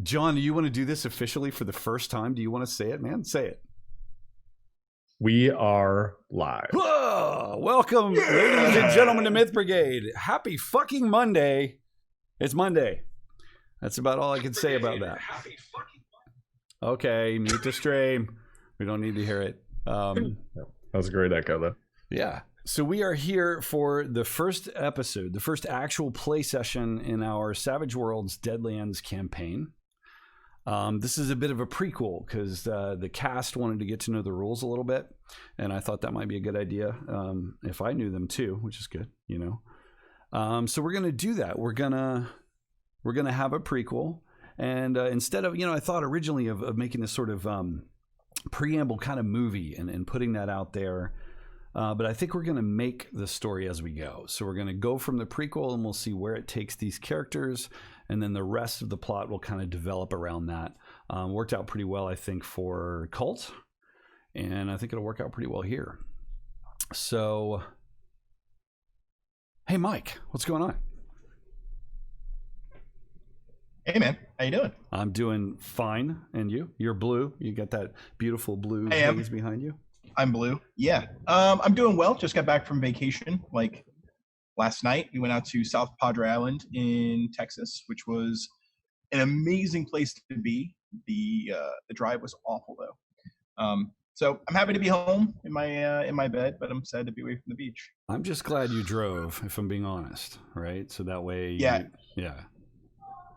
John, do you want to do this officially for the first time? Do you want to say it, man? Say it. We are live. Whoa! Welcome, ladies and gentlemen, to Myth Brigade. Happy fucking Monday. It's Monday. That's about all I can say about that. Happy fucking Okay, mute the stream. We don't need to hear it. That was a great echo, though. Yeah. So we are here for the first episode, the first actual play session in our Savage Worlds Deadlands campaign. This is a bit of a prequel because the cast wanted to get to know the rules a little bit, and I thought that might be a good idea if I knew them too, which is good, you know. So we're gonna do that. We're gonna have a prequel, and instead of, I thought originally of making this sort of preamble kind of movie and putting that out there. But I think we're going to make the story as we go. So we're going to go from the prequel and we'll see where it takes these characters. And then the rest of the plot will kind of develop around that. Worked out pretty well, I think, for Cult. And I think it'll work out pretty well here. So, hey, Mike, what's going on? Hey, man. How you doing? I'm doing fine. And you? You're blue. You got that beautiful blue haze behind you. I'm blue. Yeah. I'm doing well. Just got back from vacation. Like last night, we went out to South Padre Island in Texas, which was an amazing place to be. The drive was awful though. So I'm happy to be home in my bed, but I'm sad to be away from the beach. I'm just glad you drove, if I'm being honest, right? So that way, yeah.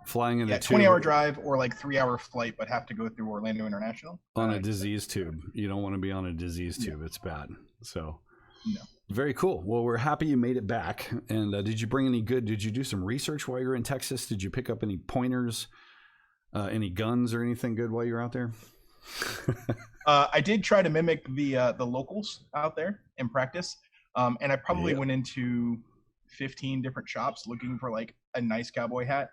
Flying in a 20-hour drive or like 3-hour flight, but have to go through Orlando International on a disease tube. You don't want to be on a disease tube. No. It's bad. So no. Very cool. Well, we're happy you made it back. And did you bring any good? Did you do some research while you were in Texas? Did you pick up any pointers, any guns or anything good while you were out there? I did try to mimic the locals out there in practice, and I probably went into 15 different shops looking for like a nice cowboy hat.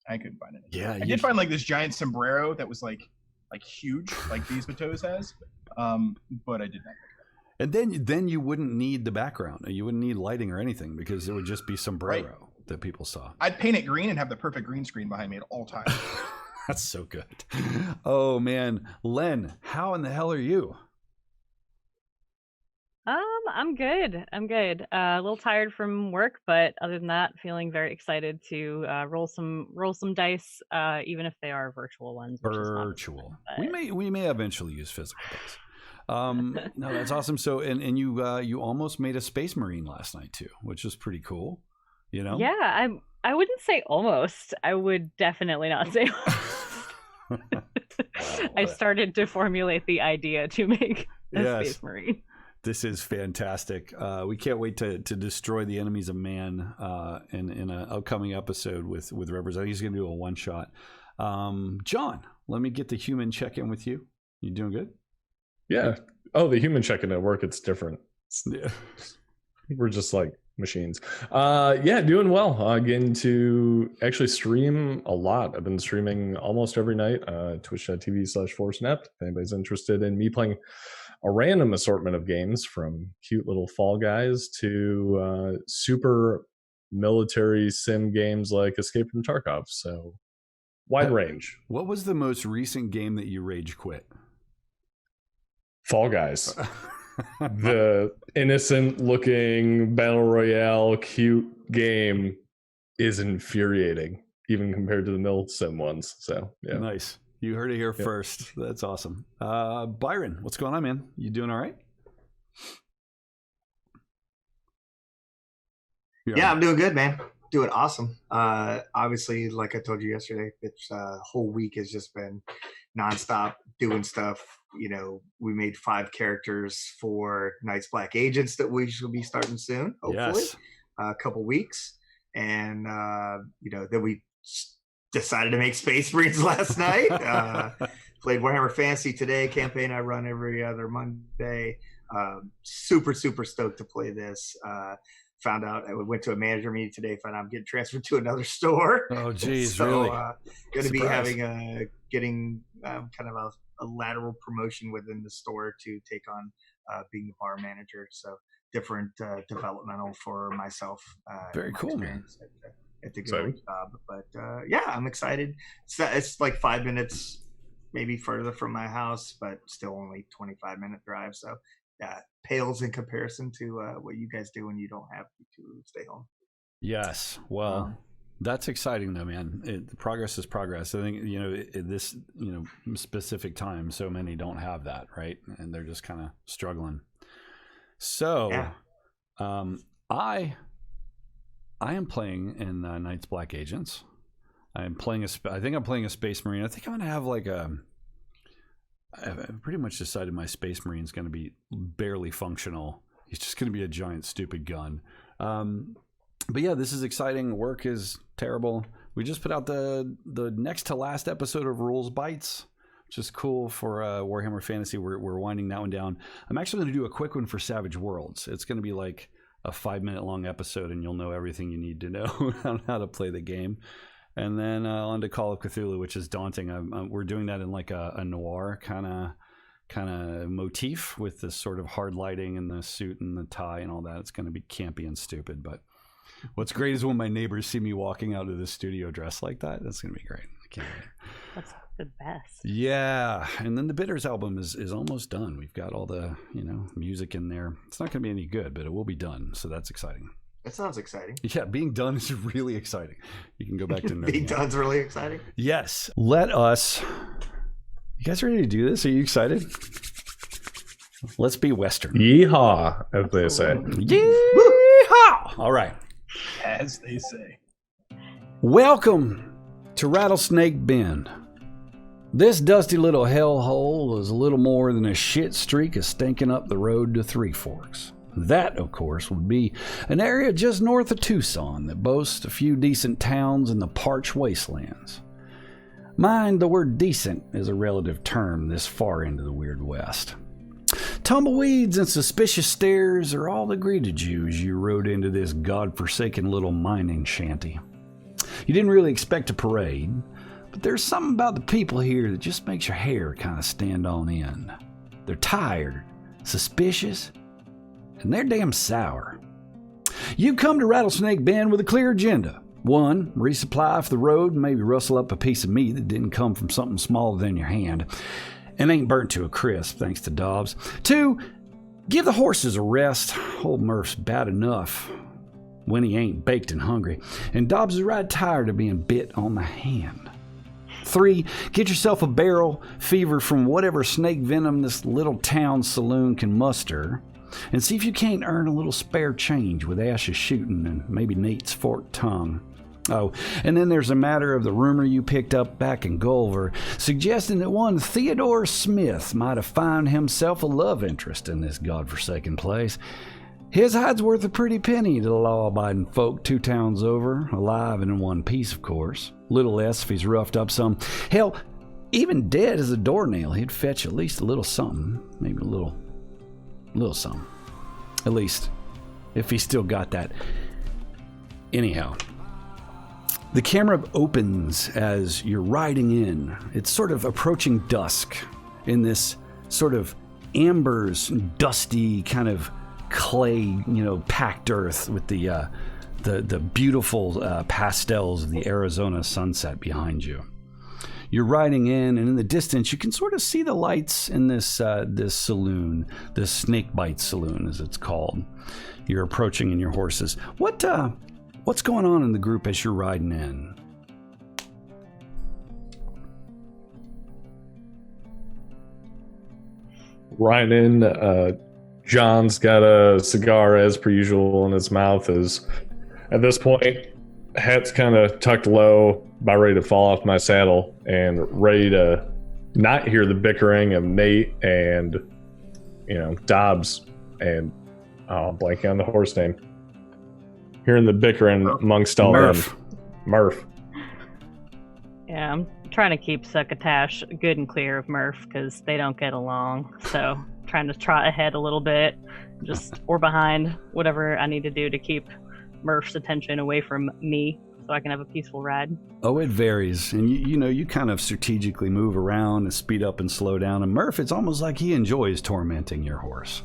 I couldn't find it. Yeah, I did find like this giant sombrero that was like huge, like these Matos has, but I did not. And then you wouldn't need the background. You wouldn't need lighting or anything because it would just be sombrero that people saw. I'd paint it green and have the perfect green screen behind me at all times. That's so good. Oh man, Len, how in the hell are you? I'm good. A little tired from work, but other than that, feeling very excited to roll some dice, even if they are virtual ones. Virtual. We may eventually use physical dice. No, that's awesome. So, and you almost made a Space Marine last night too, which is pretty cool. You know? Yeah, I wouldn't say almost. I would definitely not say. I started to formulate the idea to make a Space Marine. This is fantastic. We can't wait to destroy the enemies of man in an upcoming episode with Rivers. I think he's going to do a one shot. John, let me get the human check in with you. You doing good? Yeah. Oh, the human check in at work, it's different. We're just like machines. Yeah, doing well. Getting to actually stream a lot. I've been streaming almost every night. Twitch.tv/ForceNet. If anybody's interested in me playing a random assortment of games, from cute little Fall Guys to super military sim games like Escape from Tarkov. So wide range. What was the most recent game that you rage quit? Fall Guys. The innocent looking battle royale cute game is infuriating, even compared to the mil sim ones. So yeah. Nice. You heard it here first. That's awesome. Byron, what's going on, man? You doing all right? Yeah, I'm doing good, man. Doing awesome. Obviously, like I told you yesterday, this whole week has just been nonstop doing stuff. We made 5 characters for Night's Black Agents that we should be starting soon, hopefully. Yes. A couple weeks. And, then we decided to make Space Marines last night. Played Warhammer Fantasy today, campaign I run every other Monday. Super stoked to play this. Found out I went to a manager meeting today, found out I'm getting transferred to another store. Oh, geez, so, really? Going to be getting kind of a lateral promotion within the store to take on being the bar manager. So different developmental for myself. Very cool, man. at the good old job. But yeah, I'm excited. It's like 5 minutes, maybe further from my house, but still only 25-minute drive. So yeah, pales in comparison to what you guys do when you don't have to stay home. Yes. Well, that's exciting though, man. Progress is progress. I think, this, specific time, so many don't have that, right? And they're just kind of struggling. So, Yeah. I am playing in Night's Black Agents. I'm playing I think I'm playing a Space Marine. I think I'm going to have I've pretty much decided my Space Marine is going to be barely functional. He's just going to be a giant stupid gun. But yeah, this is exciting. Work is terrible. We just put out the next to last episode of Rules Bites, which is cool for Warhammer Fantasy. We're winding that one down. I'm actually going to do a quick one for Savage Worlds. It's going to be like a 5-minute long episode, and you'll know everything you need to know on how to play the game. And then on to Call of Cthulhu, which is daunting. We're doing that in like a noir kind of motif with this sort of hard lighting and the suit and the tie and all that. It's going to be campy and stupid, but what's great is when my neighbors see me walking out of the studio dressed like that. That's going to be great. I can't wait. That's the best. Yeah. And then the Bitters album is almost done. We've got all the, music in there. It's not going to be any good, but it will be done. So that's exciting. That sounds exciting. Yeah. Being done is really exciting. You can go back to being done's really exciting. Yes. You guys ready to do this? Are you excited? Let's be Western. Yeehaw, as they say. Yeehaw! All right. As they say. Welcome to Rattlesnake Bend. This dusty little hellhole is a little more than a shit streak of stinking up the road to Three Forks. That, of course, would be an area just north of Tucson that boasts a few decent towns in the parched wastelands. Mind the word decent is a relative term this far into the Weird West. Tumbleweeds and suspicious stares are all that greeted you as you rode into this godforsaken little mining shanty. You didn't really expect a parade, but there's something about the people here that just makes your hair kind of stand on end. They're tired, suspicious, and they're damn sour. You come to Rattlesnake Bend with a clear agenda. 1, resupply for the road and maybe rustle up a piece of meat that didn't come from something smaller than your hand and ain't burnt to a crisp, thanks to Dobbs. 2, give the horses a rest. Old Murph's bad enough when he ain't baked and hungry, and Dobbs is right tired of being bit on the hand. 3, get yourself a barrel fever from whatever snake venom this little town saloon can muster, and see if you can't earn a little spare change with Ash's shooting and maybe Nate's forked tongue. Oh, and then there's a matter of the rumor you picked up back in Gulliver, suggesting that one Theodore Smith might have found himself a love interest in this godforsaken place. His hide's worth a pretty penny to the law-abiding folk 2 towns over, alive and in one piece, of course. Little less if he's roughed up some. Hell, even dead as a doornail, he'd fetch at least a little something, maybe a little something. At least, if he's still got that. Anyhow, the camera opens as you're riding in. It's sort of approaching dusk in this sort of ambers, dusty kind of clay, packed earth with the beautiful pastels of the Arizona sunset behind you. You're riding in, and in the distance, you can sort of see the lights in this this saloon, this Snakebite Saloon, as it's called. You're approaching in your horses. What's going on in the group as you're riding in? Riding in, John's got a cigar as per usual in his mouth. As at this point, hat's kind of tucked low, about ready to fall off my saddle, and ready to not hear the bickering of Nate and Dobbs and I'm blanking on the horse name. Hearing the bickering amongst all them. Murph. Yeah, I'm trying to keep Succotash good and clear of Murph because they don't get along. So trying to trot ahead a little bit, or behind, whatever I need to do to keep Murph's attention away from me. so I can have a peaceful ride? Oh, it varies. And you kind of strategically move around and speed up and slow down. And Murph, it's almost like he enjoys tormenting your horse.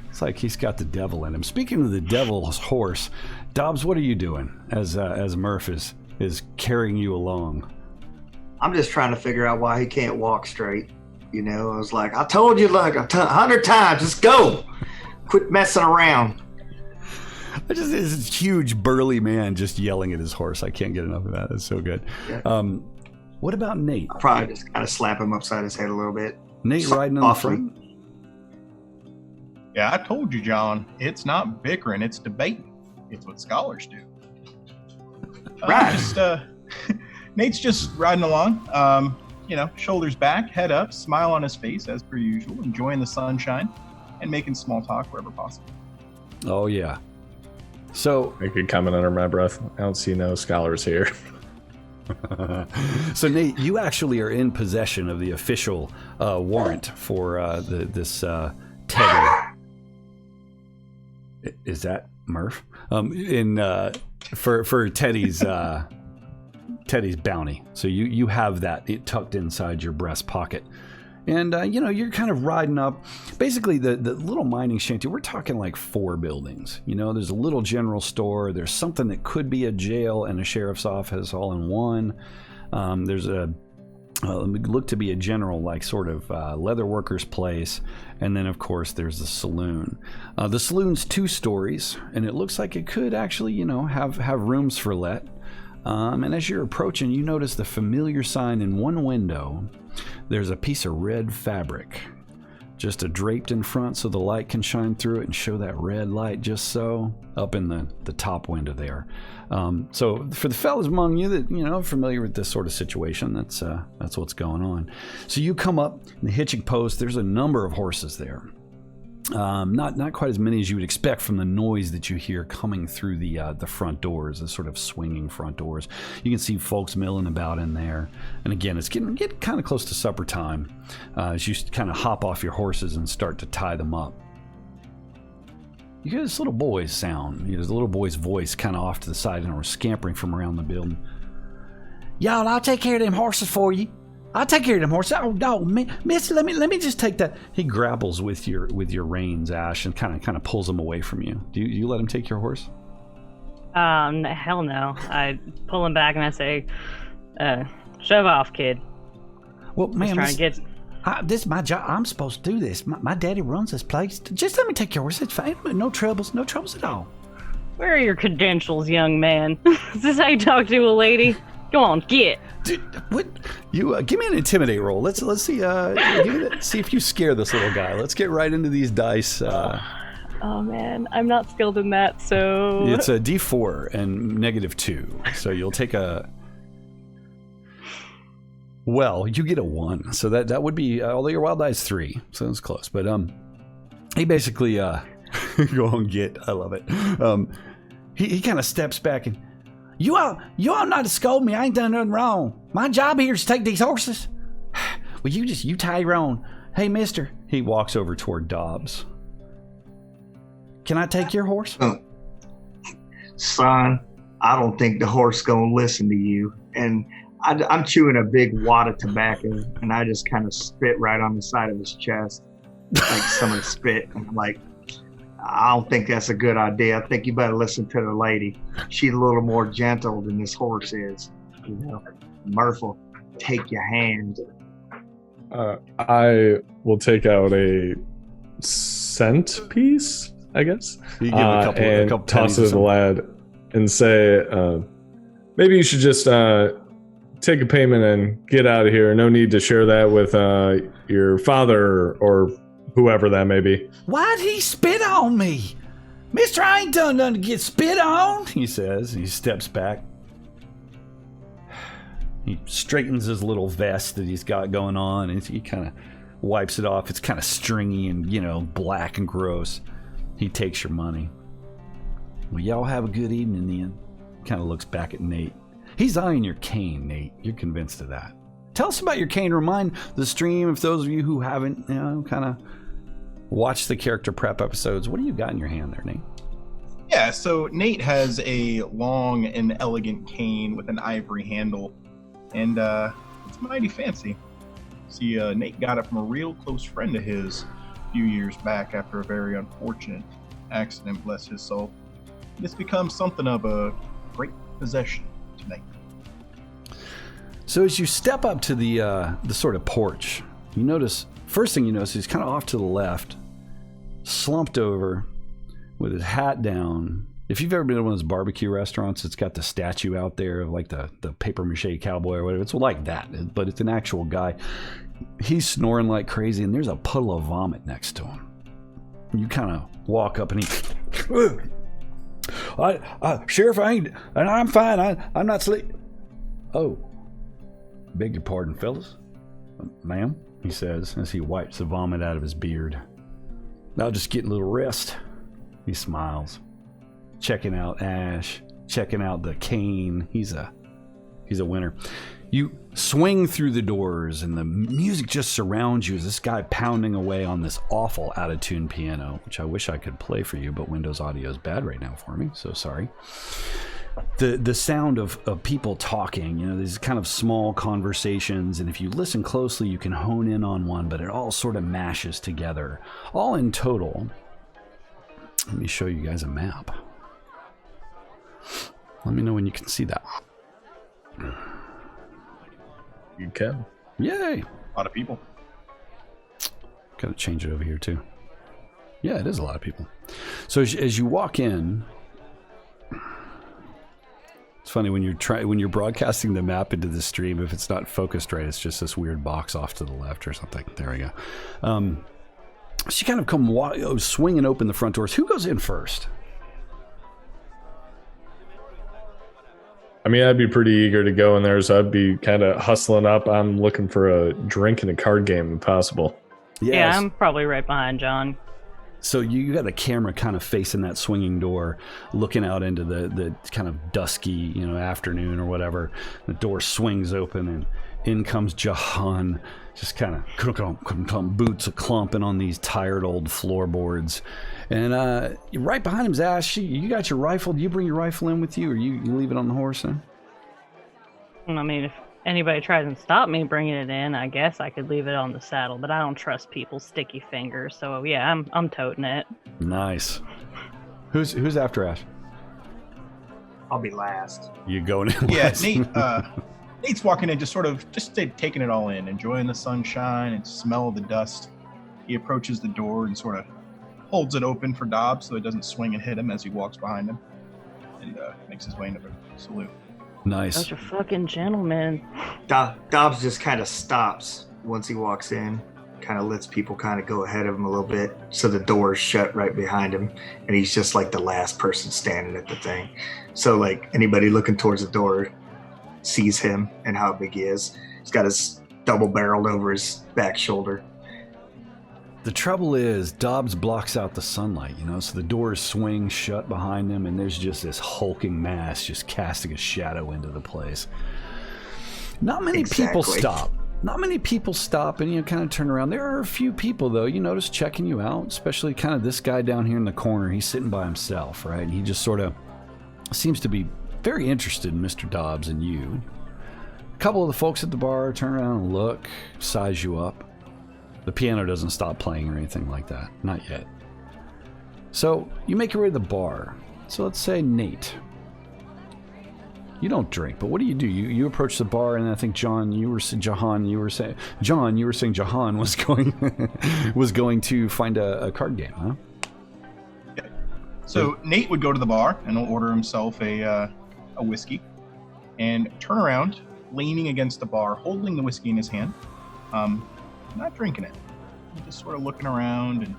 It's like he's got the devil in him. Speaking of the devil's horse, Dobbs, what are you doing as Murph is carrying you along? I'm just trying to figure out why he can't walk straight. I was like, I told you like 100 times, just go. Quit messing around. This huge burly man just yelling at his horse. I can't get enough of that. It's so good. Yeah. What about Nate? I'll probably just kind of slap him upside his head a little bit. Nate riding on the front? Yeah, I told you, John. It's not bickering, it's debating. It's what scholars do. Right. Nate's just riding along. Shoulders back, head up, smile on his face as per usual, enjoying the sunshine and making small talk wherever possible. Oh, yeah. So I could comment under my breath. I don't see no scholars here. So Nate, you actually are in possession of the official warrant for this Teddy. Is that Murph? For Teddy's Teddy's bounty. So you have that tucked inside your breast pocket. And, you're kind of riding up. Basically, the little mining shanty, we're talking like 4 buildings. There's a little general store. There's something that could be a jail and a sheriff's office all in one. There's look to be a general, like, sort of leather worker's place. And then, of course, there's the saloon. The saloon's 2 stories, and it looks like it could actually, have rooms for let. And as you're approaching, you notice the familiar sign in one window. There's a piece of red fabric, just draped in front so the light can shine through it and show that red light just so, up in the top window there. So for the fellas among you that, are familiar with this sort of situation, that's what's going on. So you come up in the hitching post. There's a number of horses there. Not quite as many as you would expect from the noise that you hear coming through the front doors, the sort of swinging front doors. You can see folks milling about in there. And again, it's getting kind of close to supper time as you kind of hop off your horses and start to tie them up. You hear this little boy's sound. There's a little boy's voice kind of off to the side and we're scampering from around the building. Y'all, I'll take care of them horses for you. I'll take care of them horses. Oh no, miss, let me just take that. He grapples with your reins, Ash, and kind of pulls them away from you. Do you let him take your horse? Hell no. I pull him back and I say, shove off, kid. Well, man, this is my job. I'm supposed to do this. My daddy runs this place. Just let me take your horse. It's fine. No troubles at all. Where are your credentials, young man? Is this how you talk to a lady? Go on, get. Dude, what? You give me an intimidate roll. Let's see. See if you scare this little guy. Let's get right into these dice. Oh man, I'm not skilled in that. So it's a D4 and -2. So you'll take a. Well, you get a 1. So that would be. Although your wild die is 3, so that's close. But he basically go on, get. I love it. He kind of steps back and. You all not to scold me. I ain't done nothing wrong. My job here is to take these horses. Well, you tie your own. Hey, mister. He walks over toward Dobbs. Can I take your horse? Son, I don't think the horse gonna listen to you. And I'm chewing a big wad of tobacco, and I just kind of spit right on the side of his chest, like someone spit. And I'm like, I don't think that's a good idea. I think you better listen to the lady. She's a little more gentle than this horse is. Murph will take your hand. I will take out a cent piece, I guess, you give a couple toss it to the lad and say, maybe you should just take a payment and get out of here. No need to share that with your father or whoever that may be. Why'd he spit on me? Mister, I ain't done nothing to get spit on, he says. He steps back. He straightens his little vest that he's got going on, and he kind of wipes it off. It's kind of stringy and, black and gross. He takes your money. Well, y'all have a good evening then. Kind of looks back at Nate. He's eyeing your cane, Nate. You're convinced of that. Tell us about your cane. Remind the stream, if those of you who haven't, kind of watched the character prep episodes. What do you got in your hand there, Nate? Yeah, so Nate has a long and elegant cane with an ivory handle, and it's mighty fancy. See, Nate got it from a real close friend of his a few years back after a very unfortunate accident, bless his soul. It's become something of a great possession tonight. So as you step up to the sort of porch, you notice, first thing you notice, he's kind of off to the left, slumped over, with his hat down. If you've ever been to one of those barbecue restaurants, it's got the statue out there of like the paper mache cowboy or whatever. It's like that, but it's an actual guy. He's snoring like crazy, and there's a puddle of vomit next to him. You kind of walk up and he, Sheriff, I'm fine. I'm not sleep. Oh, beg your pardon, fellas. Ma'am, he says as he wipes the vomit out of his beard. I'll just get a little rest. He smiles, checking out Ash, checking out the cane. He's a winner. You swing through the doors, and the music just surrounds you as this guy pounding away on this awful out-of-tune piano, which I wish I could play for you, but Windows Audio is bad right now for me, so sorry. The sound of people talking, these kind of small conversations, and if you listen closely, you can hone in on one, but it all sort of mashes together. All in total... Let me show you guys a map. Let me know when you can see that. You can. Yay! A lot of people. Got to change it over here too. Yeah, it is a lot of people. So as you walk in, it's funny when you're broadcasting the map into the stream. If it's not focused right, it's just this weird box off to the left or something. There we go. So you kind of come swing and open the front doors. Who goes in first? I mean, I'd be pretty eager to go in there, so I'd be kind of hustling up. I'm looking for a drink and a card game if possible. Yes. Yeah, I'm probably right behind John. So you got the camera kind of facing that swinging door, looking out into the kind of dusky, afternoon or whatever. The door swings open and in comes Jahan, just kind of boots a clumping on these tired old floorboards. And right behind him's Ash. You got your rifle. Do you bring your rifle in with you, or you leave it on the horse then? I mean, if anybody tries and stop me bringing it in, I guess I could leave it on the saddle, but I don't trust people's sticky fingers, so yeah, I'm toting it. Nice. Who's after Ash? I'll be last. You going in? Yeah, last? Nate's walking in, just taking it all in, enjoying the sunshine and smell of the dust. He approaches the door and sort of holds it open for Dobbs so it doesn't swing and hit him as he walks behind him, and makes his way into the saloon. Nice. Such a fucking gentleman. Dobbs just kind of stops once he walks in, kind of lets people kind of go ahead of him a little bit, so the door is shut right behind him, and he's just like the last person standing at the thing. So like anybody looking towards the door sees him and how big he is. He's got his double barreled over his back shoulder. The trouble is, Dobbs blocks out the sunlight, so the doors swing shut behind him, and there's just this hulking mass just casting a shadow into the place. Not many people stop. Not many people stop and kind of turn around. There are a few people, though, you notice, checking you out, especially kind of this guy down here in the corner. He's sitting by himself, right? And he just sort of seems to be very interested in Mr. Dobbs and you. A couple of the folks at the bar turn around and look, size you up. The piano doesn't stop playing or anything like that. Not yet. So you make your way to the bar. So let's say Nate. You don't drink, but what do? You approach the bar, and I think John, you were saying Jahan was going to find a card game, huh? Yeah. So Nate would go to the bar and order himself a whiskey, and turn around, leaning against the bar, holding the whiskey in his hand. Not drinking it, just sort of looking around and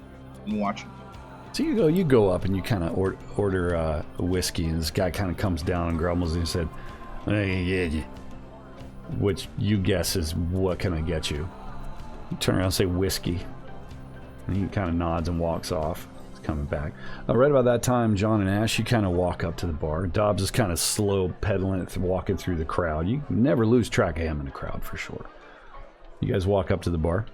watching. So you go up and you kind of order a whiskey, and this guy kind of comes down and grumbles and said, "Hey, which you guess is what can I get you?" You turn around and say whiskey, and he kind of nods and walks off. He's coming back. Right about that time, John and Ash, you kind of walk up to the bar. Dobbs is kind of slow pedaling, walking through the crowd. You never lose track of him in the crowd for sure. You guys walk up to the bar.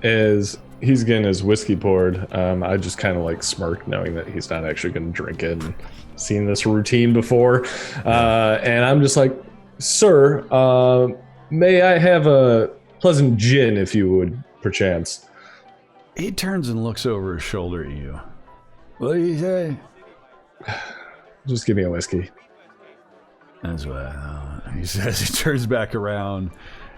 As he's getting his whiskey poured, I just kind of like smirk, knowing that he's not actually going to drink it and seen this routine before. And I'm just like, sir, may I have a pleasant gin, if you would, perchance? He turns and looks over his shoulder at you. What do you say? Just give me a whiskey. That's what I thought. He says. He turns back around,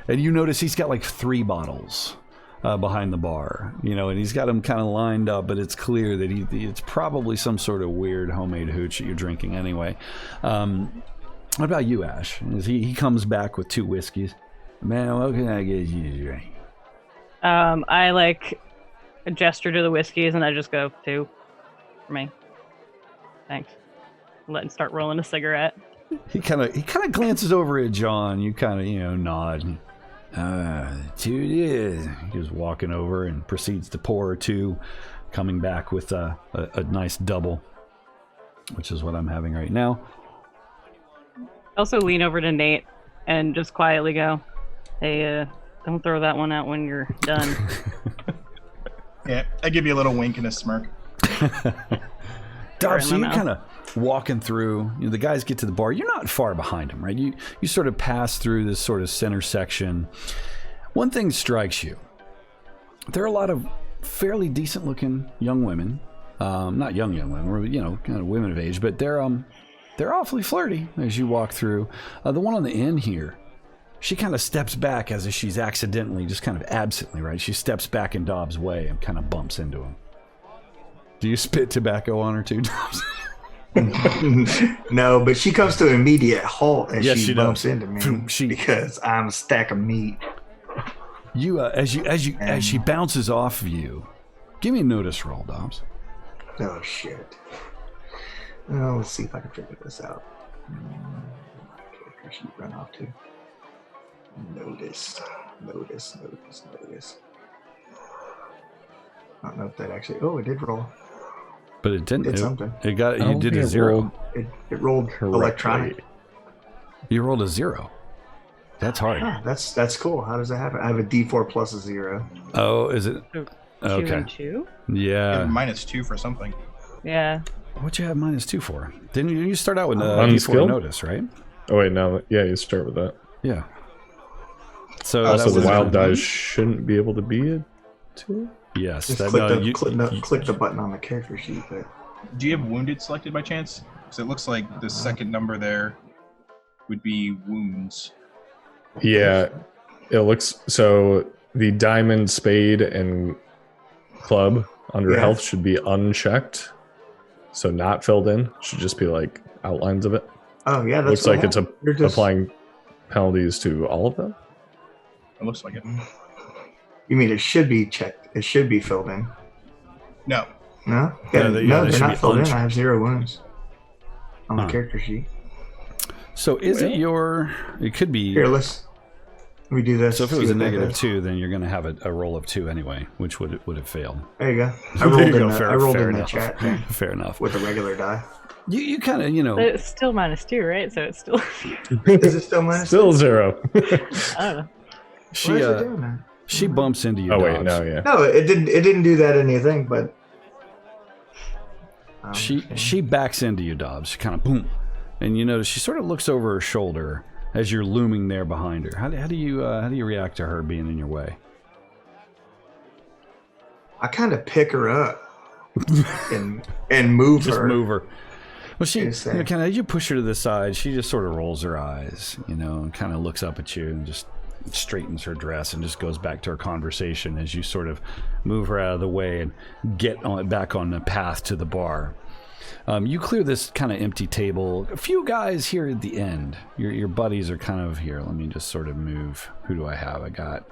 and you notice he's got like 3 bottles behind the bar, and he's got them kind of lined up, but it's clear that it's probably some sort of weird homemade hooch that you're drinking anyway. What about you, Ash? He comes back with 2 whiskeys. Man, what can I get you to drink? I like gesture to the whiskeys, and I just go 2 for me. Thanks. Start rolling a cigarette. He kind of glances over at John. You kind of nod. 2 it is. He was walking over and proceeds to pour 2, coming back with a nice double, which is what I'm having right now. Also lean over to Nate and just quietly go, hey, don't throw that one out when you're done. Yeah, I give you a little wink and a smirk. Dobbs, so you're kind of walking through. The guys get to the bar. You're not far behind them, right? You sort of pass through this sort of center section. One thing strikes you. There are a lot of fairly decent-looking young women. Not young women, kind of women of age, but they're awfully flirty as you walk through. The one on the end here, she kind of steps back as if she's accidentally, just kind of absently, right? She steps back in Dobbs' way and kind of bumps into him. Do you spit tobacco on her too, Dobbs? No, but she comes to an immediate halt as yes, she bumps does. into me because I'm a stack of meat. You, as she bounces off of you, give me a notice roll, Dobbs. Oh shit! Oh, let's see if I can figure this out. Where she run off to? Notice. I don't know if that actually. Oh, it did roll. But it didn't. It did something. It got. You did a 0. It rolled electronic. You rolled a 0. That's hard. Oh, that's cool. How does that happen? I have a D4 plus a 0. Oh, is it? 2 Okay. and 2? Yeah. -2 for something. Yeah. What'd you have -2 for? Didn't you start out with a Unskilled? D4 notice, right? Oh wait, no, yeah, you start with that. Yeah. So Also, the wild die. dice shouldn't be able to be a 2. Yes. Just That, click the button on the character sheet. But Do you have wounded selected by chance? Because it looks like the second number there would be wounds. Yeah, it looks so. The diamond, spade, and club under Yeah. health should be unchecked, so not filled in. Should just be like outlines of it. oh yeah, that's Looks what like it's You're just- applying penalties to all of them. It looks like it. You mean it should be checked? It should be filled in. No. No, Yeah, they they're should be not filled in. unchecked. I have 0 wounds on the Huh. character sheet. So is it your? It could be. Here, let me do this. So if it see was a what that negative is. 2, then you're going to have a roll of 2 anyway, which would have failed. There you go. I There rolled you in go. the, Fair- I rolled fair in the enough. chat thing Fair enough. with a regular die. You kind of But it's still -2, right? So it's still. Is it still minus? Still 0. I don't know. she What is it doing now? she bumps into you. Oh wait, Dobbs. no, yeah. No, it didn't do that anything, but She backs into you, Dobbs. Kind of boom, and you notice she sort of looks over her shoulder as you're looming there behind her. How do you react to her being in your way? I kind of pick her up and move Just her. move her. Well, she Just say- kind of as you push her to the side, she just sort of rolls her eyes, and kind of looks up at you and just straightens her dress and just goes back to her conversation as you sort of move her out of the way and get back on the path to the bar. You clear this kind of empty table. A few guys here at the end. Your buddies are kind of here. Let me just sort of move. Who do I have? I got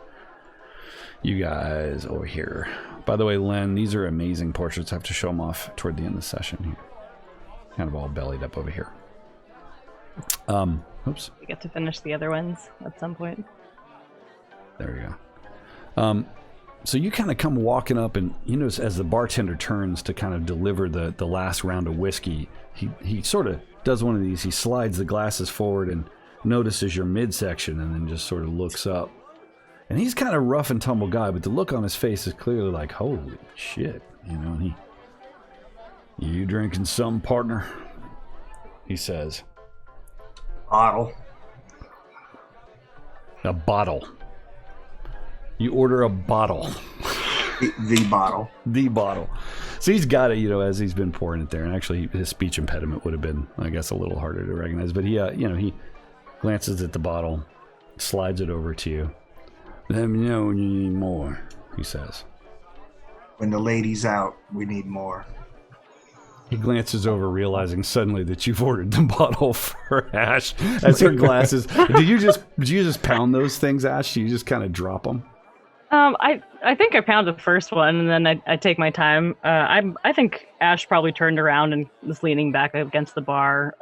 you guys over here. By the way, Len, these are amazing portraits. I have to show them off toward the end of the session here. Kind of all bellied up over here. Oops. We get to finish the other ones at some point. There we go. So you kind of come walking up, and you notice as the bartender turns to kind of deliver the last round of whiskey, he sort of does one of these. He slides the glasses forward and notices your midsection, and then just sort of looks up. And he's kind of rough and tumble guy, but the look on his face is clearly like, holy shit, and you drinking some, partner? He says. Bottle. A bottle. You order a bottle. The bottle. The bottle. So he's got it, as he's been pouring it there. And actually, his speech impediment would have been, I guess, a little harder to recognize. But he glances at the bottle, slides it over to you. Let me know when you need more, he says. When the lady's out, we need more. He glances over, realizing suddenly that you've ordered the bottle for Ash. As her glasses, do you just pound those things, Ash? Do you just kind of drop them? I think I pounded the first one, and then I take my time. I think Ash probably turned around and was leaning back against the bar,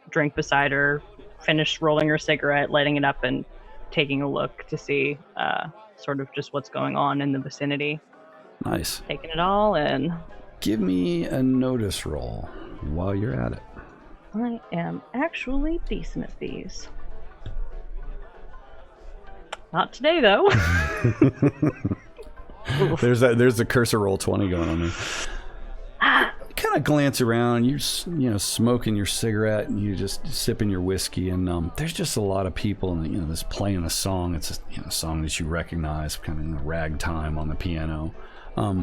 drink beside her, finished rolling her cigarette, lighting it up, and taking a look to see sort of just what's going on in the vicinity. Nice. Taking it all in. Give me a notice roll while you're at it. I am actually decent at these. Not today, though. There's the cursor roll 20 going on there. Kind of glance around. You're smoking your cigarette and you're just sipping your whiskey, and there's just a lot of people, and this playing a song. It's a song that you recognize, kind of ragtime on the piano.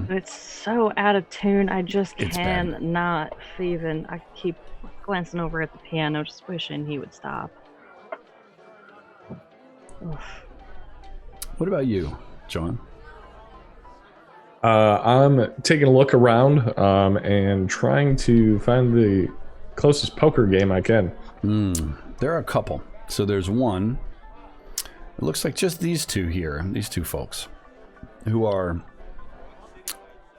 It's so out of tune. I just It's cannot even. I keep glancing over at the piano, just wishing he would stop. Oof. What about you, John? I'm taking a look around and trying to find the closest poker game I can. There are a couple. So there's one. It looks like just these two here, these two folks, who are.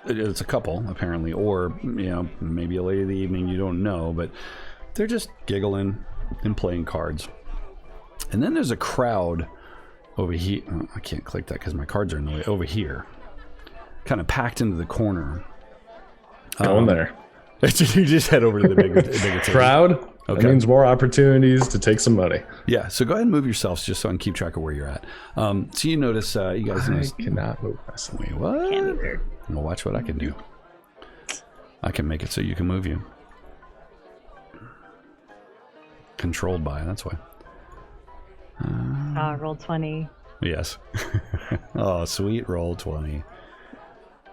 It's a couple, apparently, or maybe a lady of the evening. You don't know, but they're just giggling and playing cards. And then there's a crowd over here. Oh, I can't click that because my cards are in the way. Over here. Kind of packed into the corner. Going there. You just head over to the bigger table. Crowd. Okay. That means more opportunities to take some money. Yeah, so go ahead and move yourselves just so I can keep track of where you're at. So you notice, you guys notice. I cannot move myself. Wait, what? Well, watch what I can do. I can make it so you can move you. Controlled by, that's why. Roll 20. Yes. Oh, sweet roll 20.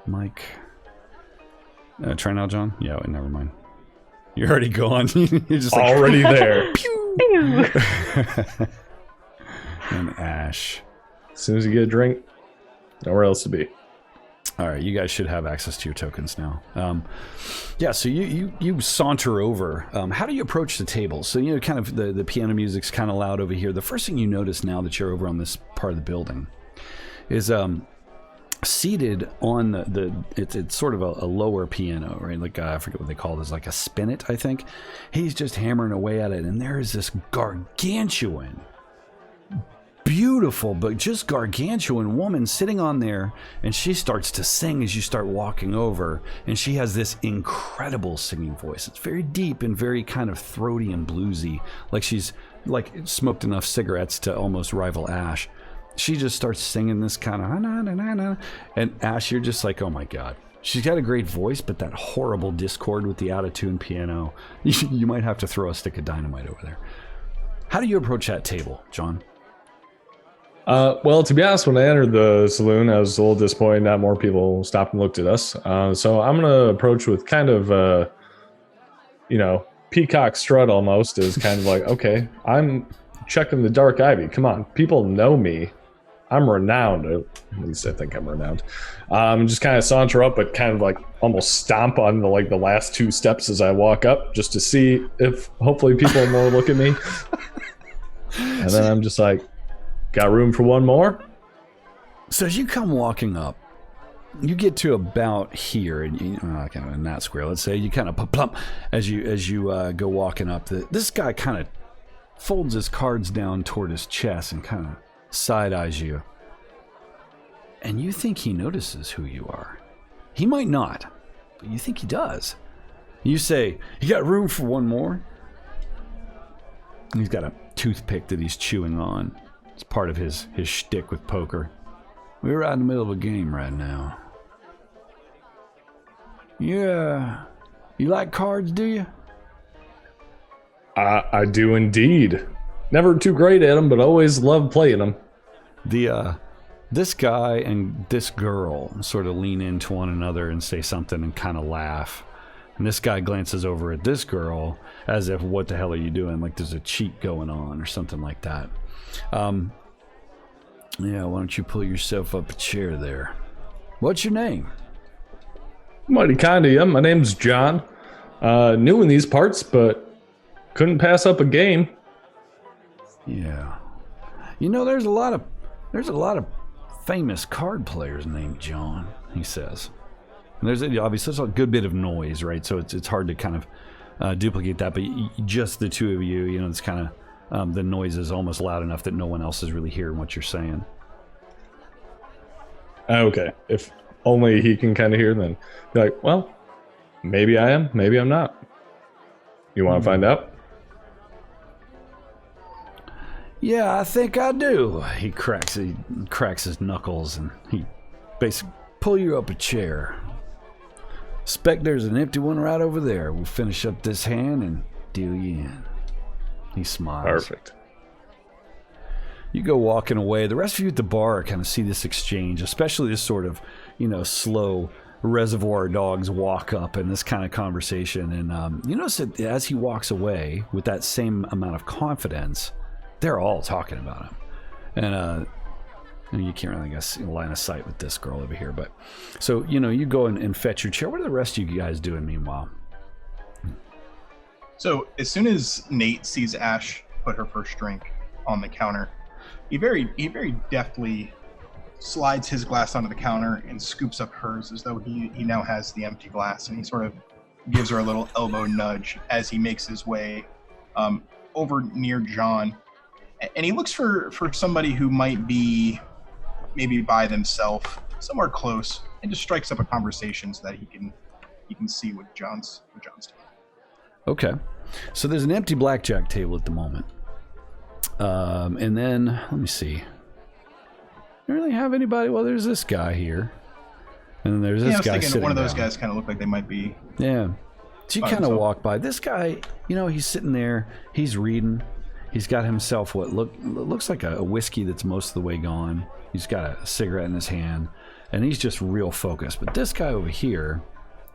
Mike. Try now, John? Yeah, never mind. You're already gone. You're just like, already there. Pew! And Ash. As soon as you get a drink, nowhere else to be. All right, you guys should have access to your tokens now. Yeah, so you saunter over. How do you approach the table? So, kind of the piano music's kind of loud over here. The first thing you notice now that you're over on this part of the building is seated on it's sort of a lower piano, right? Like, I forget what they call this, like a spinet, I think. He's just hammering away at it, and there is this gargantuan, beautiful but just gargantuan woman sitting on there, and she starts to sing as you start walking over, and she has this incredible singing voice. It's very deep and very kind of throaty and bluesy, like she's smoked enough cigarettes to almost rival Ash. She just starts singing this kind of na-na-na-na, and Ash, you're just like, oh my god. She's got a great voice, but that horrible discord with the out-of-tune piano, you might have to throw a stick of dynamite over there. How do you approach that table, John? Well, to be honest, when I entered the saloon, I was a little disappointed not more people stopped and looked at us. So I'm going to approach with kind of, peacock strut almost, is kind of like, okay, I'm checking the dark ivy. Come on, people know me. I'm renowned. At least I think I'm renowned. Just kind of saunter up, but kind of like almost stomp on the last two steps as I walk up, just to see if hopefully people will look at me. And then I'm just like, got room for one more? So as you come walking up, you get to about here, and kind of in that square, let's say, you kind of plump as you go walking up. This guy kind of folds his cards down toward his chest and kind of side-eyes you. And you think he notices who you are. He might not, but you think he does. You say, you got room for one more? And he's got a toothpick that he's chewing on. It's part of his shtick with poker. We're right in the middle of a game right now. Yeah. You like cards, do you? I do indeed. Never too great at them, but always love playing them. This guy and this girl sort of lean into one another and say something and kind of laugh. And this guy glances over at this girl as if, what the hell are you doing? Like there's a cheat going on or something like that. Yeah, why don't you pull yourself up a chair there? What's your name? Mighty kind of you. My name's John. New in these parts, but couldn't pass up a game. Yeah. You know, there's a lot of famous card players named John, he says. And there's obviously a good bit of noise, right? So it's hard to kind of duplicate that, but just the two of you, you know, it's kind of the noise is almost loud enough that no one else is really hearing what you're saying. Okay, if only he can kind of hear, then be like, well, maybe I am, maybe I'm not. You want to find out? Yeah, I think I do. He cracks his knuckles and he basically pull you up a chair. Expect there's an empty one right over there. We'll finish up this hand and deal you in. He smiles. Perfect. You go walking away. The rest of you at the bar kind of see this exchange, especially this sort of, you know, slow Reservoir Dogs walk up and this kind of conversation. And you notice that as he walks away with that same amount of confidence, they're all talking about him. And you can't really, I guess, line of sight with this girl over here. But so, you know, you go and fetch your chair. What are the rest of you guys doing meanwhile? So as soon as Nate sees Ash put her first drink on the counter, he very deftly slides his glass onto the counter and scoops up hers as though he now has the empty glass, and he sort of gives her a little elbow nudge as he makes his way over near John, and he looks for somebody who might be maybe by themselves somewhere close, and just strikes up a conversation so that he can see what John's doing. Okay, so there's an empty blackjack table at the moment. And then, let me see. Don't really have anybody. Well, there's this guy here. And then there's this guy sitting one of those down. guys kind of look like they might be. Yeah. So you kind of walk by. This guy, you know, he's sitting there. He's reading. He's got himself what looks like a whiskey that's most of the way gone. He's got a cigarette in his hand. And he's just real focused. But this guy over here,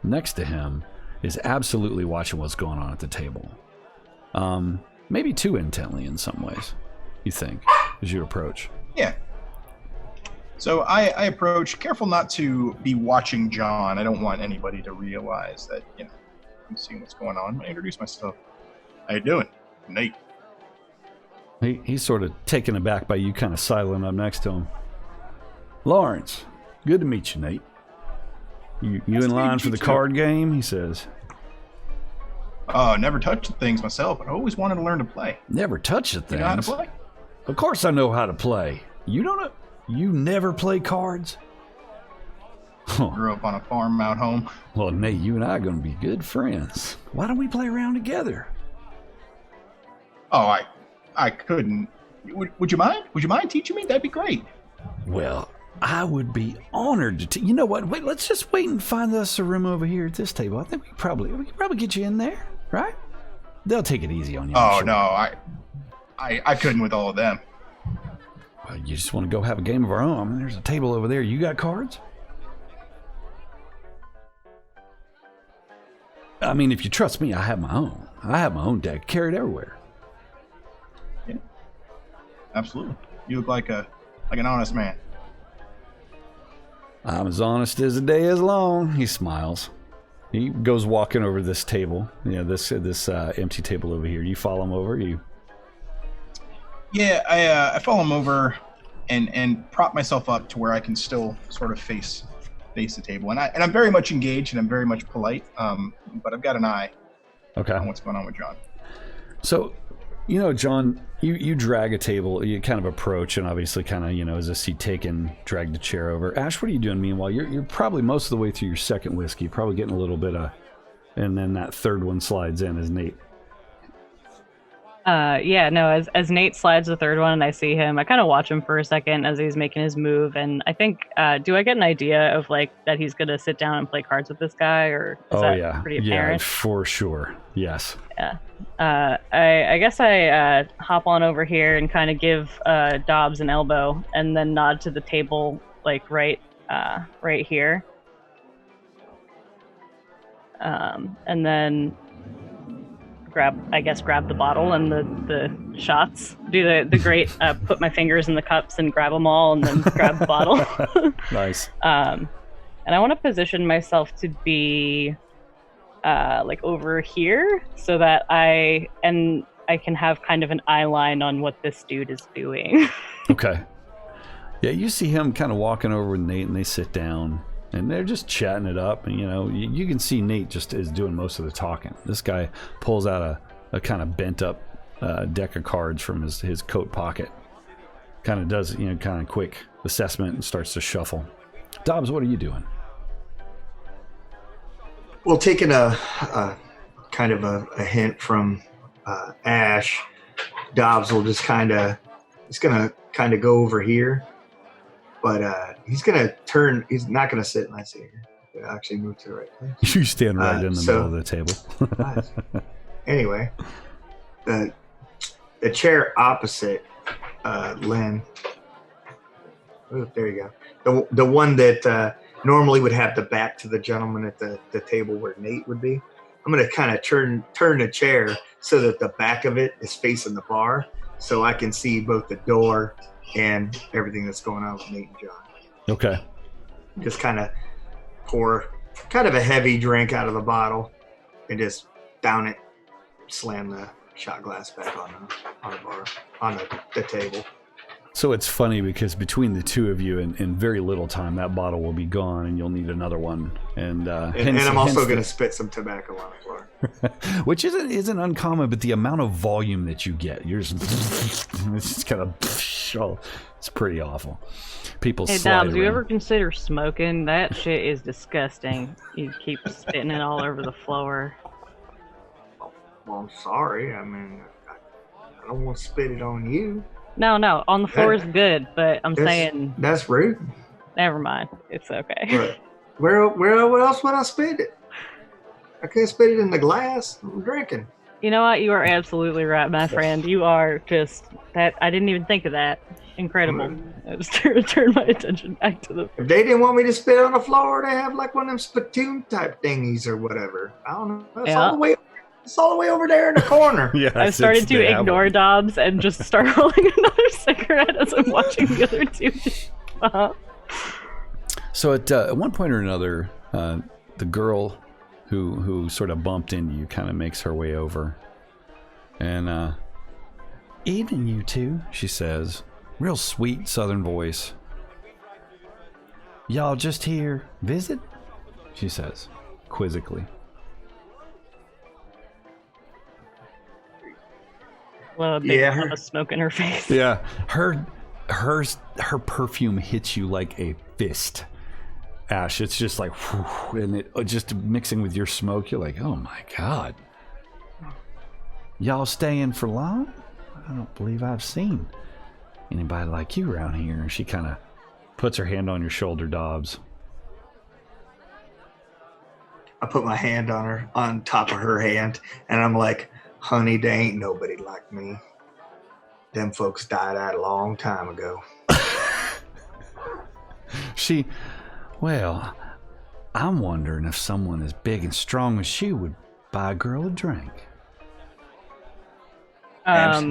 next to him, is absolutely watching what's going on at the table. Maybe too intently in some ways, you think, as you approach. Yeah. So I approach, careful not to be watching John. I don't want anybody to realize that, you know, I'm seeing what's going on. I introduce myself. How you doing? Nate. He's sort of taken aback by you kind of sidling up next to him. Lawrence, good to meet you, Nate. You in line for the card game? He says. Oh, never touched the things myself, but I always wanted to learn to play. Never touched the things? You know how to play? Of course I know how to play. You don't know? You never play cards? Grew up on a farm out home. Well, Nate, you and I are going to be good friends. Why don't we play around together? Oh, I couldn't. Would you mind? Would you mind teaching me? That'd be great. Well, I would be honored to. You know what? Wait, let's just wait and find us a room over here at this table. I think we could probably get you in there, right? They'll take it easy on you. Oh, no, I couldn't with all of them. Well, you just want to go have a game of our own. I mean, there's a table over there. You got cards? I mean, if you trust me, I have my own. I have my own deck. Carry it everywhere. Yeah, absolutely. You look like an honest man. I'm as honest as the day is long. He smiles. He goes walking over this table. You know, this empty table over here. You follow him over? Yeah, I follow him over and prop myself up to where I can still sort of face the table. And I'm very much engaged and I'm very much polite. But I've got an eye on what's going on with John. So, you know, John, you drag a table, you kind of approach, and obviously kind of, you know, as a seat taken, drag the chair over. Ash, what are you doing meanwhile? You're probably most of the way through your second whiskey, probably getting a little bit of, and then that third one slides in as Nate. Yeah, no, as Nate slides the third one and I see him, I kind of watch him for a second as he's making his move, and I think, do I get an idea of like that he's gonna sit down and play cards with this guy, or is that pretty apparent? Yeah, for sure. Yes. Yeah. I guess I hop on over here and kind of give Dobbs an elbow, and then nod to the table, like right here, and then grab the bottle and the shots. Do the great put my fingers in the cups and grab them all, and then grab the bottle. Nice. And I want to position myself to be like over here, so that I can have kind of an eye line on what this dude is doing. Okay. Yeah, you see him kind of walking over with Nate, and they sit down, and they're just chatting it up. And, you can see Nate just is doing most of the talking. This guy pulls out a kind of bent up deck of cards from his coat pocket. Kind of does, kind of quick assessment and starts to shuffle. Dobbs, what are you doing? Well, taking a kind of a hint from Ash, Dobbs will just he's gonna kind of go over here, but he's gonna turn. He's not gonna sit in my seat. He'll actually move to the right place. You stand right in the middle of the table. Nice. Anyway, the chair opposite Lynn. Oh, there you go. The one that normally would have the back to the gentleman at the table where Nate would be. I'm going to kind of turn the chair so that the back of it is facing the bar, so I can see both the door and everything that's going on with Nate and John. Okay. Just kind of pour kind of a heavy drink out of the bottle and just down it, slam the shot glass back on the bar, on the table. So it's funny because between the two of you, in very little time, that bottle will be gone, and you'll need another one. And I'm also going to spit some tobacco on the floor, which isn't uncommon. But the amount of volume that you get, it's just kind of, it's pretty awful. People. Hey, Dobbs, do you ever consider smoking? That shit is disgusting. You keep spitting it all over the floor. Well, I'm sorry. I mean, I don't want to spit it on you. No, on the floor is good, but I'm saying that's rude. Never mind, it's okay. Where else would I spit it? I can't spit it in the glass. I'm drinking. You know what? You are absolutely right, my friend. You are just that. I didn't even think of that. Incredible. I just turned my attention back to the. If they didn't want me to spit on the floor, they have like one of them spittoon type thingies or whatever. I don't know. It's all the way over there in the corner. Yeah, I started to ignore Dobbs and just start rolling another cigarette as I'm watching the other two. So at one point or another, the girl who sort of bumped into you kind of makes her way over. And, evening, you two, she says. Real sweet southern voice. Y'all just here visit? She says, quizzically. A big smoke in her face. Yeah, her perfume hits you like a fist, Ash. It's just like, whew, and it just mixing with your smoke. You're like, oh my god. Y'all staying for long? I don't believe I've seen anybody like you around here. And she kind of puts her hand on your shoulder, Dobbs. I put my hand on top of her hand, and I'm like, honey, there ain't nobody like me. Them folks died out a long time ago. Well, I'm wondering if someone as big and strong as she would buy a girl a drink. Ash,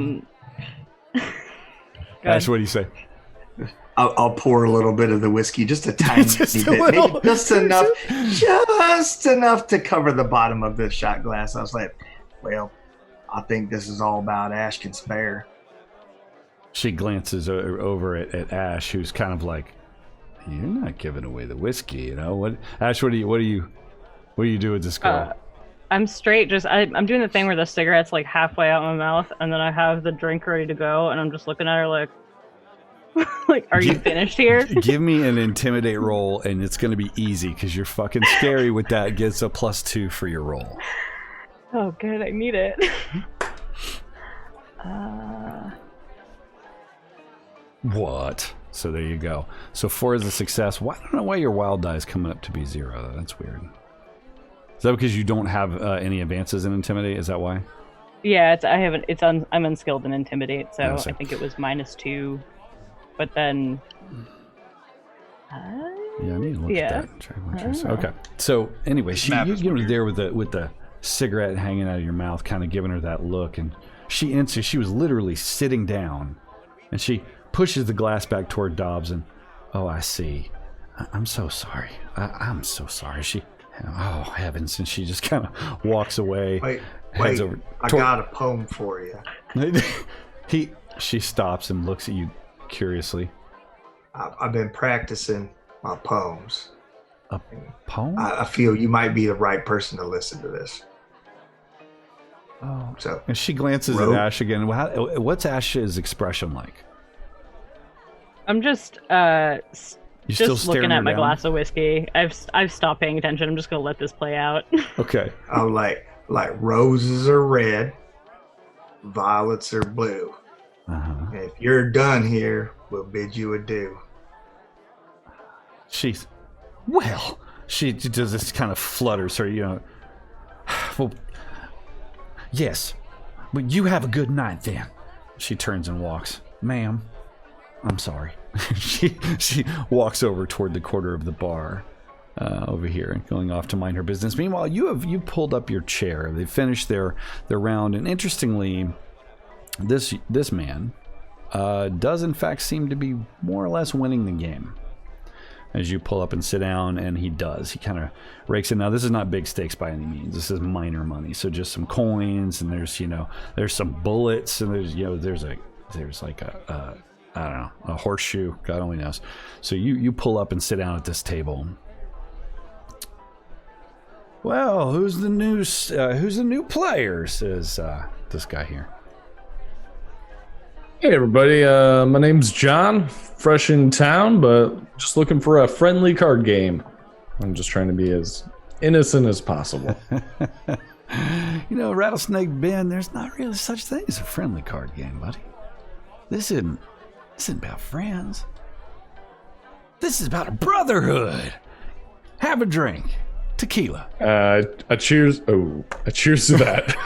what do you say? I'll pour a little bit of the whiskey, just a tiny bit, just enough to cover the bottom of the shot glass. I was like, well, I think this is all about Ash can spare. She glances over at Ash, who's kind of like, "You're not giving away the whiskey, you know what?" Ash, what do you do with this girl? I'm straight. I'm doing the thing where the cigarette's like halfway out my mouth, and then I have the drink ready to go, and I'm just looking at her like, are you finished here? Give me an intimidate roll, and it's going to be easy because you're fucking scary with that. Gets a +2 for your roll. Oh, good. I need it. What? So there you go. So 4 is a success. I don't know why your wild die is coming up to be 0, though. That's weird. Is that because you don't have any advances in Intimidate? Is that why? Yeah, I'm unskilled in Intimidate, so I think it was -2. But then... yeah, I need to look at that. Okay. So anyway, you get her there with the cigarette hanging out of your mouth, kind of giving her that look, and she was literally sitting down, and she pushes the glass back toward Dobbs, and I see. I'm so sorry. I'm so sorry. Oh heavens, and she just kind of walks away. Wait, over I got a poem for you. She stops and looks at you curiously. I've been practicing my poems. A poem? I feel you might be the right person to listen to this. Oh. So, and she glances at Ash again. What's Ash's expression like? I'm just looking at my glass of whiskey. I've stopped paying attention. I'm just gonna let this play out. Okay. I'm like roses are red, violets are blue. And if you're done here, we'll bid you adieu. She does this kind of flutters her, well, yes, but you have a good night then. She turns and walks. Ma'am, I'm sorry. she walks over toward the corner of the bar over here and going off to mind her business. Meanwhile, you pulled up your chair. They finished their round, and interestingly, this man does in fact seem to be more or less winning the game. As you pull up and sit down, and he kind of rakes in. Now, this is not big stakes by any means. This is minor money, so just some coins, and there's some bullets, and there's like a I don't know, a horseshoe. God only knows. So you pull up and sit down at this table. Well, who's the new player? Says this guy here. Hey everybody, my name's John, fresh in town, but just looking for a friendly card game. I'm just trying to be as innocent as possible. Rattlesnake Bend, there's not really such thing as a friendly card game, buddy. This isn't about friends. This is about a brotherhood. Have a drink. Tequila. A cheers. Oh, a cheers to that.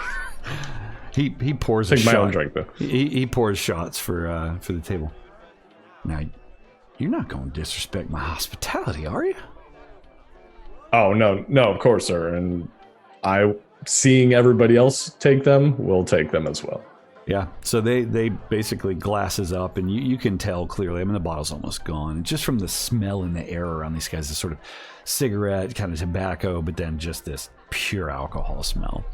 He pours Take a shot. my own drink, though. He pours shots for the table. Now, you're not going to disrespect my hospitality, are you? Oh, no, of course, sir. And seeing everybody else take them, will take them as well. Yeah, so they basically glasses up, and you can tell clearly. I mean, the bottle's almost gone. Just from the smell in the air around these guys, this sort of cigarette, kind of tobacco, but then just this pure alcohol smell.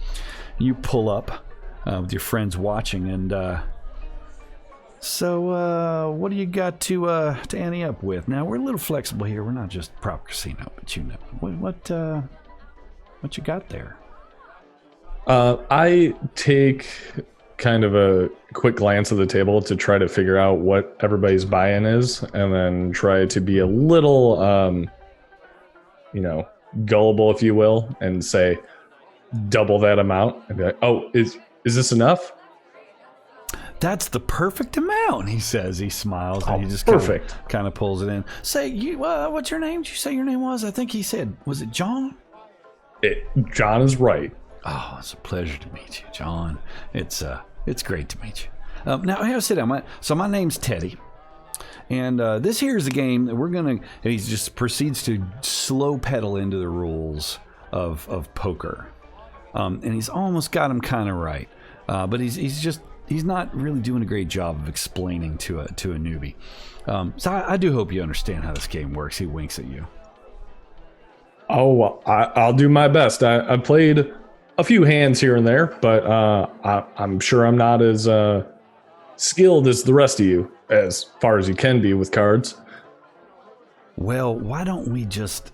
You pull up with your friends watching, and so what do you got to ante up with? Now, we're a little flexible here. We're not just prop casino, but what you got there? I take kind of a quick glance at the table to try to figure out what everybody's buy-in is, and then try to be a little, gullible, if you will, and say double that amount, and be like, "Oh, is this enough?" That's the perfect amount, he says. He smiles, and he just kind of pulls it in. Say, what's your name? Did you say your name was? I think he said, was it John? John is right. Oh, it's a pleasure to meet you, John. It's great to meet you. Now, I gotta sit down. My name's Teddy, and this here is a game that we're gonna. And he just proceeds to slow pedal into the rules of poker, and he's almost got him kind of right, but he's not really doing a great job of explaining to a newbie. So I do hope you understand how this game works. He winks at you. Oh, well, I'll do my best. I played a few hands here and there, but I'm sure I'm not as skilled as the rest of you, as far as you can be with cards. Well, why don't we just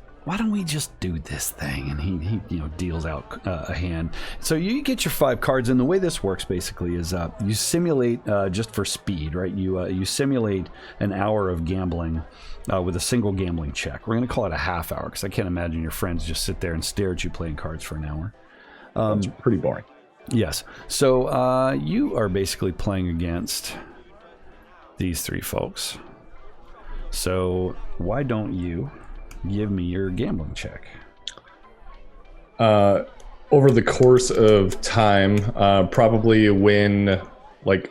do this thing? And he deals out a hand. So you get your 5 cards, and the way this works basically is you simulate just for speed, right? You simulate an hour of gambling with a single gambling check. We're going to call it a half hour, because I can't imagine your friends just sit there and stare at you playing cards for an hour. It's pretty boring. Yes. So you are basically playing against these three folks. So why don't you give me your gambling check? Over the course of time, probably when, like,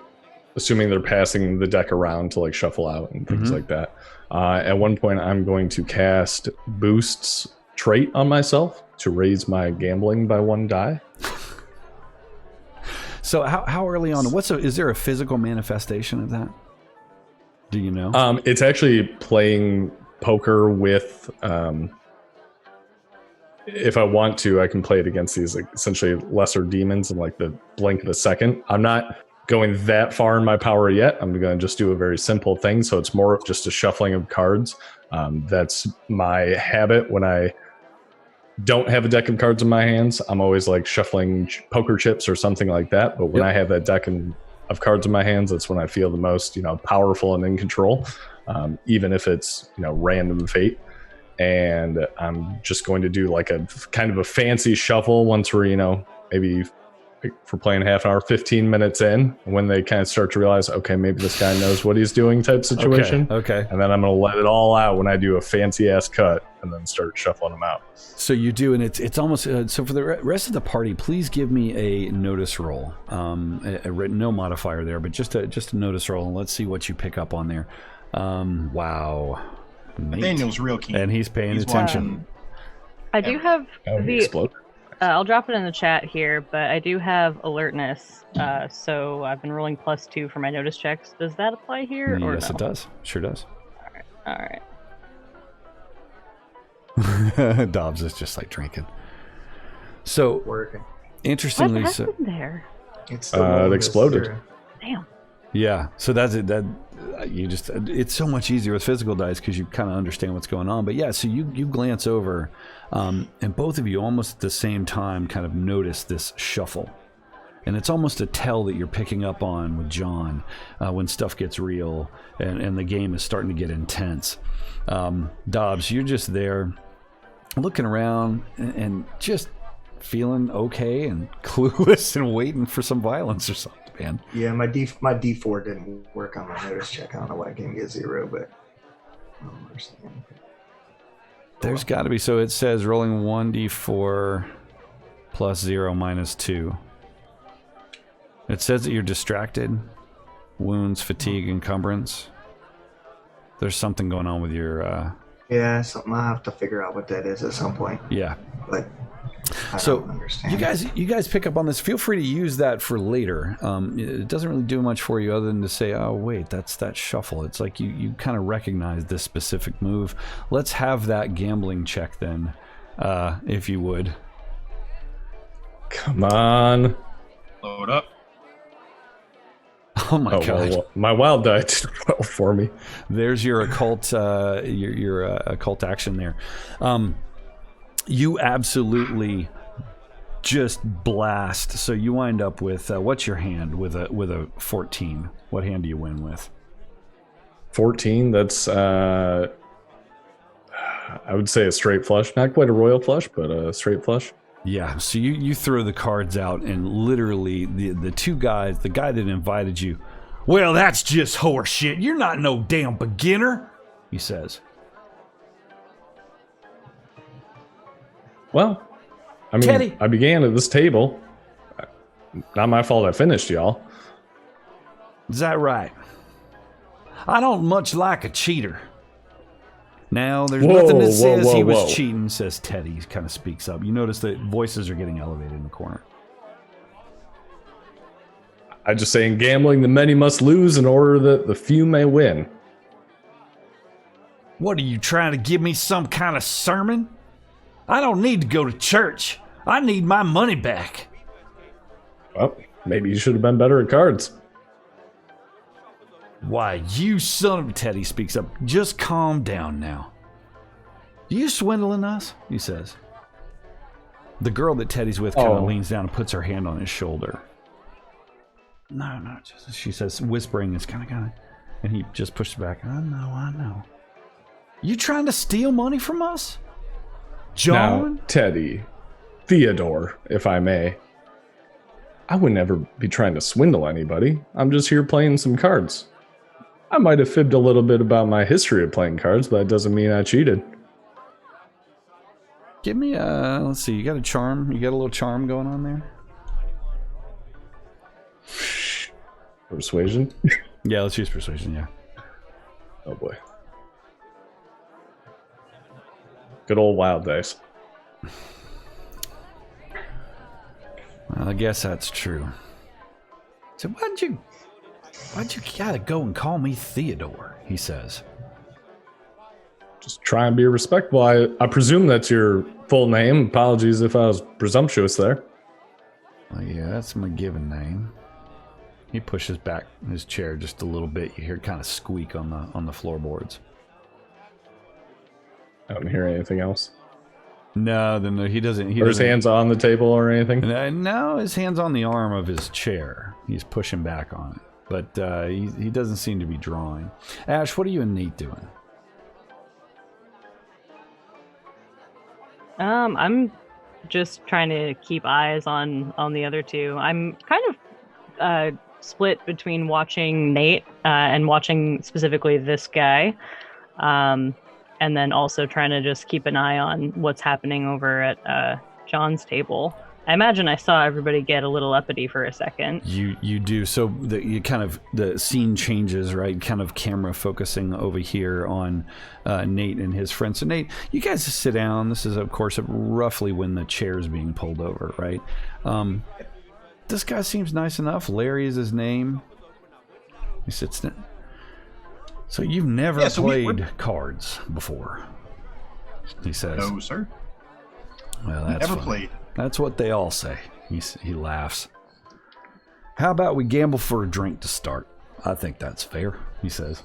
assuming they're passing the deck around to like shuffle out and things like that. At one point, I'm going to cast Boost's trait on myself to raise my gambling by 1 die. So how early on? Is there a physical manifestation of that? Do you know? It's actually playing poker with. If I want to, I can play it against these like essentially lesser demons in like the blink of a second. I'm not going that far in my power yet. I'm going to just do a very simple thing. So it's more of just a shuffling of cards. That's my habit when I don't have a deck of cards in my hands. I'm always like shuffling poker chips or something like that. But when I have that deck of cards in my hands, that's when I feel the most, powerful and in control, even if it's, random fate. And I'm just going to do like a kind of a fancy shuffle once we're, maybe if we're playing half an hour, 15 minutes in, when they kind of start to realize, okay, maybe this guy knows what he's doing type situation. Okay. And then I'm going to let it all out when I do a fancy ass cut and then start shuffling them out. So you do, and it's almost, so for the rest of the party, please give me a notice roll. No modifier there, but just a notice roll, and let's see what you pick up on there. Wow. Nathaniel's real keen. And he's paying attention. I do have Explode. I'll drop it in the chat here, but I do have alertness. So I've been rolling +2 for my notice checks. Does that apply here? Or Yes, no? it does. Sure does. All right. Dobbs is just like drinking. So Working. interestingly, What happened there? It's It exploded. Damn. yeah. So that's it. It's so much easier with physical dice because you kind of understand what's going on. But yeah, so you glance over, and both of you almost at the same time kind of notice this shuffle. And it's almost a tell that you're picking up on with John when stuff gets real and the game is starting to get intense. Dobbs, you're just there looking around and just feeling okay and clueless and waiting for some violence or something, man. Yeah, my D4 didn't work on my notice check. I don't know why I gave me a 0, but I don't understand. There's got to be. So it says rolling 1d4 plus 0 minus 2. It says that you're distracted, wounds, fatigue, encumbrance. There's something going on with your... Yeah, something I'll have to figure out what that is at some point. Yeah. But I So don't understand. you guys pick up on this. Feel free to use that for later. It doesn't really do much for you other than to say, oh, wait, that's that shuffle. It's like you kind of recognize this specific move. Let's have that gambling check then, if you would. Come on. Load up. Oh my god! Well, my wild die did well for me. There's your occult, your occult action there. You absolutely just blast. So you wind up with what's your hand with a 14? What hand do you win with? 14. That's I would say a straight flush, not quite a royal flush, but a straight flush. Yeah, so you throw the cards out, and literally the two guys, the guy that invited you, well, that's just horse shit. You're not no damn beginner, he says. Well, I mean, Teddy. I began at this table. Not my fault I finished, y'all. Is that right? I don't much like a cheater. Now, there's nothing that says he was cheating, says Teddy. He kind of speaks up. You notice that voices are getting elevated in the corner. I just say in gambling, the many must lose in order that the few may win. What, are you trying to give me some kind of sermon? I don't need to go to church. I need my money back. Well, maybe you should have been better at cards. Why, you son of a... Teddy speaks up. Just calm down now. You swindling us? He says. The girl that Teddy's with kind of leans down and puts her hand on his shoulder. No, just, she says, whispering, is kind of, and he just pushes back. I know. You trying to steal money from us? John? Now, Teddy, Theodore, if I may. I would never be trying to swindle anybody. I'm just here playing some cards. I might have fibbed a little bit about my history of playing cards, but that doesn't mean I cheated. Give me a, let's see, you got a charm? You got a little charm going on there? Persuasion? Yeah, let's use persuasion, yeah. Oh boy. Good old wild dice. Well, I guess that's true. So why'd you gotta go and call me Theodore? He says. Just try and be respectful. I presume that's your full name. Apologies if I was presumptuous there. Well, yeah, that's my given name. He pushes back his chair just a little bit. You hear it kind of squeak on the floorboards. I don't hear anything else. No, he doesn't. Or his hands on the table or anything? No, his hand's on the arm of his chair. He's pushing back on it. But he doesn't seem to be drawing. Ash, what are you and Nate doing? I'm just trying to keep eyes on the other two. I'm kind of split between watching Nate and watching specifically this guy. And then also trying to just keep an eye on what's happening over at John's table. I imagine I saw everybody get a little uppity for a second. You do. So the scene changes, right? Kind of camera focusing over here on Nate and his friends. So Nate, you guys just sit down. This is, of course, roughly when the chair's being pulled over, right? This guy seems nice enough. Larry is his name. He sits down. So you've never played cards before, he says. No, sir. Well, that's never funny. played. That's what they all say. He laughs. How about we gamble for a drink to start? I think that's fair, he says.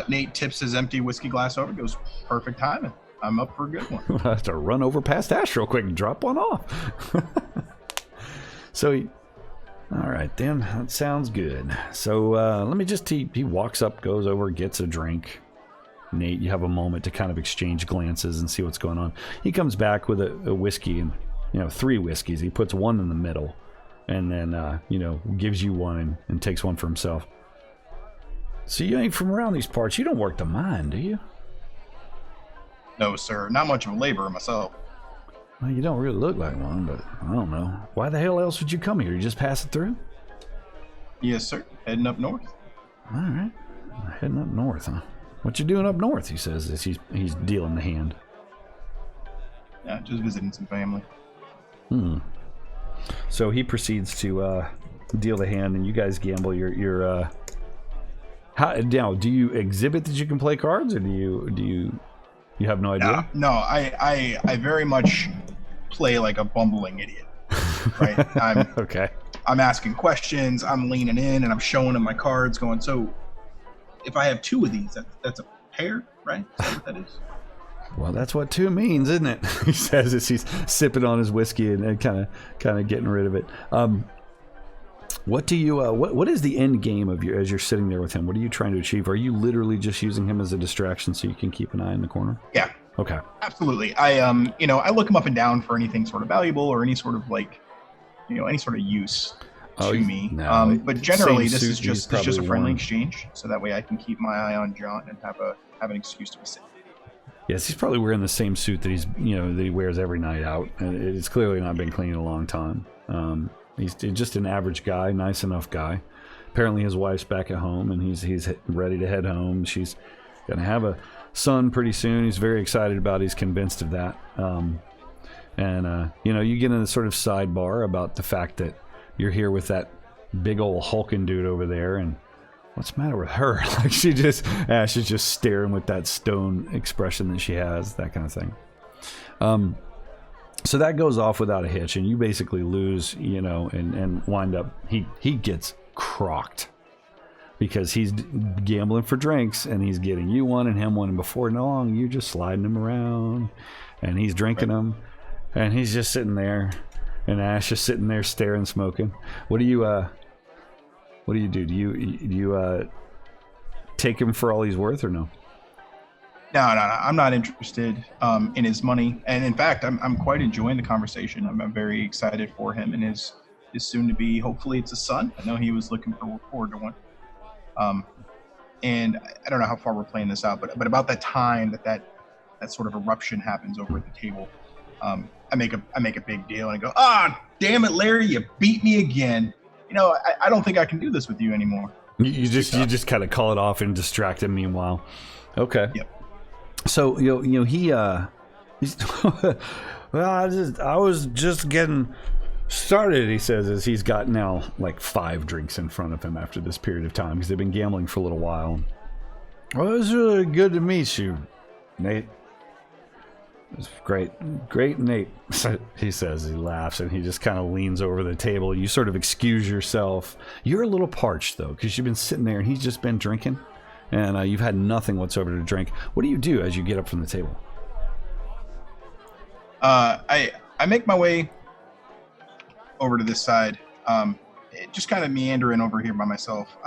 Nate tips his empty whiskey glass over, goes, perfect timing. I'm up for a good one. I have to run over past Ash real quick and drop one off. All right, then. That sounds good. So let me just... He walks up, goes over, gets a drink. Nate, you have a moment to kind of exchange glances and see what's going on. He comes back with a whiskey and, 3 whiskeys. He puts one in the middle and then, gives you one and takes one for himself. So you ain't from around these parts. You don't work the mine, do you? No, sir. Not much of a laborer myself. Well, you don't really look like one, but I don't know. Why the hell else would you come here? You just pass it through? Yes, sir. Heading up north. All right. Heading up north, huh? What you doing up north, he says, as he's dealing the hand. Yeah, just visiting some family. So he proceeds to deal the hand, and you guys gamble. Now, do you exhibit that you can play cards, or do you have no idea? No, I very much play like a bumbling idiot. Right? Okay. I'm asking questions, I'm leaning in, and I'm showing him my cards, going, so if I have 2 of these, that's a pair, right? Is that what that is? Well, that's what 2 means, isn't it? He says as he's sipping on his whiskey and kind of getting rid of it. What do you what is the end game of as you're sitting there with him? What are you trying to achieve? Are you literally just using him as a distraction so you can keep an eye in the corner? Yeah. Okay. Absolutely. I I look him up and down for anything sort of valuable or any sort of any sort of use to me. No, but generally this is he's just a friendly worn. exchange, so that way I can keep my eye on John and have an excuse to be safe. Yes, he's probably wearing the same suit that that he wears every night out. And it's clearly not been cleaned in a long time. He's just an average guy, nice enough guy. Apparently his wife's back at home and he's ready to head home. She's going to have a son pretty soon. He's very excited about it. He's convinced of that. You get in a sort of sidebar about the fact that you're here with that big old hulking dude over there, and what's the matter with her? Like Ash is just staring with that stone expression that she has, that kind of thing. So that goes off without a hitch, and you basically lose, and wind up, he gets crocked because he's gambling for drinks and he's getting you one and him one, and before long you're just sliding him around and he's drinking them and he's just sitting there and Ash is sitting there staring, smoking. What do you do? Do you take him for all he's worth or no? No, I'm not interested in his money, and in fact, I'm quite enjoying the conversation. I'm very excited for him and his soon to be. Hopefully, it's a son. I know he was looking forward to one. And I don't know how far we're playing this out, but about that time that sort of eruption happens over at the table, I make a big deal and I go, damn it, Larry, you beat me again. I don't think I can do this with you anymore. You just kind of call it off and distract him. Meanwhile, okay. Yep. So he's well, I was just getting started, he says, as he's got now like 5 drinks in front of him after this period of time because they've been gambling for a little while. Well, it was really good to meet you, Nate. It was great, Nate. He says, he laughs, and he just kind of leans over the table. You sort of excuse yourself. You're a little parched though, because you've been sitting there and he's just been drinking, and you've had nothing whatsoever to drink. What do you do as you get up from the table? I make my way over to this side, just kind of meandering over here by myself,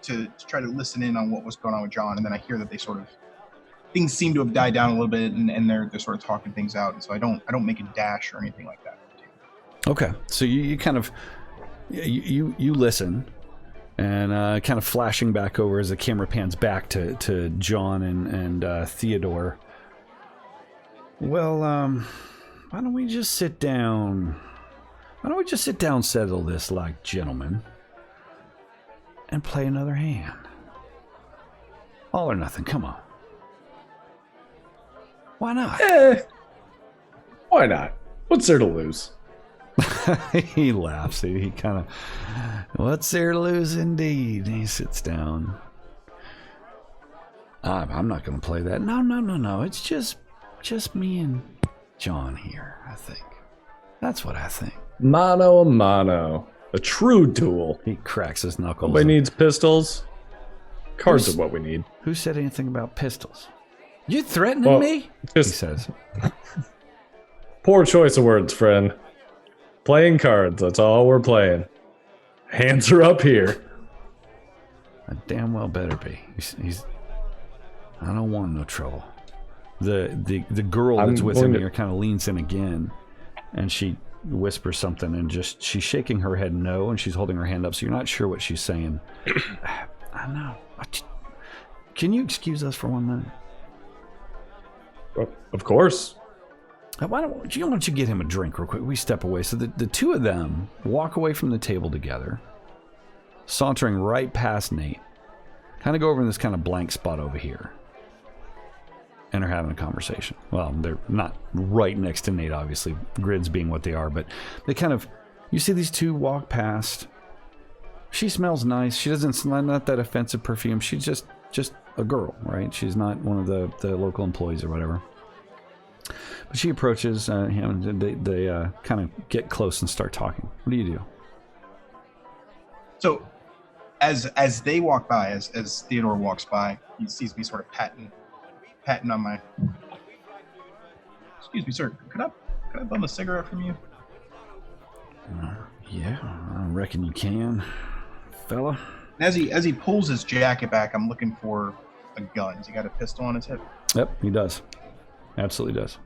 to try to listen in on what was going on with John, and then I hear that things seem to have died down a little bit, and they're sort of talking things out, and so I don't make a dash or anything like that. Okay, so you kind of you listen, and kind of flashing back over as the camera pans back to John and Theodore. Well, why don't we just sit down? Settle this like gentlemen, and play another hand? All or nothing, come on. Why not? Why not? What's there to lose? He laughs. He kind of, what's there to lose indeed? He sits down. I'm not going to play that. No. It's just me and John here, I think. That's what I think. Mano a mano. A true duel. He cracks his knuckles. Nobody needs pistols. Cards are what we need. Who said anything about pistols? You threatening me? He says. Poor choice of words, friend. Playing cards, that's all we're playing. Hands are up here. I damn well better be. He's I don't want no trouble. The girl that's with him here kind of leans in again, and she whispers something, and she's shaking her head no, and she's holding her hand up, so you're not sure what she's saying. I know. Can you excuse us for 1 minute? Of course. Why don't you get him a drink real quick? We step away. So the two of them walk away from the table together, sauntering right past Nate, kind of go over in this kind of blank spot over here, and are having a conversation. Well, they're not right next to Nate, obviously, grids being what they are, but they kind of, you see these two walk past. She smells nice. She doesn't, not that offensive perfume. She's just a girl, right? She's not one of the local employees or whatever. But she approaches him, and they kind of get close and start talking. What do you do? So, as they walk by, as Theodore walks by, he sees me sort of patting on my. Excuse me, sir. Could I bum a cigarette from you? Yeah, I reckon you can, fella. As he pulls his jacket back, I'm looking for a gun. Has he got a pistol on his hip? Yep, he does. Absolutely does.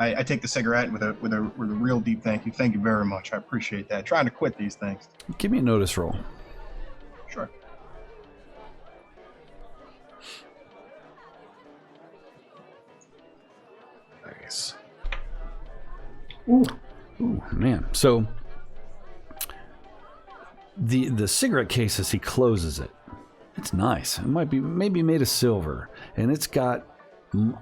I take the cigarette with a real deep thank you. Thank you very much. I appreciate that. Trying to quit these things. Give me a notice roll. Sure. Nice. Ooh, man. So the cigarette case, as he closes it, it's nice. It might be maybe made of silver, and it's got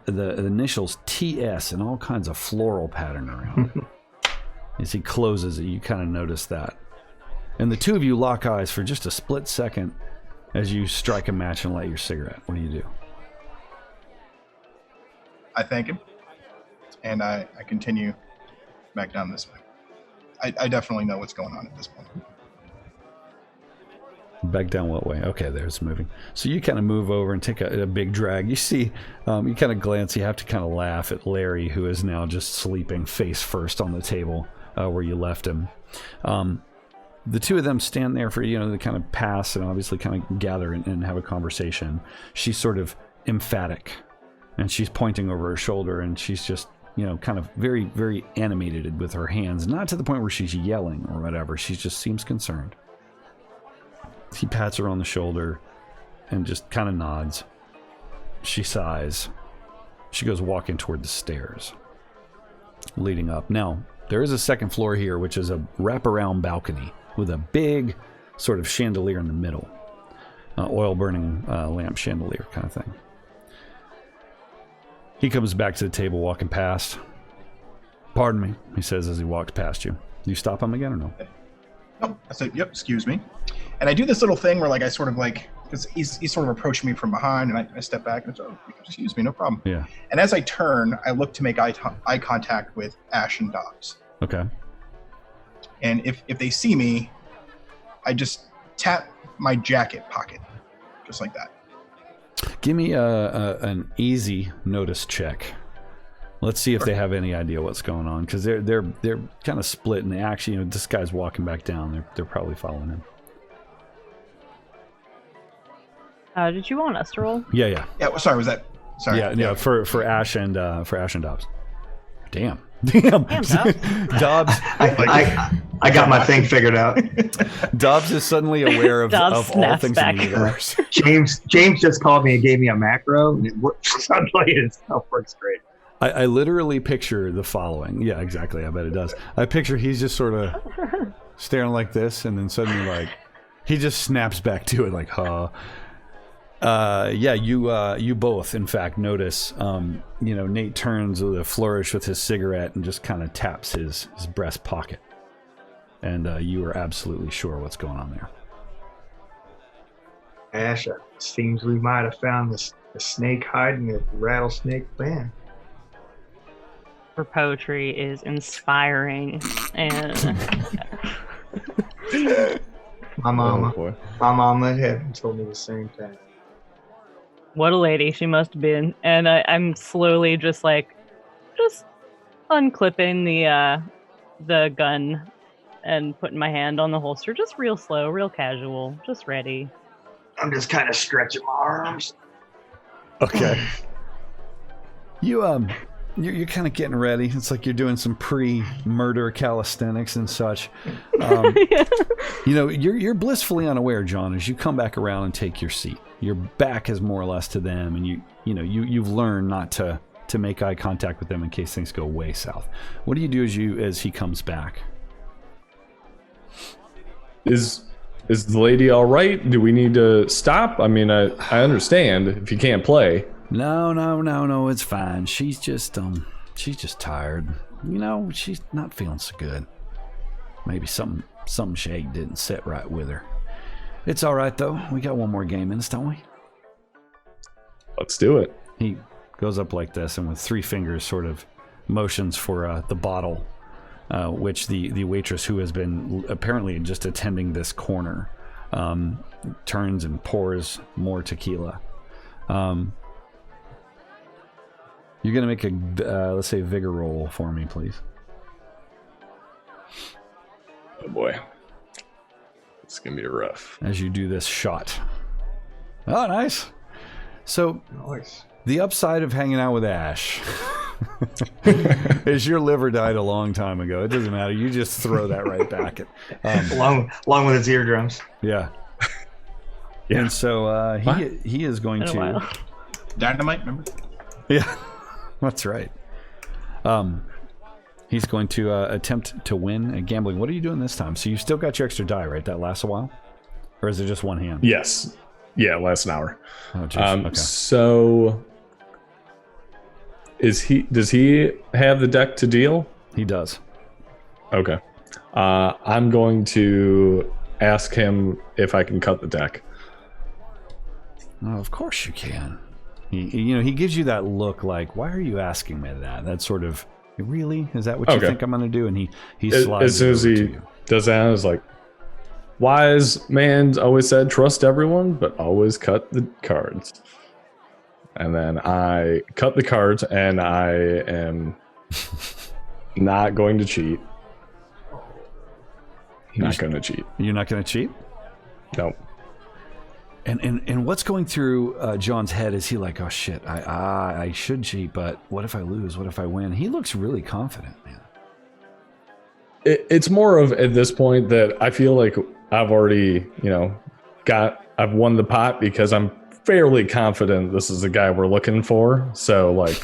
the initials TS and all kinds of floral pattern around it. As he closes it, you kind of notice that. And the two of you lock eyes for just a split second as you strike a match and light your cigarette. What do you do? I thank him, and I continue back down this way. I definitely know what's going on at this point. Back down what way? Okay, there's moving. So you kind of move over and take a big drag. You see, you kind of glance. You have to kind of laugh at Larry, who is now just sleeping face first on the table where you left him. The two of them stand there for, they kind of pass and obviously kind of gather and have a conversation. She's sort of emphatic, and she's pointing over her shoulder, and she's just, kind of very, very animated with her hands. Not to the point where she's yelling or whatever. She just seems concerned. He pats her on the shoulder and just kind of nods. She sighs. She goes walking toward the stairs leading up. Now, there is a second floor here, which is a wraparound balcony with a big sort of chandelier in the middle. Oil-burning lamp chandelier kind of thing. He comes back to the table walking past. "Pardon me," he says as he walks past you. Do you stop him again or no? Oh, I said, "Yep, excuse me." And I do this little thing where, like, I sort of like, because he's sort of approaching me from behind, and I step back and I say, "Oh, excuse me, no problem." Yeah. And as I turn, I look to make eye contact with Ash and Dobbs. Okay. And if they see me, I just tap my jacket pocket, just like that. Give me an easy notice check. Let's see if they have any idea what's going on, because they're kind of split, and they actually, this guy's walking back down. They're probably following him. Did you want us to roll? Yeah. Yeah. Sorry, was that? Sorry. Yeah. For Ash and Dobbs. Damn. Damn, Dobbs. Dobbs. I got my thing figured out. Dobbs is suddenly aware of all things back. in the universe. James just called me and gave me a macro, and it works. Suddenly it stuff works great. I literally picture the following. Yeah, exactly. I bet it does. I picture he's just sort of staring like this, and then suddenly, like, he just snaps back to it, like, huh. Yeah, you both, in fact, notice, Nate turns with a flourish with his cigarette and just kind of taps his breast pocket. And you are absolutely sure what's going on there. Ash, it seems we might have found the snake hiding at Rattlesnake Bend. Her poetry is inspiring, and My mama had told me the same thing. what a lady she must have been. And I'm slowly just unclipping the gun and putting my hand on the holster, just real slow, real casual, just ready. I'm just kind of stretching my arms. Okay. You're kind of getting ready. It's like you're doing some pre-murder calisthenics and such. You're blissfully unaware, John, as you come back around and take your seat. Your back is more or less to them, and you've learned not to make eye contact with them in case things go way south. What do you do as he comes back? Is the lady all right? Do we need to stop? I mean, I understand if you can't play. No, it's fine. She's just tired. She's not feeling so good. Maybe something she ate didn't sit right with her. It's all right though. We got one more game in us, don't we? Let's do it. He goes up like this and with 3 fingers sort of motions for the bottle, which the waitress, who has been apparently just attending this corner, turns and pours more tequila. You're going to make a, let's say, vigor roll for me, please. Oh, boy. It's going to be rough. As you do this shot. Oh, nice. So, Nice. The upside of hanging out with Ash is your liver died a long time ago. It doesn't matter. You just throw that right back at Along with his eardrums. Yeah. Yeah. And so he is going Been a to... while. Dynamite, remember? Yeah, that's right. He's going to attempt to win at gambling. What are you doing this time? So you still got your extra die, right? That lasts a while? Or is it just one hand? Yes. Yeah, it lasts an hour. Oh, geez. Okay. So does he have the deck to deal? He does. Okay. I'm going to ask him if I can cut the deck. Oh, of course you can. He gives you that look like, why are you asking me that? That sort of, really? Is that what you think I'm going to do? And he slides as soon as it over he to you. does that, I was like, wise man's always said, trust everyone, but always cut the cards. And then I cut the cards, and I am not going to cheat. Not going to cheat. You're not going to cheat? Nope. And what's going through John's head? Is he like, oh shit, I should cheat, but what if I lose? What if I win? He looks really confident, man. It's more of at this point that I feel like I've already, I've won the pot because I'm fairly confident this is the guy we're looking for. So like,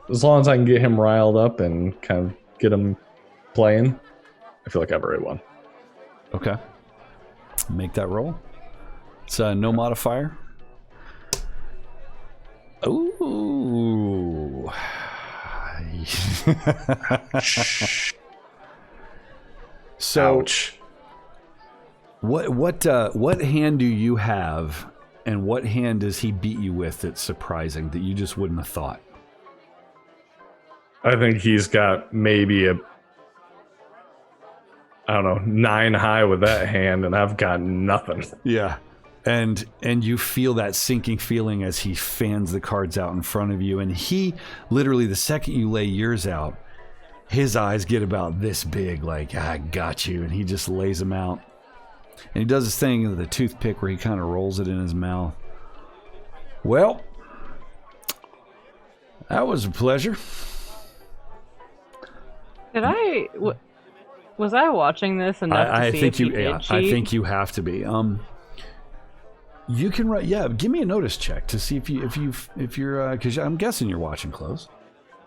as long as I can get him riled up and kind of get him playing, I feel like I've already won. Okay. Make that roll. It's no modifier. Ooh. So, ouch. What hand do you have, and what hand does he beat you with that's surprising that you just wouldn't have thought? I think he's got maybe 9 high with that hand, and I've got nothing. Yeah. And you feel that sinking feeling as he fans the cards out in front of you, and he literally, the second you lay yours out, his eyes get about this big, like, I got you, and he just lays them out. And he does this thing with the toothpick where he kind of rolls it in his mouth. Well, that was a pleasure. Was I watching this enough to see if he did cheat? I think you have to be. You can write. Yeah, give me a notice check to see if you're because I'm guessing you're watching close.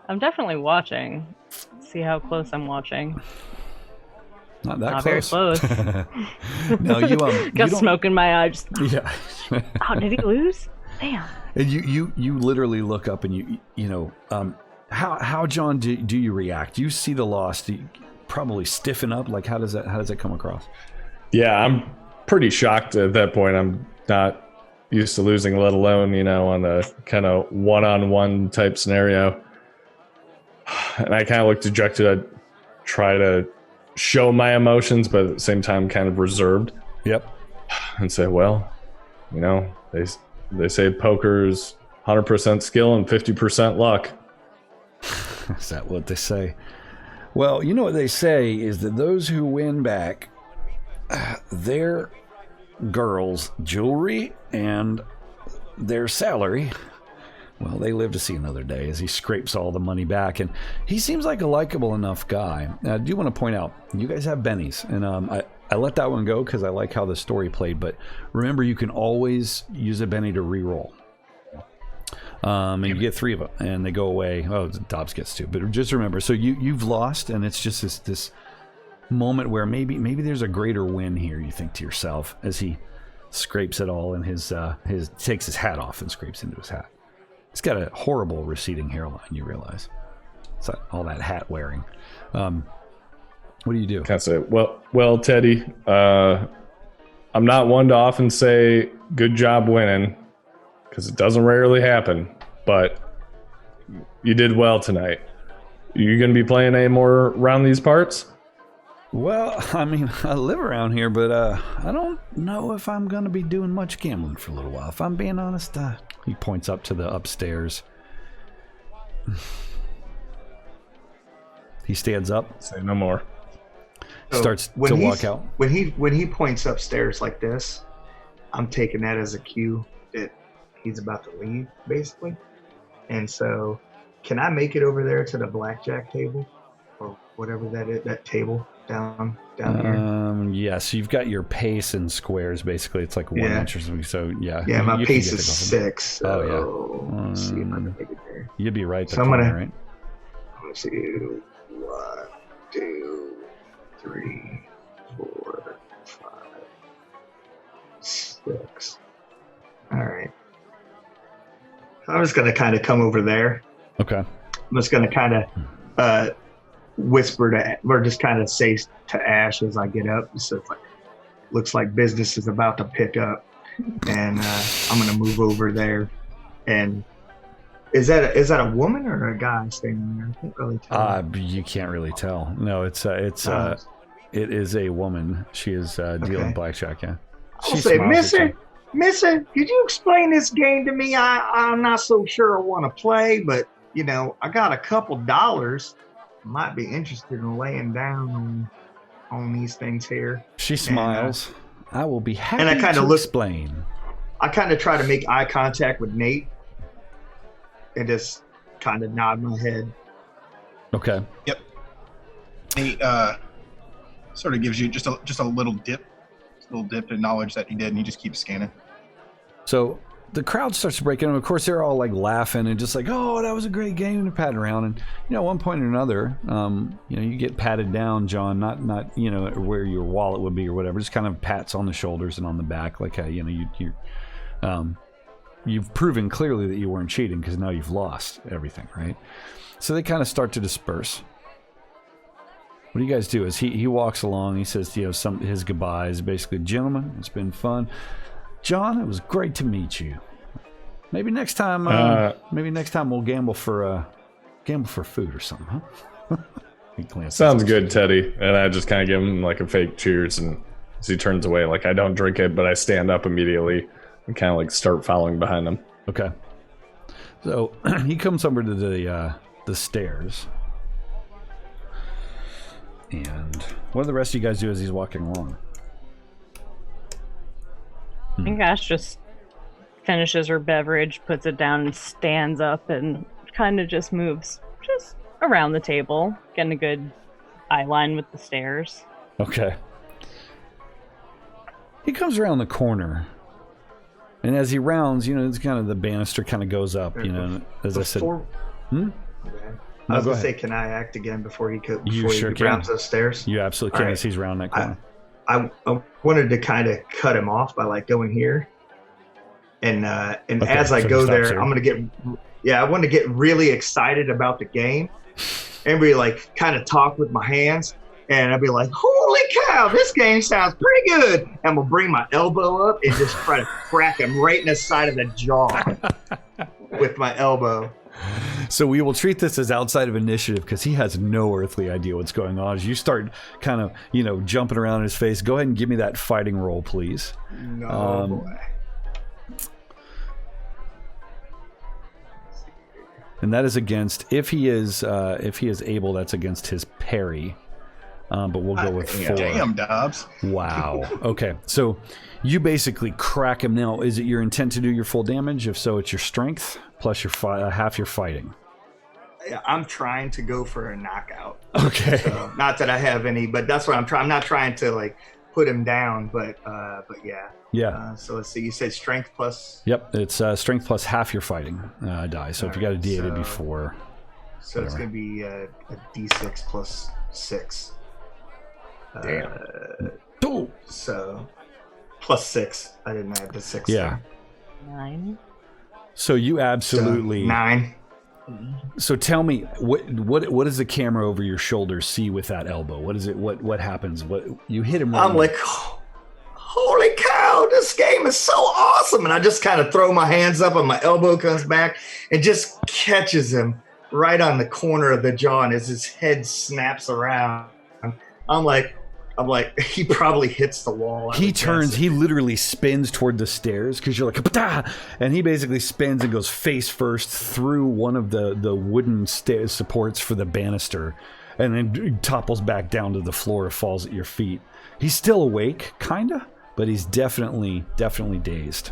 I'm definitely watching. See how close I'm watching. Not that Not close. Very close. No, you got smoke in my eye. Just, yeah. oh, did he lose? Damn. And you literally look up and how John do you react? You see the loss. Do you probably stiffen up? Like how does that come across? Yeah, I'm pretty shocked at that point. I'm not used to losing, let alone, on a kind of one-on-one type scenario. And I kind of look dejected. I try to show my emotions, but at the same time kind of reserved. Yep. And say, well, they say poker's 100% skill and 50% luck. Is that what they say? Well, you know what they say is that those who win back their girls' jewelry and their salary, well, they live to see another day, as he scrapes all the money back. And he seems like a likable enough guy. Now, I do want to point out, you guys have bennies, and I let that one go because I like how the story played. But remember, you can always use a benny to re-roll. And you get 3 of them, and they go away. Oh, Dobbs gets 2. But just remember, so you've lost, and it's just this moment where maybe there's a greater win here, you think to yourself, as he scrapes it all, and his takes his hat off and scrapes into his hat. He's got a horrible receding hairline, you realize. It's like all that hat wearing. What do you do? Can't say, well, Teddy, I'm not one to often say good job winning, because it doesn't rarely happen, but you did well tonight. You going to be playing any more around these parts? Well, I mean, I live around here, but I don't know if I'm going to be doing much gambling for a little while. If I'm being honest, he points up to the upstairs. He stands up. Say no more. Starts to walk out. When he points upstairs like this, I'm taking that as a cue that he's about to leave, basically. And so, can I make it over there to the blackjack table or whatever that is, that table down here? Yeah, so you've got your pace in squares, basically. It's like 1 inch or something. So yeah. Yeah, my pace is 6. So oh yeah. Let's see if I can make it there. You'd be right. So I'm gonna see 1, 2, 3, 4, 5, 6. All right. I'm just gonna kind of come over there. Okay. I'm just gonna kind of whisper to, or just kind of say to Ash as I get up. So it's like, looks like business is about to pick up, and I'm gonna move over there. And is that a woman or a guy standing there? I can't really tell. You can't really tell. No, it is a woman. She is dealing blackjack. Yeah. I'll say, Missy, could you explain this game to me? I'm not so sure I want to play, but I got a couple dollars. Might be interested in laying down on these things here. She smiles. I will be happy and I kinda to look- explain. I kind of try to make eye contact with Nate and just kind of nod my head. Okay. Yep. He sort of gives you just a little dip, to acknowledge that he did, and he just keeps scanning. So the crowd starts to break in. Of course, they're all like laughing and just like, "Oh, that was a great game," and patting around. And at one point or another, you get patted down, John. Not where your wallet would be or whatever. Just kind of pats on the shoulders and on the back, like you've proven clearly that you weren't cheating because now you've lost everything, right? So they kind of start to disperse. What do you guys do? As he walks along, he says, his goodbyes. Basically, gentlemen, it's been fun. John, it was great to meet you. Maybe next time we'll gamble for food or something, huh? Sounds good, Teddy. And I just kind of give him like a fake cheers, and as he turns away, like I don't drink it, but I stand up immediately and kind of like start following behind him. Okay. So he comes over to the stairs. And what do the rest of you guys do as he's walking along? I think Ash just finishes her beverage, puts it down, and stands up and kind of just moves just around the table, getting a good eye line with the stairs. Okay. He comes around the corner, and as he rounds, it's kind of the banister kind of goes up, as I said. I was going to say, can I act again before he rounds those stairs? You absolutely can as he's around that corner. I wanted to kind of cut him off by like going here. And as I go there, I'm going to I want to get really excited about the game and be like kind of talk with my hands. And I'll be like, holy cow, this game sounds pretty good. And I'm going to bring my elbow up and just try to crack him right in the side of the jaw with my elbow. So we will treat this as outside of initiative because he has no earthly idea what's going on. As you start kind of, jumping around in his face, go ahead and give me that fighting roll, please. No boy. And that is against, if he is able, that's against his parry. But we'll go with 4. Damn, Dobbs. Wow. Okay. So you basically crack him. Now, is it your intent to do your full damage? If so, it's your strength plus your half your fighting. I'm trying to go for a knockout. Okay. So, not that I have any, but that's what I'm trying. I'm not trying to like put him down, but yeah. Yeah. So let's see. You said strength plus. Yep. It's strength plus half your fighting die. So if you got a D8 before. So it's going to be a D6 plus 6. Damn. So plus 6. I didn't add the 6. Yeah. There. 9. So you absolutely 9. So tell me, what does the camera over your shoulder see with that elbow? What is it? What happens? What you hit him? Right I'm like, holy cow! This game is so awesome! And I just kind of throw my hands up, and my elbow comes back and just catches him right on the corner of the jaw. And as his head snaps around, I'm like, he probably hits the wall. He turns, he literally spins toward the stairs because you're like, "Kapata!" And he basically spins and goes face first through one of the wooden stairs supports for the banister and then topples back down to the floor, falls at your feet. He's still awake, kinda, but he's definitely dazed.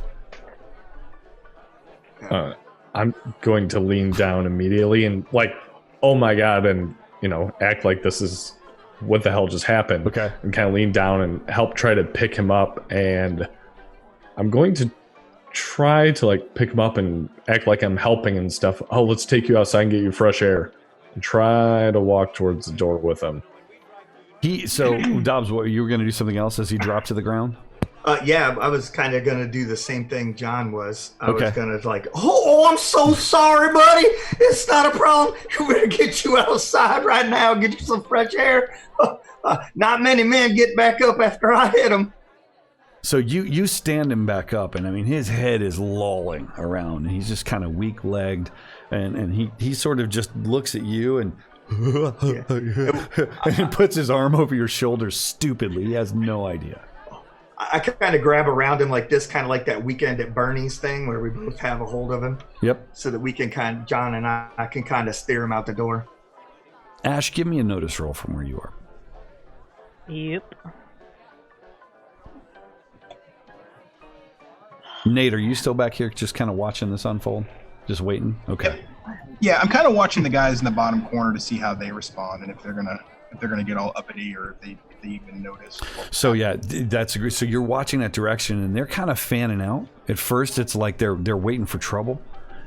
I'm going to lean down immediately and like, oh my God, and act like this is what the hell just happened. Okay. And kind of lean down and help try to pick him up. And I'm going to try to like pick him up and act like I'm helping and stuff. Oh, let's take you outside and get you fresh air. And try to walk towards the door with him. So Dobbs, what, you were going to do something else as he dropped to the ground? Yeah, I was kind of going to do the same thing John was. I was going to like, oh, I'm so sorry, buddy. It's not a problem. We're going to get you outside right now, get you some fresh air. Not many men get back up after I hit them. So you stand him back up, and I mean, his head is lolling around. He's just kind of weak-legged, and he sort of just looks at you and and puts his arm over your shoulder stupidly. He has no idea. I kind of grab around him like this, kind of like that Weekend at Bernie's thing where we both have a hold of him. Yep. So that we can John and I can kind of steer him out the door. Ash, give me a notice roll from where you are. Yep. Nate, are you still back here just kind of watching this unfold? Just waiting? Okay. Yeah, I'm kind of watching the guys in the bottom corner to see how they respond and if they're gonna get all uppity or if they even notice. So yeah, that's a great. So you're watching that direction, and they're kind of fanning out. At first, it's like they're waiting for trouble.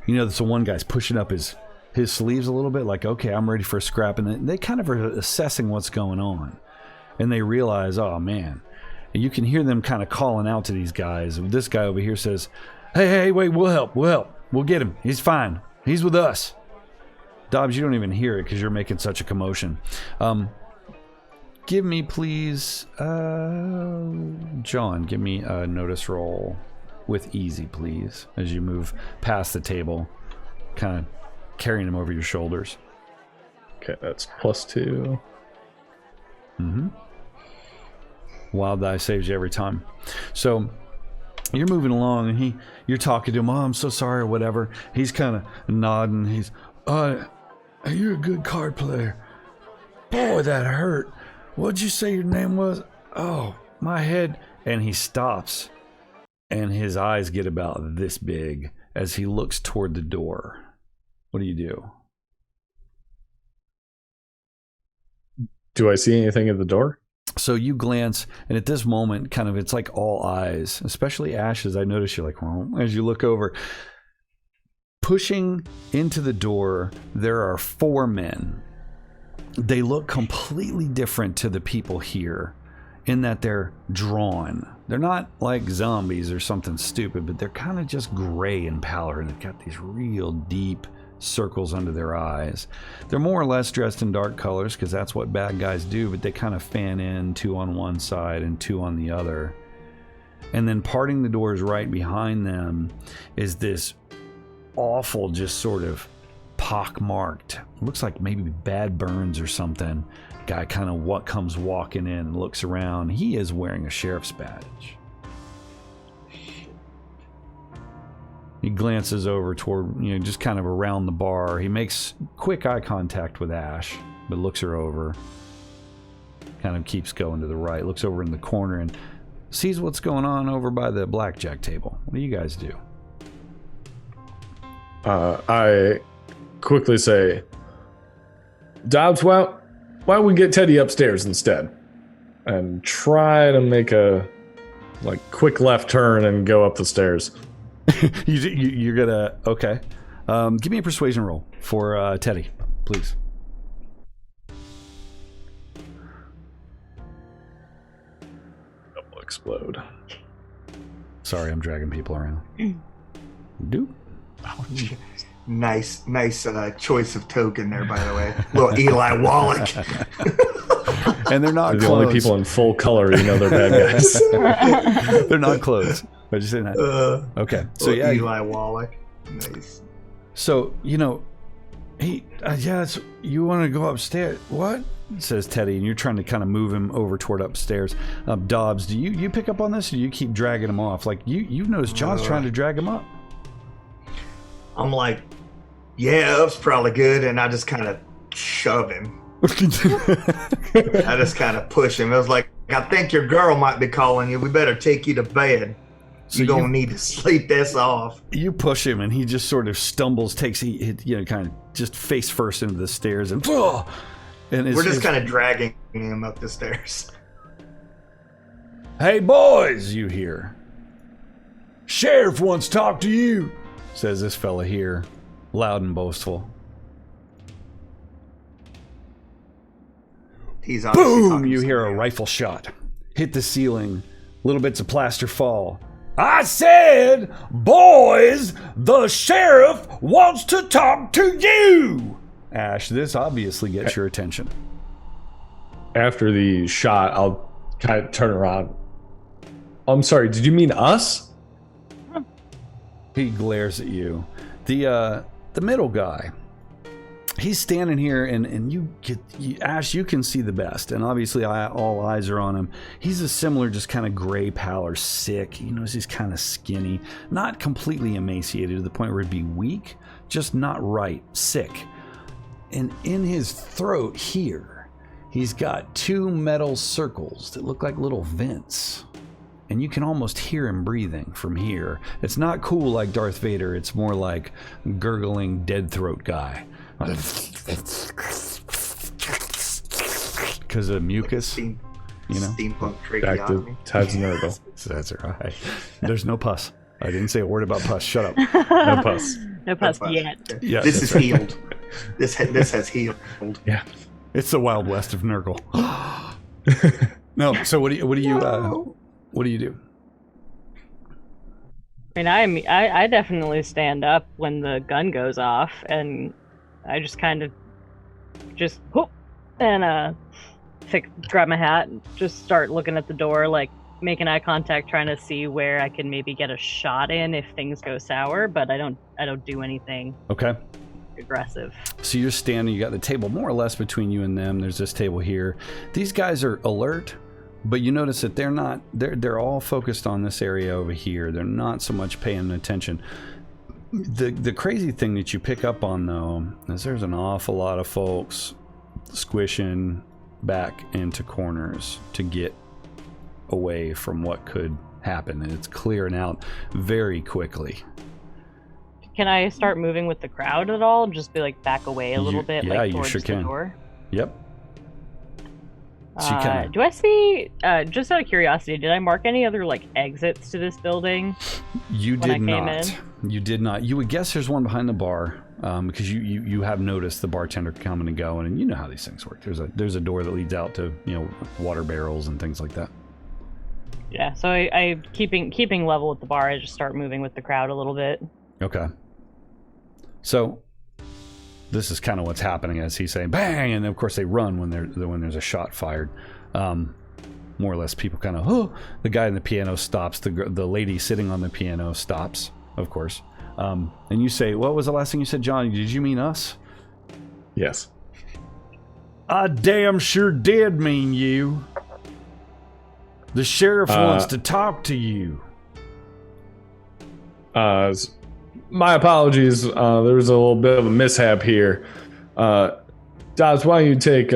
You know, so one guy's pushing up his sleeves a little bit, like, okay, I'm ready for a scrap, and they kind of are assessing what's going on, and they realize, oh man, and you can hear them kind of calling out to these guys. This guy over here says, hey, wait, we'll help, we'll get him. He's fine. He's with us. Dobbs, you don't even hear it because you're making such a commotion. Give me, please, John, give me a notice roll with easy, please, as you move past the table, kind of carrying him over your shoulders. Okay, that's +2. Mm-hmm. Wild die saves you every time. So you're moving along, and you're talking to him. Oh, I'm so sorry, or whatever. He's kind of nodding. He's, you're a good card player. Boy, that hurt. What'd you say your name was? Oh, my head. And he stops, and his eyes get about this big as he looks toward the door. What do you do? Do I see anything at the door? So you glance, and at this moment, kind of, it's like all eyes, especially Ash's. I notice you're like, well, as you look over. Pushing into the door, there are 4 men. They look completely different to the people here in that they're drawn. They're not like zombies or something stupid, but they're kind of just gray in pallor, and they've got these real deep circles under their eyes. They're more or less dressed in dark colors because that's what bad guys do, but they kind of fan in 2 on one side and 2 on the other. And then parting the doors right behind them is this awful, just sort of pockmarked, looks like maybe bad burns or something. Guy kind of comes walking in and looks around. He is wearing a sheriff's badge. He glances over toward, just kind of around the bar. He makes quick eye contact with Ash, but looks her over. Kind of keeps going to the right, looks over in the corner and sees what's going on over by the blackjack table. What do you guys do? I quickly say, Dobbs, why don't we get Teddy upstairs instead? And try to make a quick left turn and go up the stairs. You're gonna, okay. Give me a persuasion roll for Teddy, please. Double explode. Sorry, I'm dragging people around. Do. Nice choice of token there, by the way. Little Eli Wallach. And they're not the clothes. Only people in full color, they're bad guys. They're not clothes. What'd you say that? Okay. So yeah, Eli Wallach. Nice. So he you want to go upstairs? What? Says Teddy, and you're trying to kind of move him over toward upstairs. Dobbs, do you pick up on this, or do you keep dragging him off? Like you've noticed John's trying to drag him up. I'm like, yeah, up's probably good, and I just kind of shove him. I just kind of push him. I was like, I think your girl might be calling you. We better take you to bed. So you're going to need to sleep this off. You push him, and he just sort of stumbles, kind of just face first into the stairs, and we're just kind of dragging him up the stairs. Hey, boys, you hear. Sheriff wants to talk to you, says this fella here, loud and boastful. He's boom! You hear a rifle shot hit the ceiling. Little bits of plaster fall. I said, boys, the sheriff wants to talk to you. Ash, this obviously gets your attention. After the shot, I'll kind of turn around. I'm sorry, did you mean us? He glares at you. The middle guy. He's standing here, and Ash, you can see the best, and obviously all eyes are on him. He's a similar, just kind of gray pallor, sick. He's kind of skinny, not completely emaciated to the point where he'd be weak, just not right, sick. And in his throat here, He's got 2 metal circles that look like little vents. And you can almost hear him breathing from here. It's not cool like Darth Vader. It's more like gurgling dead throat guy. Because of mucus, you know? Steampunk Back to tracheotomy. Tad's Nurgle. That's right. There's no pus. I didn't say a word about pus. Shut up. No pus. No pus yet. Yeah, This is that's right. healed. This has healed. Yeah. It's the Wild West of Nurgle. No, so what do you do? I mean, I definitely stand up when the gun goes off, and I just kind of just whoop and grab my hat and just start looking at the door, like making eye contact, trying to see where I can maybe get a shot in if things go sour. But I don't do anything Okay. aggressive. So you're standing, you got the table more or less between you and them. There's this table here. These guys are alert, but you notice that they're all focused on this area over here. They're not so much paying attention. The crazy thing that you pick up on, though, is there's an awful lot of folks squishing back into corners to get away from what could happen, and it's clearing out very quickly. Can I start moving with the crowd at all? Just be like back away a little bit, yeah, like you towards sure the can. door. Yep. So you kinda, Do I see? Just out of curiosity, did I mark any other like exits to this building? you when I did came not. You did not. You would guess there's one behind the bar, because you have noticed the bartender coming and going, and you know how these things work. There's a door that leads out to water barrels and things like that. Yeah. So I keeping level with the bar. I just start moving with the crowd a little bit. Okay. So this is kind of what's happening as he's saying bang, and of course they run when there's a shot fired. More or less, people kind of the guy in the piano stops. The lady sitting on the piano stops, of course. And you say, what was the last thing you said, John? Did you mean us? Yes. I damn sure did mean you. The sheriff wants to talk to you. My apologies. There was a little bit of a mishap here. Dobbs, why don't you take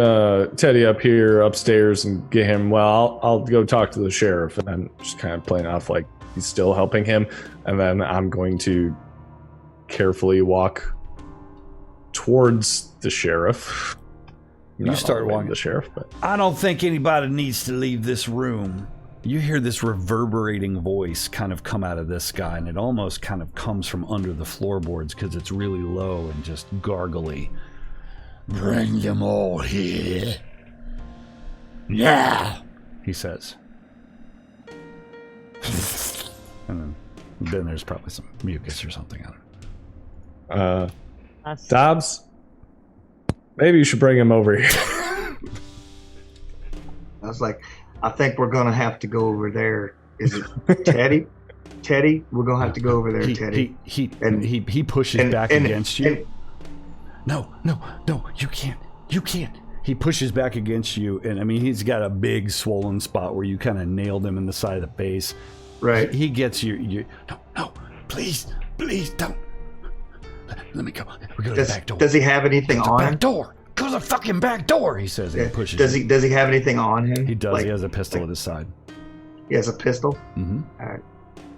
Teddy up here upstairs and get him? Well, I'll go talk to the sheriff, and then just kind of playing off like he's still helping him, and then I'm going to carefully walk towards the sheriff. You start walking the sheriff, but I don't think anybody needs to leave this room. You hear this reverberating voice kind of come out of this guy, and it almost kind of comes from under the floorboards because it's really low and just gargly. Bring them all here. Now, he says. And then there's probably some mucus or something on it. Dobbs, maybe you should bring him over here. I was like, I think we're gonna have to go over there. Is it Teddy? Teddy, we're gonna have to go over there, Teddy. He pushes back against you. No, you can't. He pushes back against you, and I mean, he's got a big swollen spot where you kind of nailed him in the side of the face. Right. He gets you. No, please, don't. Let me go. We go to the back door. Does he have anything on him? Back door. Go to the fucking back door, he says. And he pushes. Does he have anything on him? He does. Like, he has a pistol at his side. He has a pistol? Mm-hmm. All right.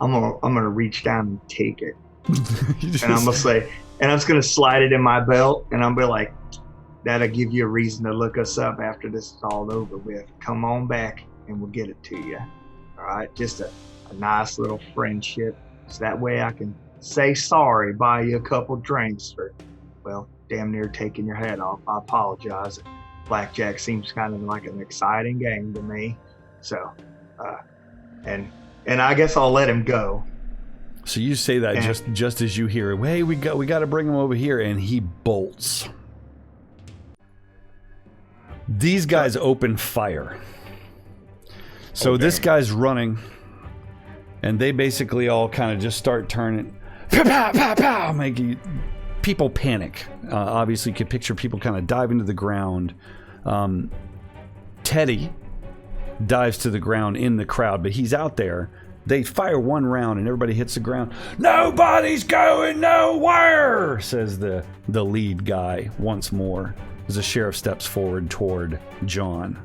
I'm gonna reach down and take it. And I'm gonna say, and I'm just gonna slide it in my belt, and I'm gonna be like, that'll give you a reason to look us up after this is all over with. Come on back and we'll get it to you. All right, just a nice little friendship. So that way I can say sorry, buy you a couple drinks for, well, damn near taking your head off. I apologize. Blackjack seems kind of like an exciting game to me. So, and I guess I'll let him go. So you say that just as you hear, hey, we got to bring him over here, and he bolts. These guys open fire. So this guy's running, and they basically all kind of just start turning. Pow, pow, pow, pow, making people panic. Obviously, you could picture people kind of dive into the ground. Teddy dives to the ground in the crowd, but he's out there. They fire one round, and everybody hits the ground. Nobody's going nowhere, says the lead guy once more. as the sheriff steps forward toward John.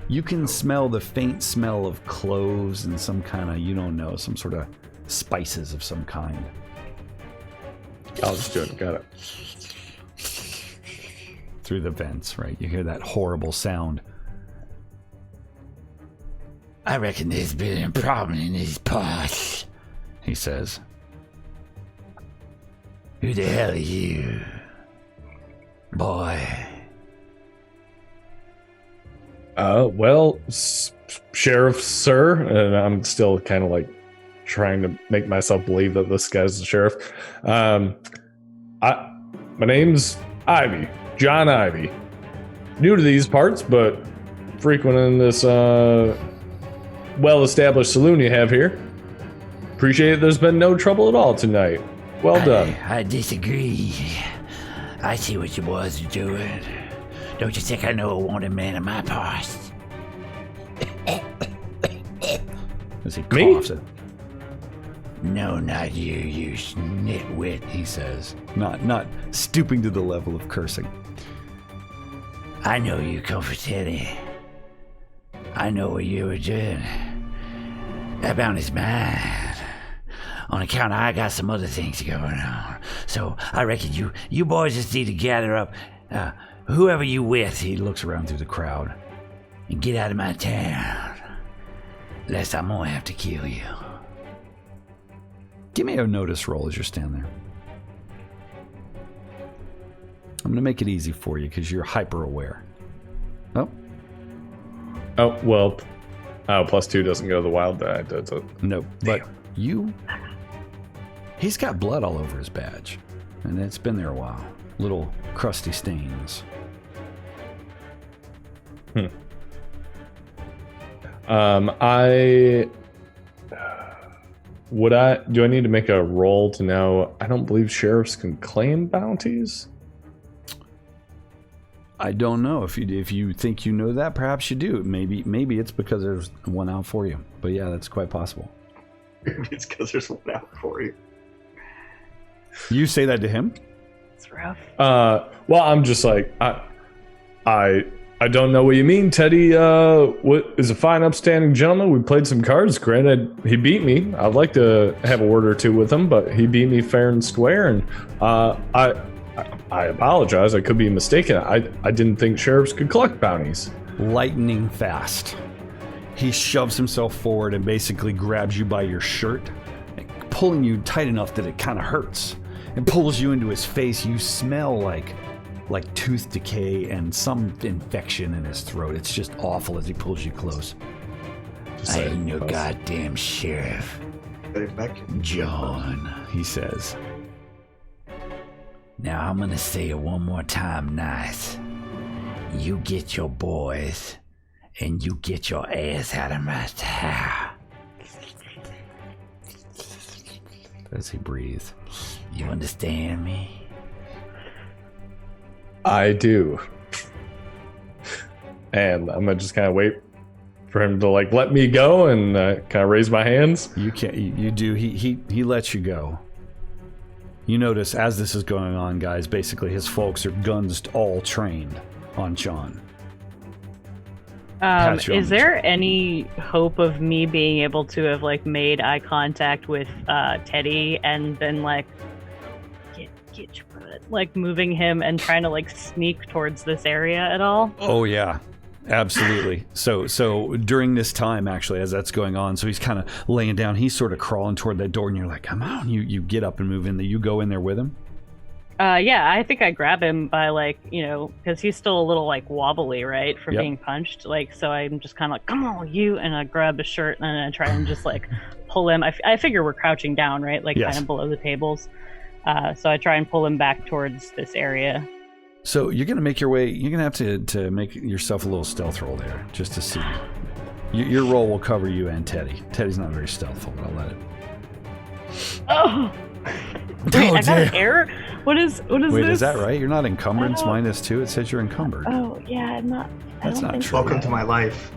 You can smell the faint smell of cloves and some kind of, you don't know, some sort of spices of some kind. I'll just do it. Got it. Through the vents, right? You hear that horrible sound. I reckon there's been a problem in these parts, he says. Who the hell are you, boy? Well, Sheriff, sir, and I'm still kind of like trying to make myself believe that this guy's the sheriff. My name's Ivy, John Ivy. New to these parts, but frequenting this well-established saloon you have here. Appreciate there's been no trouble at all tonight. Well done. I disagree. I see what you boys are doing. Don't you think I know a wanted man in my parts? As he Me? coughs it. No, not you, you nitwit, He says, not stooping to the level of cursing. I know you come for Teddy. I know what you were doing. That bounty's mine. On account I got some other things going on. So I reckon you boys just need to gather up whoever you with. He looks around through the crowd. And get out of my town. Lest I'm gonna have to kill you. Give me a notice roll as you're standing there. I'm going to make it easy for you because you're hyper aware. Oh. Oh, well, +2 doesn't go to the wild die. Does it? No, but he's got blood all over his badge. And it's been there a while. Little crusty stains. Do I need to make a roll to know? I don't believe sheriffs can claim bounties. I don't know. If you think you know that, perhaps you do. Maybe it's because there's one out for you. But yeah, that's quite possible. It's because there's one out for you. You say that to him? It's rough. Well, I'm just like I don't know what you mean. Teddy what is a fine, upstanding gentleman. We played some cards. Granted, he beat me. I'd like to have a word or two with him, but he beat me fair and square. And I apologize. I could be mistaken. I didn't think sheriffs could collect bounties. Lightning fast. He shoves himself forward and basically grabs you by your shirt, pulling you tight enough that it kind of hurts, and pulls you into his face. You smell like tooth decay and some infection in his throat. It's just awful as he pulls you close. I ain't no goddamn sheriff, John, he says. Now I'm gonna say it one more time nice. You get your boys, and you get your ass out of my town. As he breathes. You understand me? I do. And I'm gonna just kind of wait for him to let me go and kind of raise my hands. You can't. You do. He lets you go. You notice as this is going on, guys, basically his folks are guns all trained on John. Is there any hope of me being able to have made eye contact with Teddy and then get your butt, moving him and trying to sneak towards this area at all? Oh yeah. Absolutely. So during this time, actually, as that's going on, so he's kind of laying down, he's sort of crawling toward that door, and you're like, come on, you get up and move in there. You go in there with him? Yeah, I think I grab him by because he's still a little wobbly, right, from being punched. So I'm just kind of come on, you, and I grab his shirt and I try and just pull him. I figure we're crouching down, right, Yes. kind of below the tables. So I try and pull him back towards this area. So you're going to make your way, you're going to have to make yourself a little stealth roll there, just to see. Your roll will cover you and Teddy. Teddy's not very stealthful, but I'll let it. Oh! Wait, I got an error? What is Wait, this? is that right? You're not encumbrance -2? It says you're encumbered. Oh, yeah, I'm not. That's not true. Welcome to my life.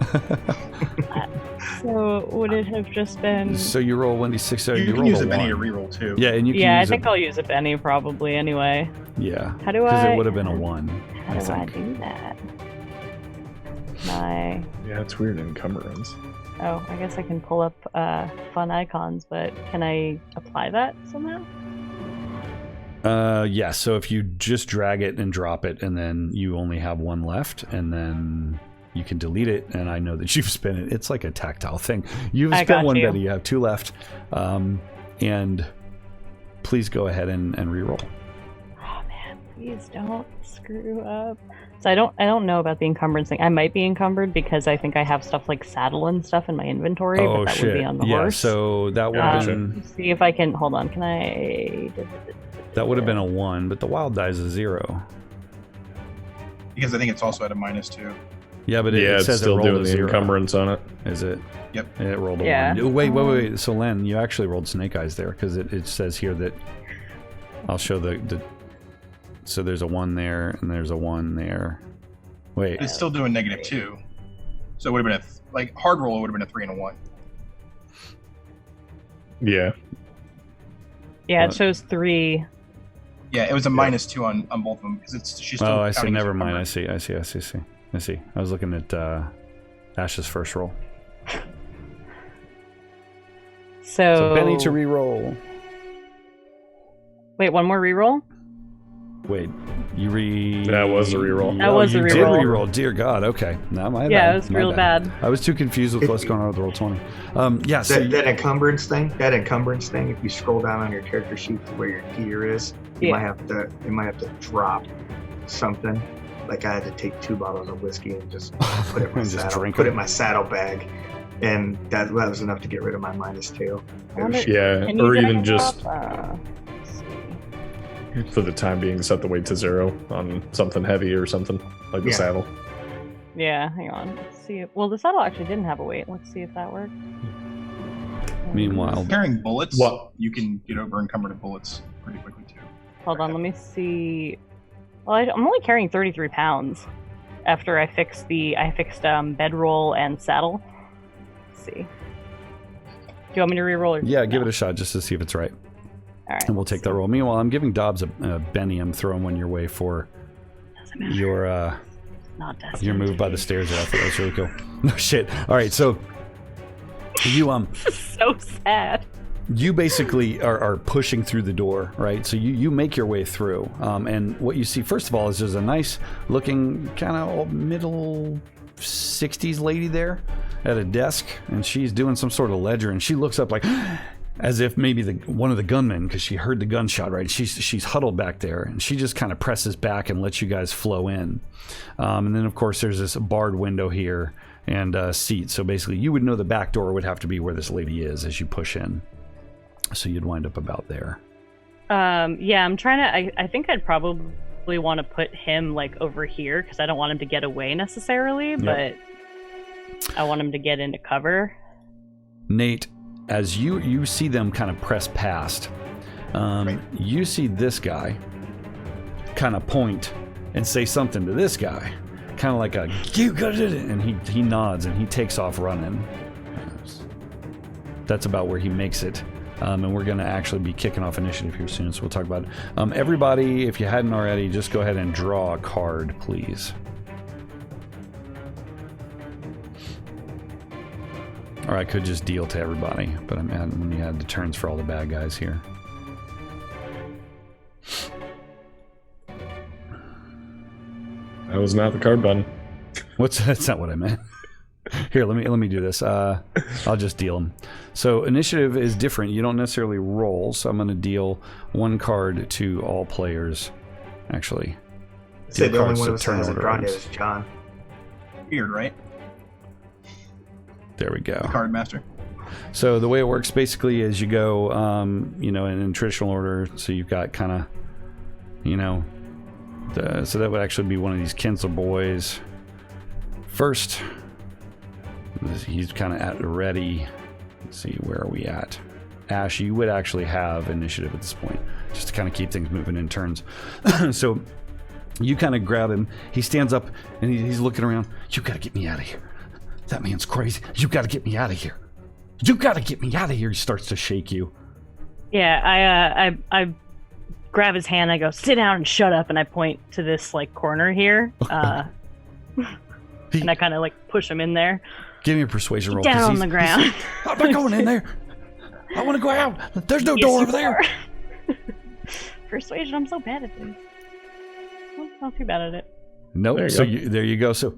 So would it have just been? So you roll 1d6. So You can roll use a a Benny to 1. reroll too. Yeah, and you can Yeah, I use think I'll use a Benny probably anyway. Yeah. How do Because I? it would have been a 1. How do I do that? Yeah, it's weird encumbrance. Oh, I guess I can pull up fun icons, but can I apply that somehow? Yeah, so if you just drag it and drop it, and then you only have 1 left, and then you can delete it, and I know that you've spent it. It's like a tactile thing. You've I spent got 1 you. Betty, you have 2 left. And please go ahead and reroll. Oh man, please don't screw up. So I don't know about the encumbrance thing. I might be encumbered because I think I have stuff like saddle and stuff in my inventory, Oh, but that shit. would be on the Yeah, horse. so that would have been... See if I can... Hold on, can I... That would have been a 1, but the wild die is a 0. Because I think it's also at a -2. Yeah, but it It's says still it rolled doing a the 0. encumbrance on it. Is it? Yep. It rolled a Yeah. 1. Wait. So Len, you actually rolled Snake Eyes there, because it says here that... I'll show the... So there's a 1 there, and there's a 1 there. Wait. It's still doing -2. So it would have been hard roll would have been a 3 and a 1. Yeah. Yeah, it What? shows 3. Yeah, it was a -2 on both of them because she's still. Oh, I see. counting as Never mind. I encumbered. see. I was looking at Ash's first roll. So Benny to re-roll. Wait, one more reroll? Wait, That was a reroll. That was a you did reroll. reroll. Dear God. Okay. Now my Yeah, bad. it was My real bad. I was too confused with what's going on with roll 20. Yeah. So That encumbrance thing. If you scroll down on your character sheet to where your gear is, you might have to drop something. Like I had to take 2 bottles of whiskey and just put it in my And just saddle. drink Put it. it in my saddlebag, and that was enough to get rid of my -2. I wonder- Yeah, Can you or get even it just up? Let's see. for the time being, set the weight to 0 on something heavy or something like the Yeah. saddle. Yeah, hang on. Let's see. Well, the saddle actually didn't have a weight. Let's see if that works. meanwhile, Carrying bullets, What? you can get over encumbered bullets pretty quickly too. Hold on, let me see. Well, I'm only carrying 33 pounds after I fixed bedroll and saddle. Let's see. Do you want me to reroll? Or yeah, give it a shot just to see if it's right. All right. And we'll take that roll. Meanwhile, I'm giving Dobbs a Benny. I'm throwing one your way for Doesn't matter. your Not destined your move to by be. the stairs there. I thought that was really cool. No shit. All right, so you So sad. you basically are pushing through the door, right? So you make your way through, and what you see first of all is there's a nice looking kind of middle 60s lady there at a desk, and she's doing some sort of ledger, and she looks up like as if maybe one of the gunmen, because she heard the gunshot, right? She's huddled back there, and she just kind of presses back and lets you guys flow in. And then of course there's this barred window here and seats. So basically you would know the back door would have to be where this lady is as you push in. So you'd wind up about there. Yeah, I'm trying to. I think I'd probably want to put him like over here because I don't want him to get away necessarily, but I want him to get into cover. Nate, as you see them kind of press past, you see this guy kind of point and say something to this guy, kind of like a "you got it," and he nods and he takes off running. That's about where he makes it. And we're going to actually be kicking off initiative here soon, so we'll talk about it. Everybody, if you hadn't already, just go ahead and draw a card, please. Or I could just deal to everybody, but I'm adding when you add the turns for all the bad guys here. That was not the card button. That's not what I meant. Here, let me do this. I'll just deal them. So initiative is different. You don't necessarily roll, so I'm going to deal 1 card to all players. Actually, Say the only cards one to of us that turn hasn't order drawn yet items. is John. Weird, right? There we go. Card master. So the way it works basically is you go, in traditional order. So you've got kind of, so that would actually be one of these Kinsler boys. First, he's kind of at the ready. Let's see, where are we at? Ash, you would actually have initiative at this point, just to kind of keep things moving in turns. So you kind of grab him. He stands up and he's looking around. You got to get me out of here. That man's crazy. You got to get me out of here. You got to get me out of here. He starts to shake you. Yeah, I grab his hand. I go, sit down and shut up. And I point to this like corner here. And I kind of like push him in there. Give me a persuasion roll. Down on the ground. I'm not going in there. I want to go out. There's no door over there. Persuasion. I'm so bad at this. Well, not too bad at it. Nope. There you go. So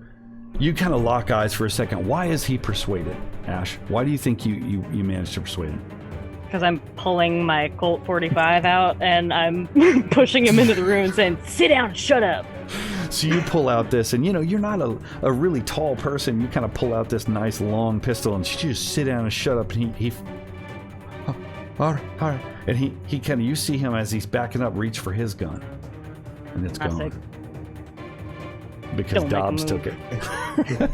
you kind of lock eyes for a second. Why is he persuaded, Ash? Why do you think you managed to persuade him? Because I'm pulling my Colt 45 out and I'm pushing him into the room and saying, sit down and shut up. So you pull out this, and you're not a really tall person. You kind of pull out this nice long pistol, and you just sit down and shut up. And he all right. And he kind of, you see him as he's backing up, reach for his gun, and it's gone because Dobbs took it.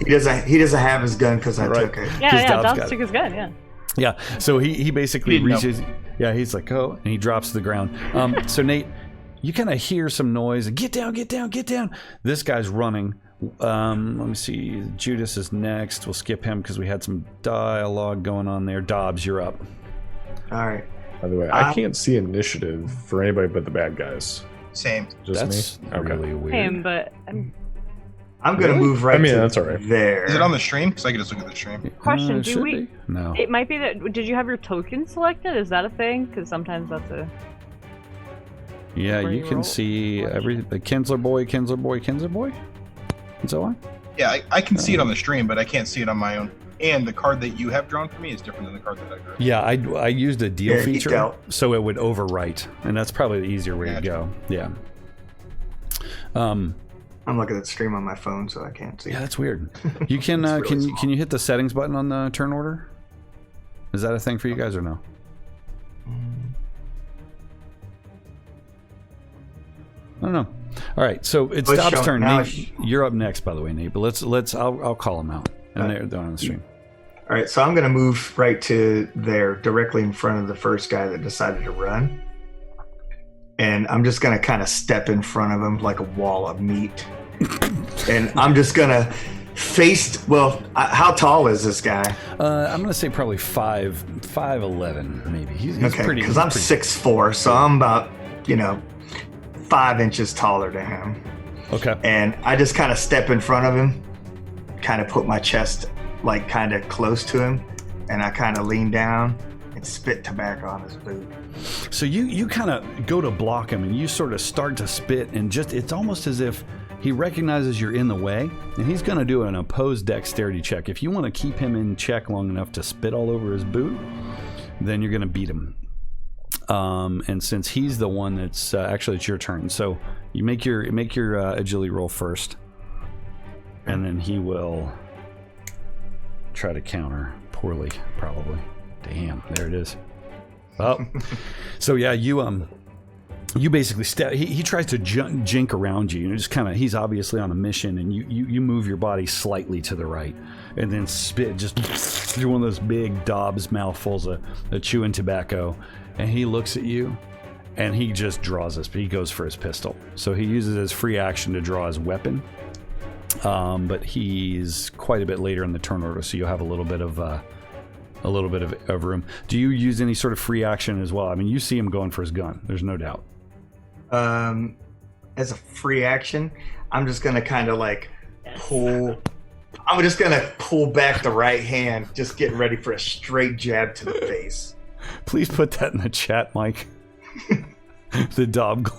He doesn't have his gun because I took it. Yeah, Dobbs took his gun. Yeah. Yeah. So he basically reaches. Yeah, he's like, oh, and he drops to the ground. So Nate, you kind of hear some noise. Get down. This guy's running. Let me see. Judas is next. We'll skip him because we had some dialogue going on there. Dobbs, you're up. All right. By the way, I can't see initiative for anybody but the bad guys. Same. Just me? Okay. Really weird. Same, but I'm going to move right that's all right. there. Is it on the stream? Because I can just look at the stream. Question, it do should we... be. No. It might be that... Did you have your token selected? Is that a thing? Because sometimes that's a... Yeah, you can see the Kinsler boy. And so on? Yeah, I can see it on the stream, but I can't see it on my own. And the card that you have drawn for me is different than the card that I drew. Yeah, I used a deal feature, so it would overwrite, and that's probably the easier way to go. Yeah. I'm looking at the stream on my phone, so I can't see. Yeah, that's weird. You can really can you hit the settings button on the turn order? Is that a thing for you guys or no? I don't know. All right, so it's Dobbs' turn. Nate, you're up next, by the way, Nate. But let's I'll call him out, and they're on the stream. All right, so I'm going to move right to there, directly in front of the first guy that decided to run, and I'm just going to kind of step in front of him like a wall of meat, and I'm just going to face. Well, how tall is this guy? I'm going to say probably 5'11", maybe. He's okay, pretty. Because I'm 6'4", so I'm about 5 inches taller than him. Okay. And I just kind of step in front of him, kind of put my chest like kind of close to him, and I kind of lean down and spit tobacco on his boot. So you kind of go to block him, and you sort of start to spit, and it's almost as if he recognizes you're in the way, and he's going to do an opposed dexterity check. If you want to keep him in check long enough to spit all over his boot, then you're going to beat him. And since he's the one that's actually it's your turn, so you make your agility roll first, and then he will try to counter poorly, probably. Damn, there it is. Oh, so yeah, you basically step. He tries to jink around you, and just kind of. He's obviously on a mission, and you move your body slightly to the right, and then spit just through one of those big Dobbs mouthfuls of chewing tobacco. And he looks at you, and he just draws this. But he goes for his pistol, so he uses his free action to draw his weapon. But he's quite a bit later in the turn order, so you'll have a little bit of room. Do you use any sort of free action as well? I mean, you see him going for his gun. There's no doubt. As a free action, I'm just gonna kind of like pull. I'm just gonna pull back the right hand, just getting ready for a straight jab to the face. Please put that in the chat, Mike. The Dobb.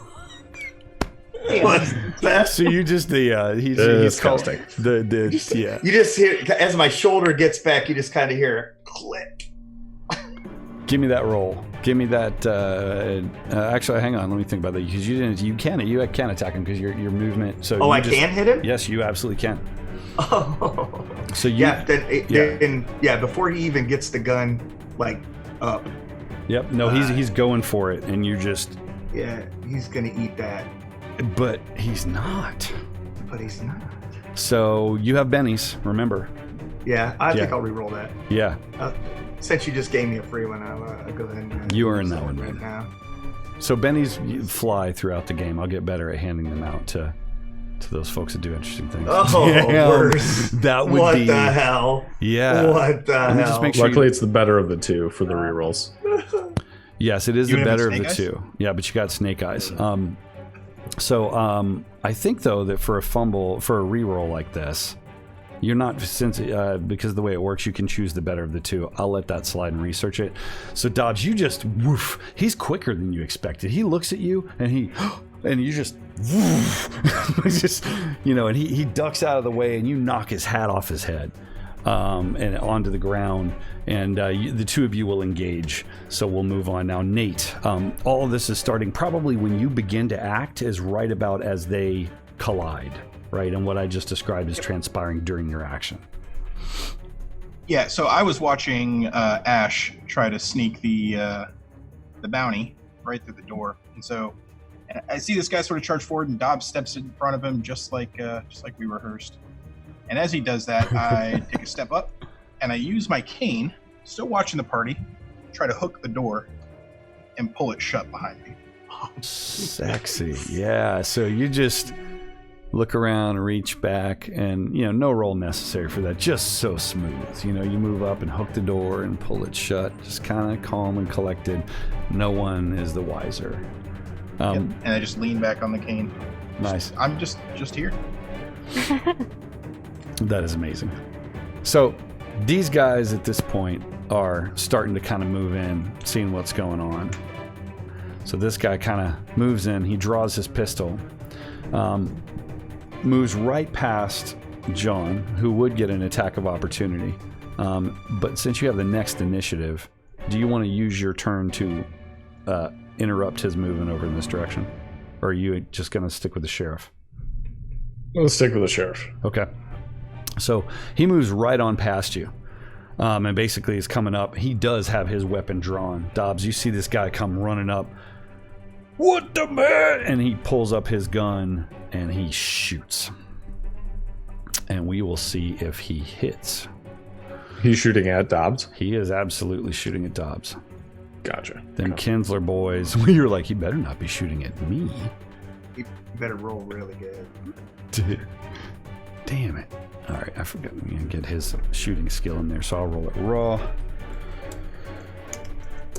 What's that? So you just he's called yeah. You just hear as my shoulder gets back. You just kind of hear a click. Give me that roll. Give me that. Actually, hang on. Let me think about that because you can attack him because your movement. So I can hit him. Yes, you absolutely can. Oh. So you. Then before he even gets the gun like up. Yep. No, he's going for it, and you just. Yeah, he's gonna eat that. But he's not. So you have bennies, remember? Yeah, I think I'll re-roll that. Yeah. Since you just gave me a free one, I'll go ahead and... You earn that one, man. Now. So bennies fly throughout the game. I'll get better at handing them out to to those folks that do interesting things. Oh, worse. That would what be. the hell? Yeah. What the Let me hell? just make sure. Luckily, it's the better of the two for the rerolls. Yes, it is You the have better of snake the eyes? two. Yeah, but you got snake eyes. I think though that for a reroll like this, you're not because of the way it works, you can choose the better of the two. I'll let that slide and research it. So Dobbs, you just woof. He's quicker than you expected. He looks at you and you just woof, just and he ducks out of the way and you knock his hat off his head. And onto the ground, and the two of you will engage. So we'll move on now. Nate, all of this is starting probably when you begin to act is right about as they collide, right? And what I just described is transpiring during your action. Yeah, so I was watching Ash try to sneak the bounty right through the door, and so I see this guy sort of charge forward, and Dobbs steps in front of him just like we rehearsed. And as he does that, I take a step up, and I use my cane, still watching the party, try to hook the door and pull it shut behind me. Sexy, yeah. So you just look around, reach back, and no roll necessary for that. Just so smooth. You move up and hook the door and pull it shut. Just kind of calm and collected. No one is the wiser. Yep. And I just lean back on the cane. Nice. I'm just here. That is amazing. So these guys at this point are starting to kind of move in, seeing what's going on. So this guy kind of moves in. He draws his pistol, moves right past John, who would get an attack of opportunity. But since you have the next initiative, do you want to use your turn to interrupt his movement over in this direction? Or are you just going to stick with the sheriff? Let's stick with the sheriff. Okay. So he moves right on past you, and basically is coming up. He does have his weapon drawn. Dobbs, you see this guy come running up. What the man? And he pulls up his gun and he shoots. And we will see if he hits. He's shooting at Dobbs? He is absolutely shooting at Dobbs. Gotcha. Them Kinsler boys, you're like, he better not be shooting at me. You better roll really good. Damn it. All right, I forgot we can get his shooting skill in there, so I'll roll it raw.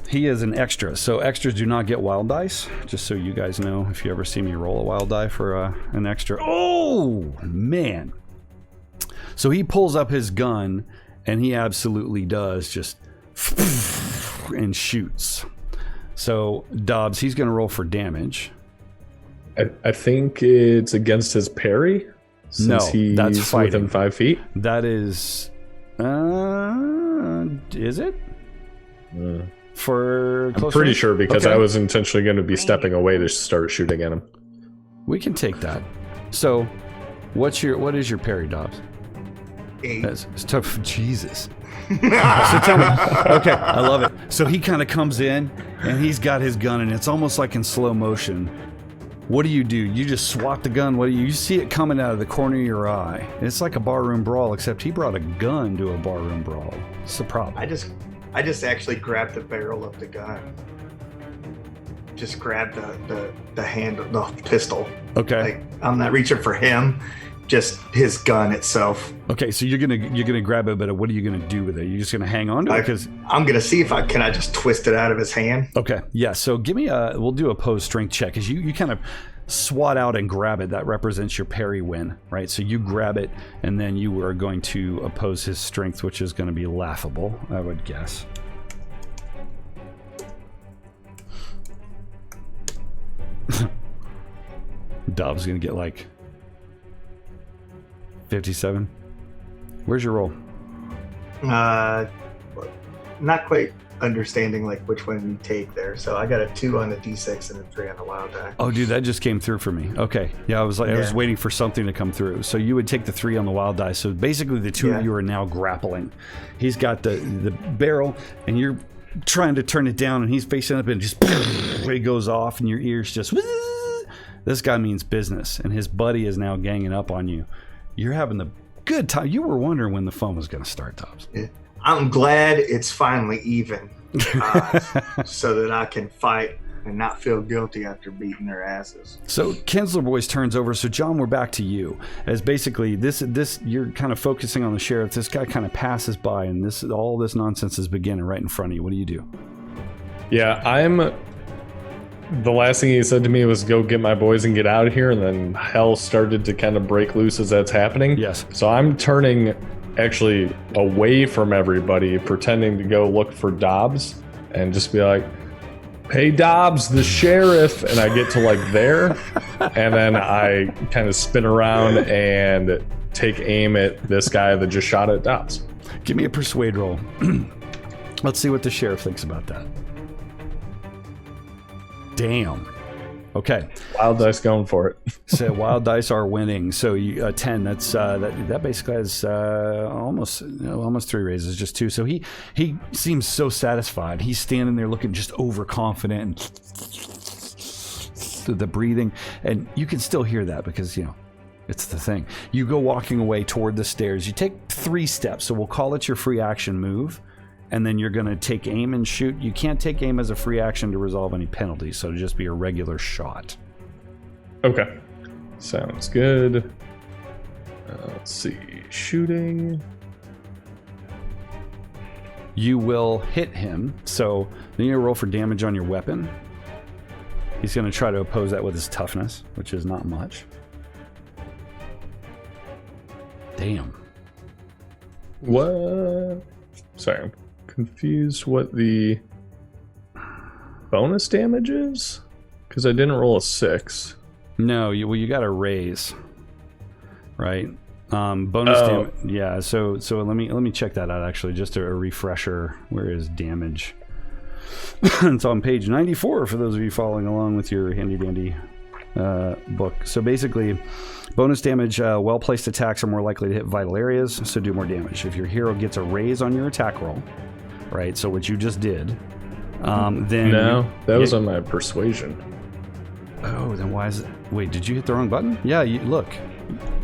He is an extra, so extras do not get wild dice, just so you guys know if you ever see me roll a wild die for an extra. Oh, man. So he pulls up his gun, and he absolutely does just and shoots. So Dobbs, he's going to roll for damage. I think it's against his parry. Since he's that's fighting. within 5 feet. That is, is it? For I'm pretty range? sure because Okay. I was intentionally going to be stepping away to start shooting at him. We can take that. So, what is your parry, Dobbs? 8. It's tough. Jesus. So tell me. Okay, I love it. So he kind of comes in and he's got his gun, and it's almost like in slow motion. What do? You just swat the gun. You see it coming out of the corner of your eye. It's like a barroom brawl, except he brought a gun to a barroom brawl. It's the problem. I just actually grabbed the barrel of the gun. Just grabbed the hand of the pistol. Okay. Like, I'm not reaching for him, just his gun itself. Okay, so you're gonna grab it, but what are you gonna do with it? You're just gonna hang on to it? Because I'm gonna see if I just twist it out of his hand. okay, yeah. So give me we'll do a opposed strength check, because you kind of swat out and grab it. That represents your parry win, right? So you grab it, and then you are going to oppose his strength, which is going to be laughable, I would guess. Dobbs is gonna get like 57. Where's your roll? Not quite understanding like which one you take there. So I got a 2 on the d6 and a 3 on the wild die. Oh, dude, that just came through for me. Okay, yeah, I was waiting for something to come through. So you would take the 3 on the wild die. So basically, the two of you are now grappling. He's got the barrel, and you're trying to turn it down, and he's facing up, and just it goes off, and your ears just. This guy means business, and his buddy is now ganging up on you. You're having the good time. You were wondering when the fun was going to start, Dobbs. I'm glad it's finally even, so that I can fight and not feel guilty after beating their asses. So Kinsler Boys turns over. So John, we're back to you. As basically this you're kind of focusing on the sheriff. This guy kind of passes by, and all this nonsense is beginning right in front of you. What do you do? Yeah, the last thing he said to me was go get my boys and get out of here, and then hell started to kind of break loose as that's happening. Yes. So I'm turning actually away from everybody, pretending to go look for Dobbs and just be like, hey Dobbs, the sheriff, and I get to like there, and then I kind of spin around and take aim at this guy that just shot at Dobbs. Give me a persuade roll. Let's see what the sheriff thinks about that. Damn. Okay. Wild dice going for it. So wild dice are winning. So you 10. That's that basically has almost 3 raises, just 2. So he seems so satisfied. He's standing there looking just overconfident, and the breathing, and you can still hear that because it's the thing. You go walking away toward the stairs. You take 3 steps. So we'll call it your free action move. And then you're going to take aim and shoot. You can't take aim as a free action to resolve any penalties, so it'll just be a regular shot. Okay. Sounds good. Let's see. Shooting. You will hit him, so then you roll for damage on your weapon. He's going to try to oppose that with his toughness, which is not much. Damn. What? Sorry, I'm confused what the bonus damage is, because I didn't roll a 6. No, you got to raise, right? Bonus damage. Yeah. So let me check that out actually, just a refresher. Where is damage? It's on page 94 for those of you following along with your handy dandy book. So basically, bonus damage, well-placed attacks are more likely to hit vital areas, so do more damage. If your hero gets a raise on your attack roll, right, so what you just did, then... No, that was on my persuasion. Oh, then why is it... Wait, did you hit the wrong button? Yeah, look.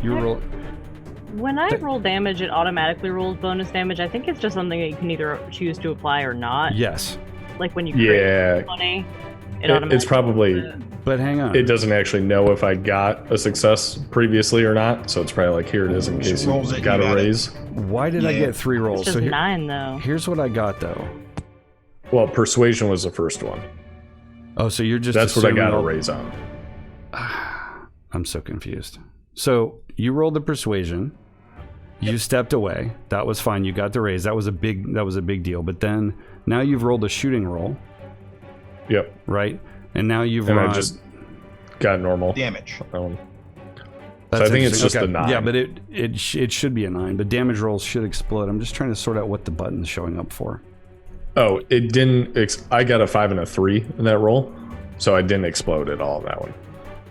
You roll... When I roll damage, it automatically rolls bonus damage. I think it's just something that you can either choose to apply or not. Yes. Like when you create money, it automatically... It's probably... But hang on. It doesn't actually know if I got a success previously or not, so it's probably like, here it is in case you got a raise. Why did I get 3 rolls? It's just 9, though. Here's what I got, though. Well, persuasion was the first one. Oh, so you're just... That's what I got a raise on. I'm so confused. So you rolled the persuasion. You stepped away. That was fine. You got the raise. That was a big deal. But then now you've rolled a shooting roll. Yep. Right? And now you've I just got normal damage. So I think it's just a 9. Yeah, but it should be a 9. But damage rolls should explode. I'm just trying to sort out what the button's showing up for. Oh, it didn't. I got a 5 and a 3 in that roll, so I didn't explode at all in that one.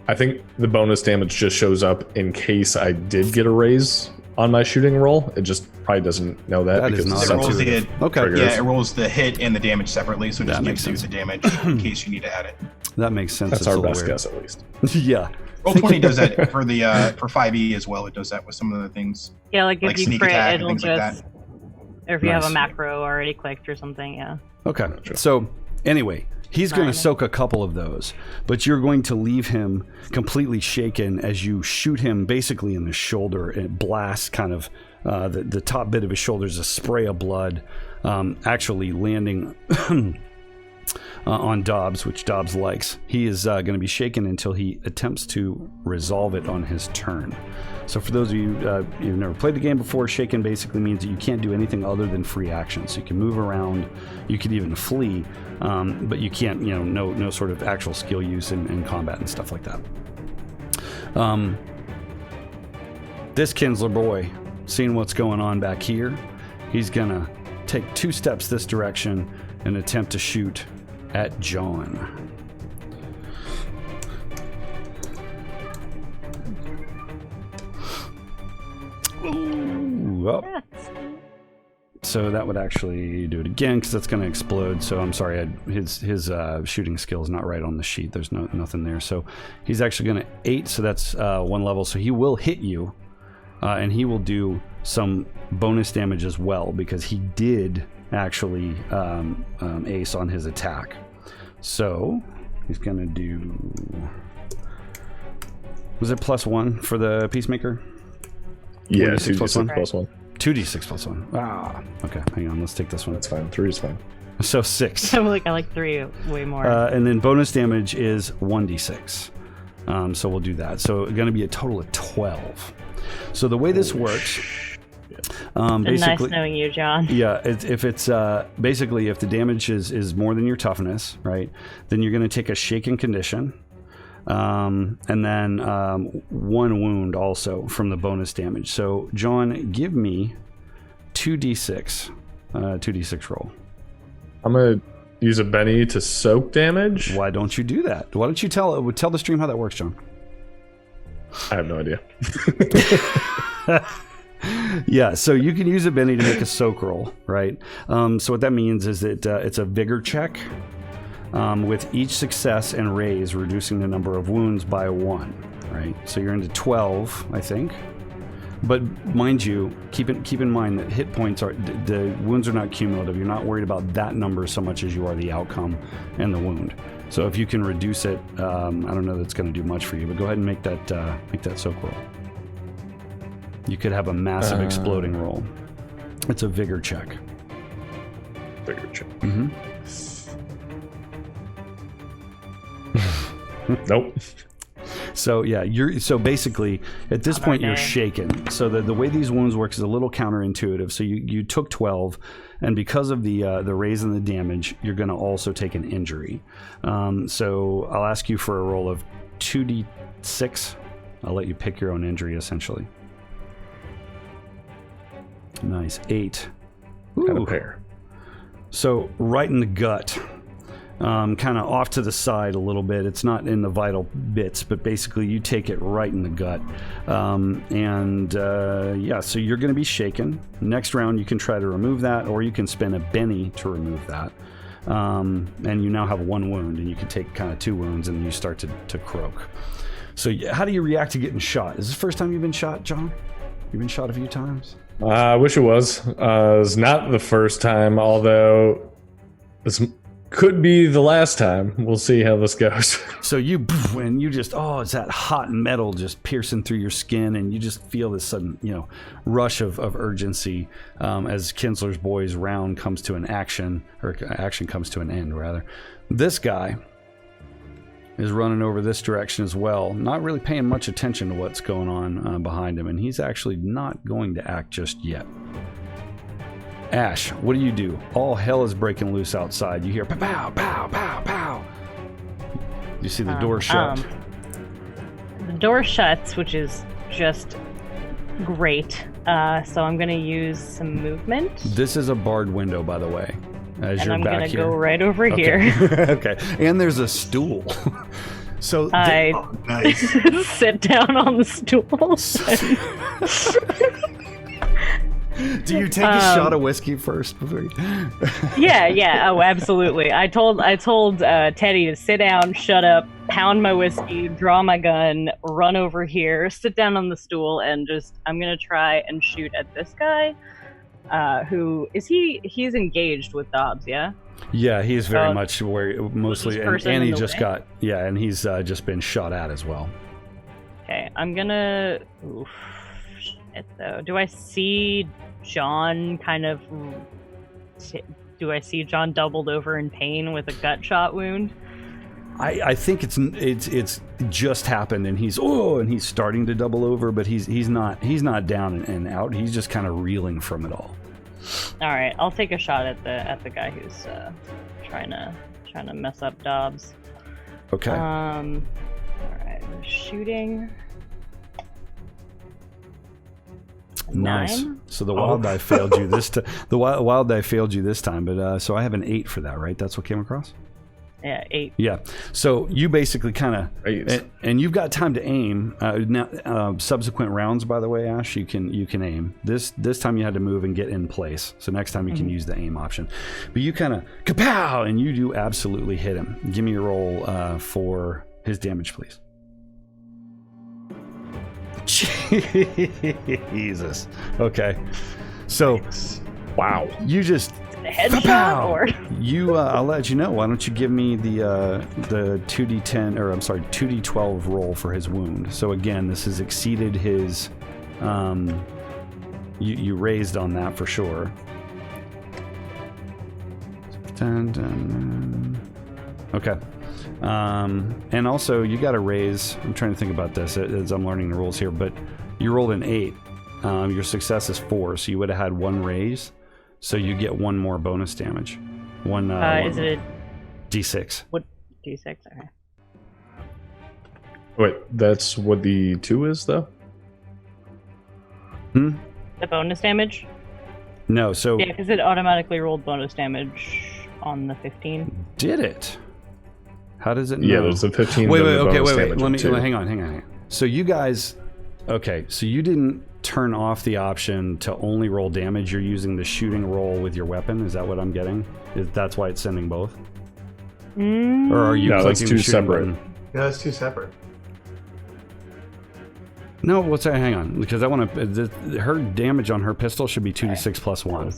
I think the bonus damage just shows up in case I did get a raise on my shooting roll. It just probably doesn't know that because it rolls the hit. Okay. Triggers. Yeah, it rolls the hit and the damage separately, so it just gives you sense. the damage in case you need to add it. That makes sense. That's our best guess, at least. Yeah. Roll20 does that for the for 5e as well. It does that with some of the things. Yeah, like if you crit, it'll just... like or if you have a macro already clicked or something, yeah. Okay. So anyway, he's going to soak a couple of those, but you're going to leave him completely shaken as you shoot him basically in the shoulder, and it blasts kind of the top bit of his shoulder is a spray of blood, actually landing on Dobbs, which Dobbs likes. He is going to be shaken until he attempts to resolve it on his turn. So for those of you who've never played the game before, shaken basically means that you can't do anything other than free action. So you can move around, you could even flee, but you can't, no sort of actual skill use in combat and stuff like that. This Kinsler boy, seeing what's going on back here, he's gonna take 2 steps this direction and attempt to shoot at John. Ooh, up. So that would actually do it again because that's going to explode. So I'm sorry, his shooting skill is not right on the sheet. There's nothing there. So he's actually going to 8. So that's 1 level. So he will hit you, and he will do some bonus damage as well because he did actually ace on his attack. So He's gonna do. Was it +1 for the Peacemaker? Yeah, 2d6 2d6 plus 1. 2d6 plus 1. Ah, okay. Hang on. Let's take this one. That's fine. 3 is fine. So 6. I like 3 way more. And then bonus damage is 1d6. So we'll do that. So it's going to be a total of 12. So the way this works, basically, nice knowing you, John. Yeah, if it's basically if the damage is more than your toughness, right? Then you're going to take a shaken condition, and then 1 wound also from the bonus damage. So John, give me 2d6, 2d6 roll. I'm gonna use a Benny to soak damage. Why don't you do that? Why don't you tell the stream how that works, John? I have no idea. Yeah, so you can use a Benny to make a soak roll, right? So what that means is that it's a vigor check with each success and raise reducing the number of wounds by 1, right? So you're into 12, I think. But mind you, keep in mind that hit points are the wounds are not cumulative. You're not worried about that number so much as you are the outcome and the wound. So if you can reduce it, I don't know that's going to do much for you. But go ahead and make that soak roll. You could have a massive exploding roll. It's a vigor check. Vigor check. Mm-hmm. Nope. So yeah, so basically at this point you're shaken. So the way these wounds work is a little counterintuitive. So you took 12, and because of the raise in the damage, you're going to also take an injury. So I'll ask you for a roll of 2d6. I'll let you pick your own injury essentially. Nice, 8. Got a pair. So right in the gut. Kind of off to the side a little bit. It's not in the vital bits, but basically you take it right in the gut. Yeah, so you're going to be shaken. Next round, you can try to remove that, or you can spend a Benny to remove that. And you now have 1 wound, and you can take kind of 2 wounds, and you start to croak. So how do you react to getting shot? Is this the first time you've been shot, John? You've been shot a few times? I wish it was. It's not the first time, although this could be the last time. We'll see how this goes. So you just, it's that hot metal just piercing through your skin, and you just feel this sudden, rush of urgency as Kinsler's boys' round comes to an action comes to an end, rather. This guy is running over this direction as well, not really paying much attention to what's going on behind him, and he's actually not going to act just yet. Ash, what do? All hell is breaking loose outside. You hear pow, pow, pow, pow. You see the door shut. The door shuts, which is just great. So I'm going to use some movement. This is a barred window, by the way. As you're I'm back going to here. go right over here. Okay. And there's a stool. So I nice. sit down on the stool. Do you take a shot of whiskey first before you... Yeah. Oh, absolutely. I told Teddy to sit down, shut up, pound my whiskey, draw my gun, run over here, sit down on the stool, and I'm gonna try and shoot at this guy. Who is he? He's engaged with Dobbs, yeah. Yeah, he's very much where mostly, and he just got and he's just been shot at as well. Okay, I'm gonna. Oof, shit, though. Do I see John do I see John doubled over in pain with a gut shot wound? I think it's just happened, and he's starting to double over, but he's not down and out. He's just kind of reeling from it all. All right, I'll take a shot at the guy who's trying to mess up Dobbs. Okay. All right, we're shooting. Nice. 9. So the wild die failed you this time. The wild die failed you this time, but so I have an 8 for that, right? That's what came across. Yeah, 8. Yeah. So you basically kind of, and you've got time to aim. Now, subsequent rounds, by the way, Ash, you can aim. This time you had to move and get in place. So next time you can use the aim option. But you kind of kapow, and you do absolutely hit him. Give me a roll for his damage, please. Jesus. Okay. So, wow. You just headshot or you? I'll let you know. Why don't you give me the 2d10 or I'm sorry 2d12 roll for his wound? So again, this has exceeded his. You raised on that for sure. Dun, dun. Okay. And also, you got to raise. I'm trying to think about this as I'm learning the rules here, but you rolled an 8. Your success is 4, so you would have had 1 raise, so you get 1 more bonus damage. Is it a D6? What D6? Okay. Wait, that's what the 2 is, though? The bonus damage? No, so... Yeah, because it automatically rolled bonus damage on the 15. Did it? How does it know? Yeah, there's a 15. Wait, let me hang on. So you guys... Okay, so you didn't turn off the option to only roll damage. You're using the shooting roll with your weapon. Is that what I'm getting? That's why it's sending both? Or are you no, clicking that's the two shooting separate. button? No, it's 2 separate. No, what's that? Hang on, because I want to. Her damage on her pistol should be 2d6 plus 1.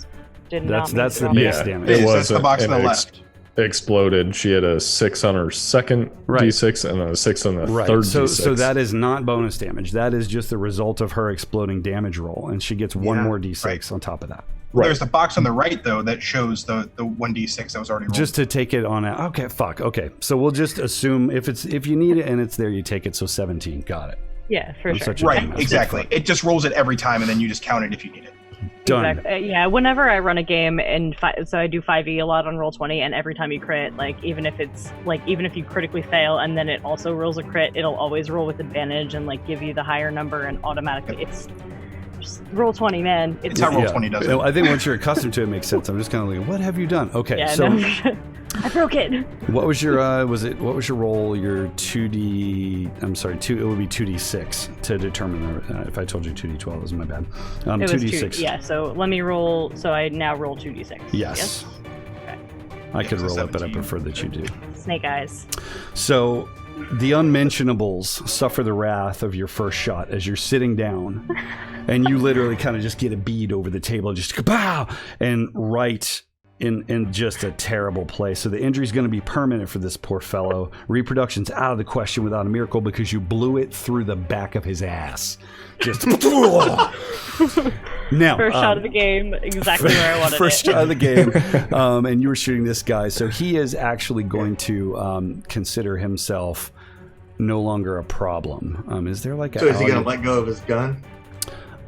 That's the base damage. It was that's the box on the left. Exploded. She had a 6 on her second d6 and a 6 on the third d6. So that is not bonus damage. That is just the result of her exploding damage roll, and she gets 1 more d6 on top of that. Right. There's the box on the right though that shows the 1d6 that was already rolled. Just to take it on. Okay, fuck. Okay, so we'll just assume if you need it and it's there, you take it. So 17. Got it. Yeah, for sure. Right, exactly. It just rolls it every time, and then you just count it if you need it. Done. Exactly. Yeah, whenever I run a game, and so I do 5e a lot on Roll20, and every time you crit, like even if you critically fail and then it also rolls a crit, it'll always roll with advantage and like give you the higher number, and automatically it's just Roll20, man. It's how Roll20 does it. I think once you're accustomed to it, it makes sense. I'm just kind of like, what have you done? Okay, yeah, so no. I broke it. What was your what was your roll? Your 2d. I'm sorry, it would be 2d6 to determine if I told you 2d12 was my bad. It was 2d6. Yeah, so let me roll. So I now roll 2d6. Yes. Okay. I could roll it, but I prefer that you do. Snake eyes. So the unmentionables suffer the wrath of your first shot as you're sitting down, and you literally kind of just get a bead over the table, just kapow, and right in just a terrible place. So the injury's going to be permanent for this poor fellow. Reproduction's out of the question without a miracle because you blew it through the back of his ass. Just now, first shot of the game, exactly where I wanted first it. shot of the game, and you were shooting this guy. So he is actually going to consider himself no longer a problem. Is there like a? So is he going to let go of his gun?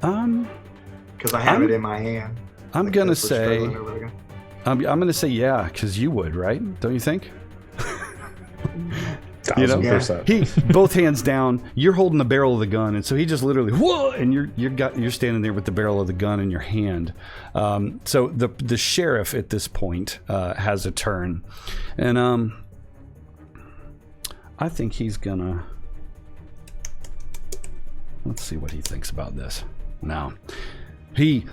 Because I have it in my hand. I'm going to say. I'm going to say yeah, because you would, right? Don't you think? 1,000%. He both hands down. You're holding the barrel of the gun, and so he just literally whoa, and you're standing there with the barrel of the gun in your hand. So the sheriff at this point has a turn, and I think he's gonna. Let's see what he thinks about this now. He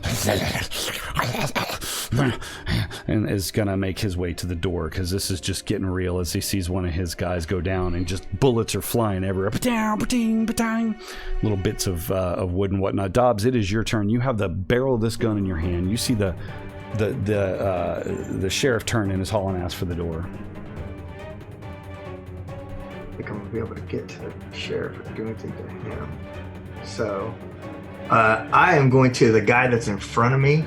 and is gonna make his way to the door because this is just getting real as he sees one of his guys go down and just bullets are flying everywhere. Little bits of wood and whatnot. Dobbs, it is your turn. You have the barrel of this gun in your hand. You see the sheriff turn and is hauling ass for the door. I think I'm gonna be able to get to the sheriff or do anything to him. So I am going to the guy that's in front of me.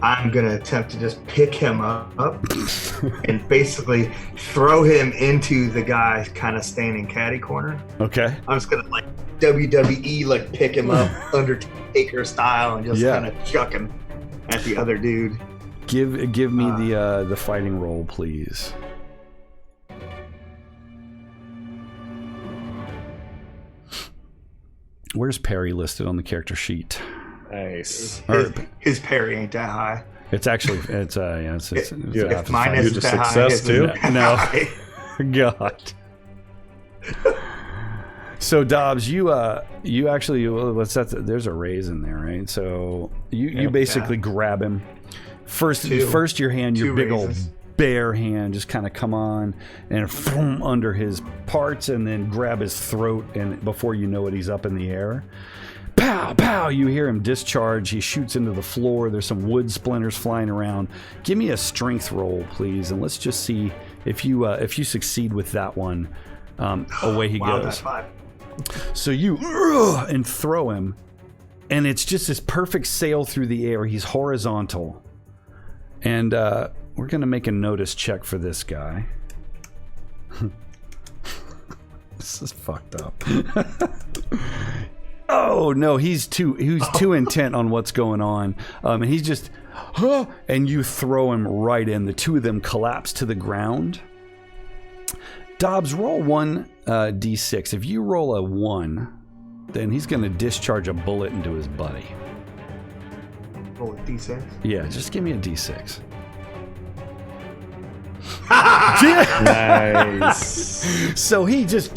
I'm going to attempt to just pick him up and basically throw him into the guy kind of standing catty corner. Okay. I'm just going to like WWE, like pick him up Undertaker style and just kind of chuck him at the other dude. Give me the fighting roll, please. Where's Perry listed on the character sheet? Nice. His parry ain't that high. It's actually it's if mine isn't that high, success too. No. God. So Dobbs, you actually there's a raise in there, right? So you basically grab him. First your hand, your big old bare hand, just kind of come on and boom, under his parts, and then grab his throat, and before you know it, he's up in the air. Pow, pow! You hear him discharge. He shoots into the floor. There's some wood splinters flying around. Give me a strength roll, please, and let's just see if you succeed with that one. Away he goes. That's 5. So you and throw him, and it's just this perfect sail through the air. He's horizontal, and we're gonna make a notice check for this guy. This is fucked up. Oh no, he's too intent on what's going on, and he's just, and you throw him right in. The two of them collapse to the ground. Dobbs, roll 1d6. If you roll a 1, then he's going to discharge a bullet into his buddy. Roll a d6. Yeah, just give me a d6. Nice. So he just,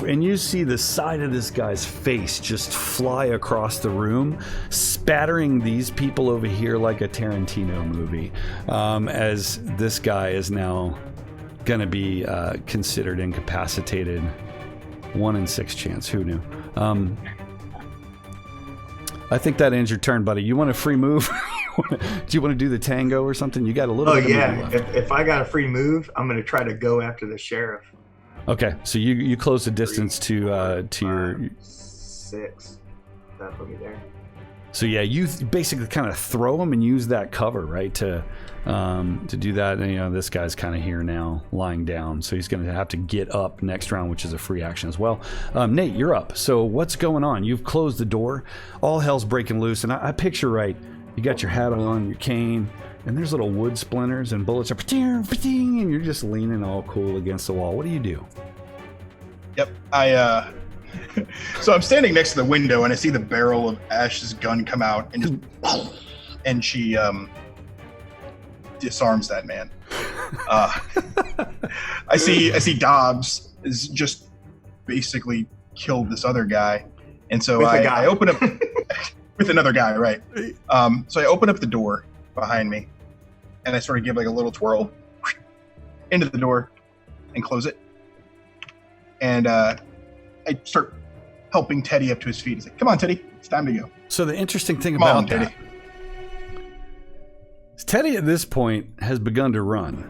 and you see the side of this guy's face just fly across the room, spattering these people over here like a Tarantino movie, as this guy is now going to be considered incapacitated. 1 in 6 chance. Who knew? I think that ends your turn, buddy. You want a free move? Do you want to do the tango or something? You got a little bit of move left. If I got a free move, I'm going to try to go after the sheriff. Okay, so you close the distance 3, to 5, your 6. That put me there. So yeah, you basically kind of throw him and use that cover, right, to do that. And, this guy's kind of here now, lying down, so he's going to have to get up next round, which is a free action as well. Nate, you're up. So what's going on? You've closed the door. All hell's breaking loose, and I picture right. You got your hat on, your cane, and there's little wood splinters and bullets are and you're just leaning all cool against the wall. What do you do? Yep. So I'm standing next to the window and I see the barrel of Ash's gun come out and just and she disarms that man. I see Dobbs is just basically killed this other guy, and so I open up with another guy, right? So I open up the door behind me, and I sort of give like a little twirl into the door and close it, and I start helping Teddy up to his feet. He's like, "Come on, Teddy, it's time to go." So the interesting thing Come about on, that is Teddy at this point has begun to run.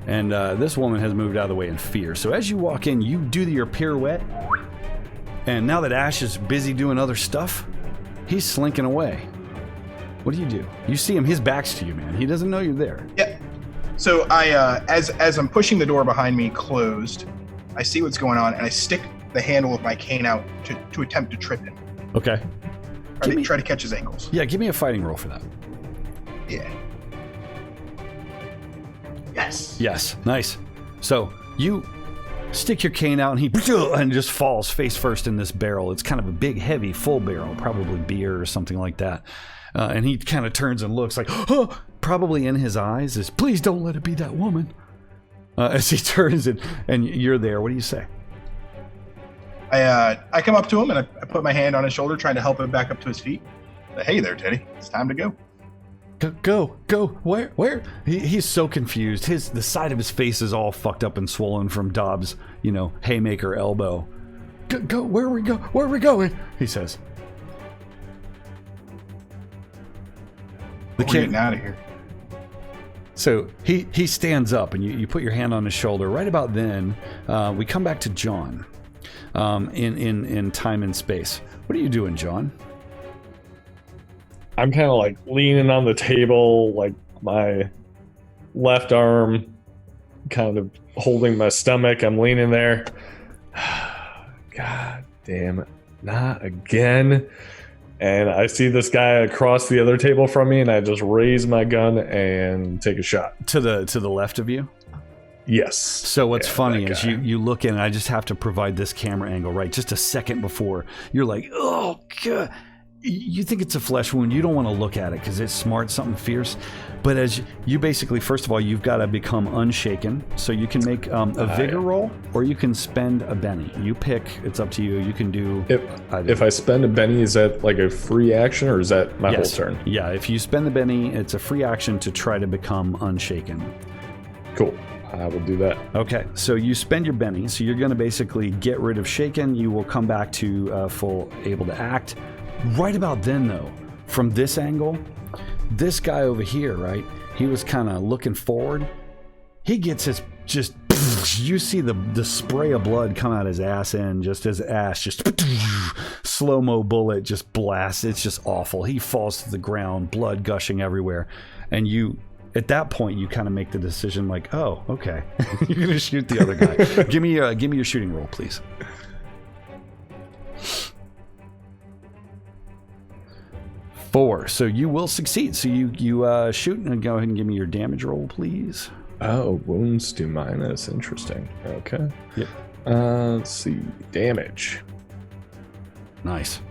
And this woman has moved out of the way in fear. So as you walk in, you do your pirouette. And now that Ash is busy doing other stuff, he's slinking away. What do? You see him, his back's to you, man. He doesn't know you're there. Yeah. So I, as I'm pushing the door behind me closed, I see what's going on, and I stick the handle of my cane out to attempt to trip him. Okay. Try to catch his ankles. Yeah, give me a fighting roll for that. Yeah. Yes. Nice. So you stick your cane out, and he just falls face first in this barrel. It's kind of a big, heavy, full barrel, probably beer or something like that. And he kind of turns and looks like, probably in his eyes is, "Please don't let it be that woman." As he turns and you're there, what do you say? I come up to him and I put my hand on his shoulder, trying to help him back up to his feet. "Hey there, Teddy. It's time to go." Go. Where? He's so confused. The side of his face is all fucked up and swollen from Dobbs, haymaker elbow. Go. Where are we go? Where are we going? He says. We're getting out of here. So he stands up and you put your hand on his shoulder. Right about then, we come back to John, in time and space. What are you doing, John? I'm kind of like leaning on the table, like my left arm kind of holding my stomach. I'm leaning there. God damn it. Not again. And I see this guy across the other table from me, and I just raise my gun and take a shot. To the left of you? Yes. So what's funny is you look in, and I just have to provide this camera angle, right? Just a second before, you're like, "Oh, God." You think it's a flesh wound. You don't want to look at it because it's smart, something fierce. But as you basically, first of all, you've got to become unshaken. So you can make a vigor roll, or you can spend a Benny. You pick. It's up to you. You can do. If I spend a Benny, is that like a free action, or is that my whole turn? Yeah, if you spend the Benny, it's a free action to try to become unshaken. Cool. I will do that. Okay, so you spend your Benny, so you're going to basically get rid of Shaken. You will come back to full able to act. Right about then, though, from this angle, this guy over here, right, he was kind of looking forward. He gets his just, you see the spray of blood come out his ass end, just as ass just slow-mo bullet just blasts. It's just awful. He falls to the ground, blood gushing everywhere. And you, at that point, you kind of make the decision like, oh, okay, you're going to shoot the other guy. Give me your shooting roll, please. Four. So you will succeed. So you shoot and go ahead and give me your damage roll, please. Oh, wounds do minus. Interesting. Okay. Yep. Let's see. Damage. Nice.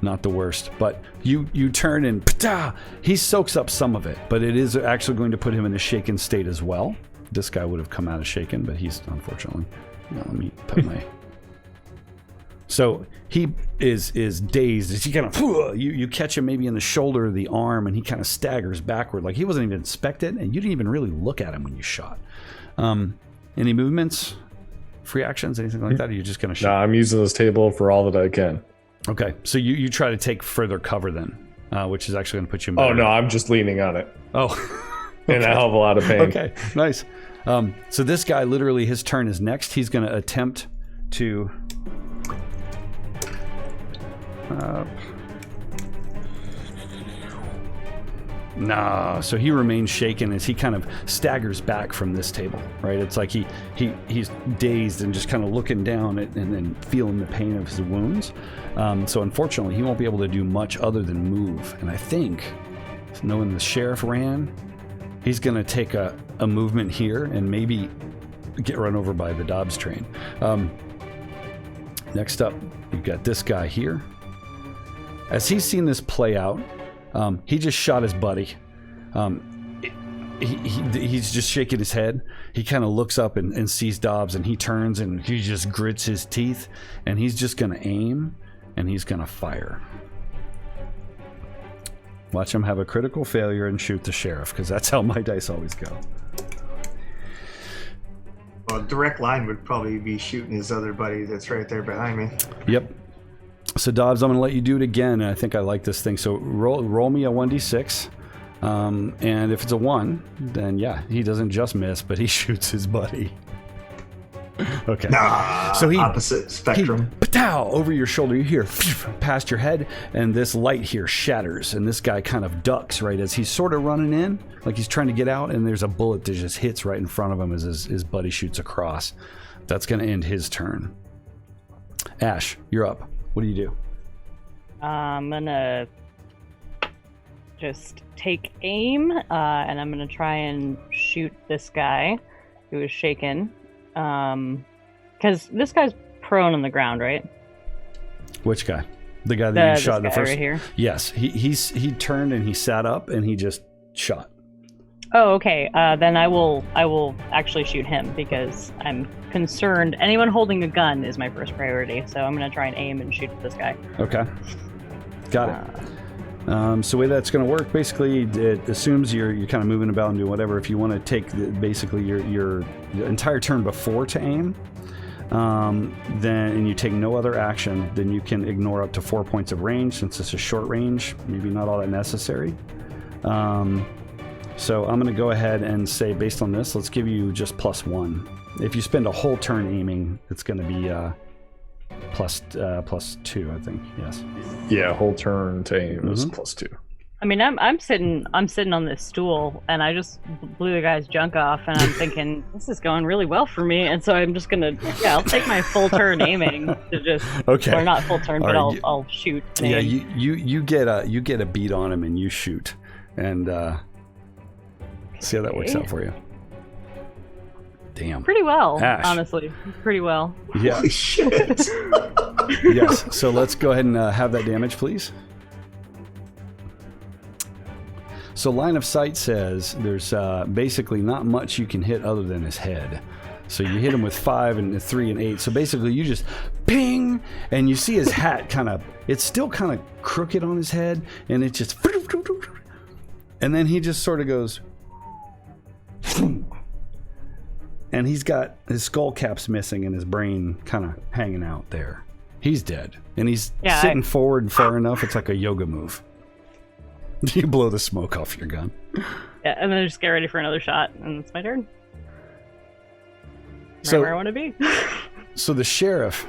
Not the worst, but you turn and pta, he soaks up some of it, but it is actually going to put him in a shaken state as well. This guy would have come out of shaken, but he's unfortunately. Now let me put my. So he is dazed as he kind of you catch him maybe in the shoulder or the arm, and he kind of staggers backward like he wasn't even inspected, and you didn't even really look at him when you shot. Any movements, free actions, anything like that? Or you're just gonna shoot? No, I'm using this table for all that I can. Okay, so you try to take further cover then, which is actually going to put you in better. Oh no, I'm just leaning on it. Oh, okay. In a hell of a lot of pain. Okay, nice. So this guy, literally, his turn is next. He's going to attempt to. Nah, so he remains shaken as he kind of staggers back from this table, right? It's like he's dazed and just kind of looking down and then feeling the pain of his wounds. So unfortunately, he won't be able to do much other than move. And I think, knowing the sheriff ran, he's going to take a movement here and maybe get run over by the Dobbs train. Next up, we've got this guy here. As he's seen this play out, he just shot his buddy. He's just shaking his head. He kind of looks up and sees Dobbs, and he turns and he just grits his teeth, and he's just going to aim and he's going to fire. Watch him have a critical failure and shoot the sheriff, because that's how my dice always go. Well, direct line would probably be shooting his other buddy that's right there behind me. Yep. So Dobbs, I'm going to let you do it again, and I think I like this thing. So roll me a 1d6, and if it's a 1, then yeah, he doesn't just miss, but he shoots his buddy. Okay. Nah, so he opposite spectrum. Over your shoulder, you hear past your head, and this light here shatters, and this guy kind of ducks right as he's sort of running in, like he's trying to get out, and there's a bullet that just hits right in front of him as his buddy shoots across. That's going to end his turn. Ash, you're up. What do you do? I'm gonna just take aim, and I'm gonna try and shoot this guy who is shaken. Because this guy's prone on the ground, right? Which guy? The guy that you shot in the first? Right here? Yes, he turned and he sat up and he just shot. Oh, okay. Then I will actually shoot him, because I'm concerned. Anyone holding a gun is my first priority, so I'm going to try and aim and shoot this guy. Okay. Got it. So the way that's going to work, basically, it assumes you're kind of moving about and doing whatever. If you want to take basically your entire turn before to aim, then and you take no other action, then you can ignore up to 4 points of range, since it's a short range. Maybe not all that necessary. So I'm going to go ahead and say, based on this, let's give you just +1. If you spend a whole turn aiming, it's going to be +2, I think. Yes. Yeah, whole turn to aim is +2. I mean, I'm sitting on this stool, and I just blew the guy's junk off, and I'm thinking, this is going really well for me, and so I'm just gonna, I'll take my full turn aiming to just, okay, or not full turn, but right, I'll shoot. Yeah, you get a beat on him and you shoot, and see how that works out for you. Damn. Pretty well, Ash. honestly. Pretty well. Yeah. Holy shit. Yes. So let's go ahead and have that damage, please. So line of sight says there's basically not much you can hit other than his head. So you hit him with 5 and 3 and 8. So basically you just ping, and you see his hat it's still kind of crooked on his head, and it just, and then he just sort of goes, and he's got his skull caps missing and his brain kind of hanging out there. He's dead, and he's sitting forward far enough. It's like a yoga move. You blow the smoke off your gun. Yeah, and then I just get ready for another shot, and it's my turn. So where I want to be. So the sheriff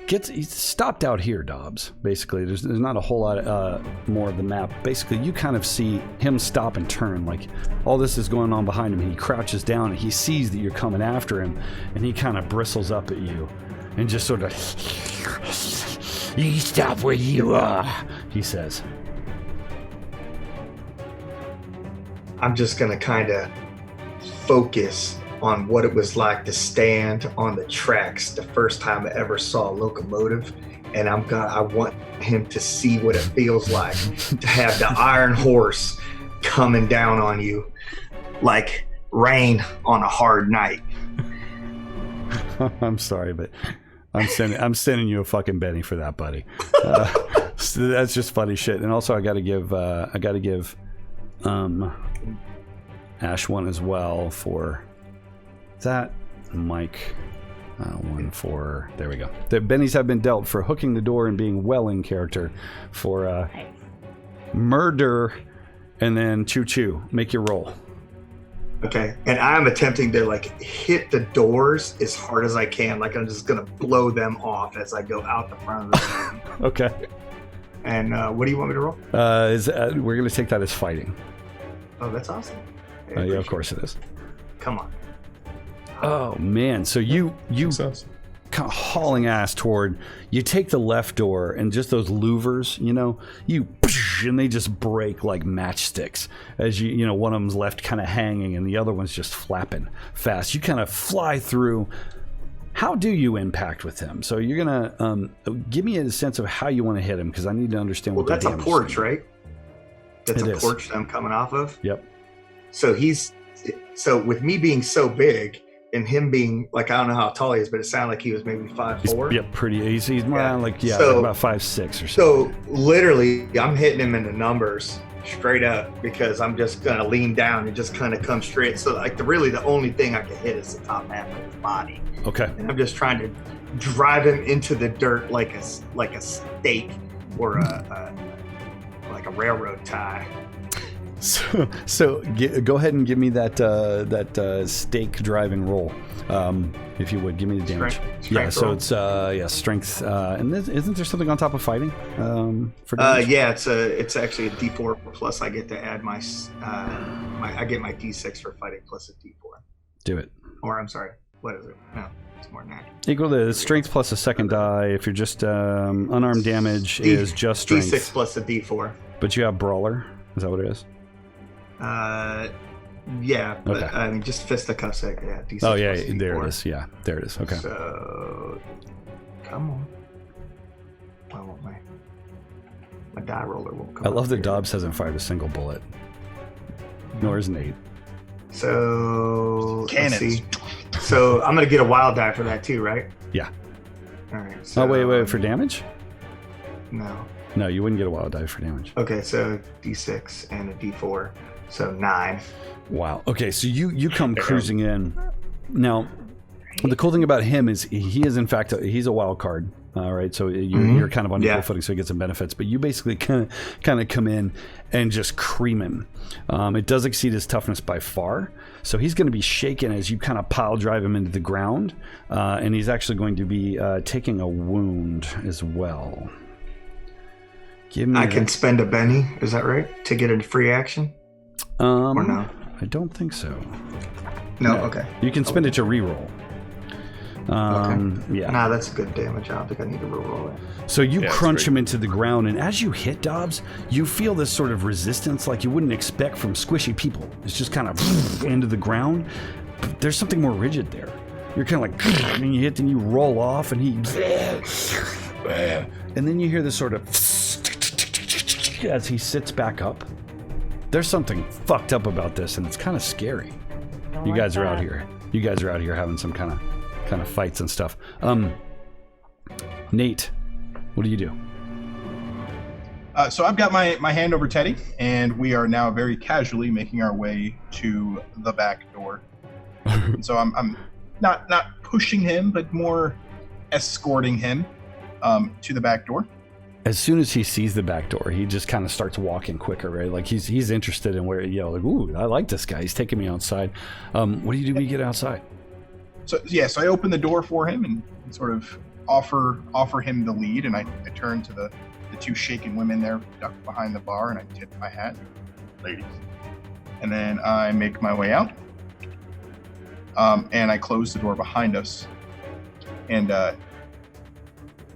he's stopped out here, Dobbs. Basically, there's not a whole lot more of the map. Basically, you kind of see him stop and turn, like all this is going on behind him. He crouches down and he sees that you're coming after him, and he kind of bristles up at you and just sort of, You stop where you are, he says. I'm just gonna kind of focus on what it was like to stand on the tracks the first time I ever saw a locomotive, and I want him to see what it feels like to have the iron horse coming down on you like rain on a hard night. I'm sorry, but I'm sending you a fucking Benny for that, buddy. So that's just funny shit. And also, I got to give Ash one as well for that. Mike one for, there we go. The Bennies have been dealt for hooking the door and being well in character, for murder, and then choo make your roll. Okay, and I'm attempting to like hit the doors as hard as I can, like I'm just gonna blow them off as I go out the front of the room. Okay. And what do you want me to roll? We're gonna take that as fighting. Oh, that's awesome. Yeah, of course it is. Come on. Oh man, so you kind of hauling ass toward, you take the left door, and just those louvers, and they just break like matchsticks as one of them's left kind of hanging and the other one's just flapping fast. You kind of fly through. How do you impact with him? So you're gonna give me a sense of how you want to hit him, because I need to understand what the damage is. That's a porch, right? That's a porch that I'm coming off of. Yep. So with me being so big and him being like, I don't know how tall he is, but it sounded like he was maybe 5'4". Yep, pretty easy. He's around like about 5'6" or so. So literally, I'm hitting him in the numbers straight up because I'm just gonna lean down and just kind of come straight. So like the only thing I can hit is the top half of his body. Okay. And I'm just trying to drive him into the dirt like a stake or a railroad tie. So go ahead and give me that stake driving roll, if you would. Give me the damage. Strength so roll. It's strength. And isn't there something on top of fighting for damage? Yeah, it's actually a D4 plus. I get to add my I get my D6 for fighting plus a D4. Do it. Or I'm sorry, what is it? No, it's more than that. Equal to strength plus a second die. If you're just unarmed damage is just strength. D6 plus a D4. But you have brawler. Is that what it is? Yeah, but okay. I mean, just fisticuffs. Yeah, D6 oh yeah, plus D4. there it is. Yeah, there it is. Okay. So, come on. I want my die roller won't come. I love that here. Dobbs hasn't fired a single bullet. Nor is Nate. So Cannons. let's see. So I'm gonna get a wild die for that too, right? Yeah. All right. So, Oh wait, for damage? No. No, you wouldn't get a wild die for damage. Okay, so D6 and a D4, so 9. Wow. Okay, so you come cruising in. Now, the cool thing about him is he is in fact he's a wild card. All right, so you're kind of on equal footing, so he gets some benefits. But you basically kind of come in and just cream him. It does exceed his toughness by far, so he's going to be shaken as you kind of pile drive him into the ground, and he's actually going to be taking a wound as well. I can spend a Benny, is that right? To get a free action? Or no? I don't think so. No, okay. You can spend it to reroll. Okay. Yeah. Nah, that's good damage. I don't think I need to reroll it. So you crunch him into the ground, and as you hit Dobbs, you feel this sort of resistance like you wouldn't expect from squishy people. It's just kind of into the ground. But there's something more rigid there. You're kind of like, and you hit, and you roll off, and he, and then you hear this sort of as he sits back up. There's something fucked up about this, and it's kind of scary. You guys are out here. You guys are out here having some kind of fights and stuff. Nate, what do you do? So I've got my hand over Teddy, and we are now very casually making our way to the back door. And so I'm not pushing him, but more escorting him to the back door. As soon as he sees the back door, he just kind of starts walking quicker, right? Like he's interested in where, like, ooh, I like this guy. He's taking me outside. What do you do when you get outside? So I open the door for him and sort of offer him the lead, and I turn to the two shaken women there ducked behind the bar, and I tip my hat, ladies. And then I make my way out, and I close the door behind us, and I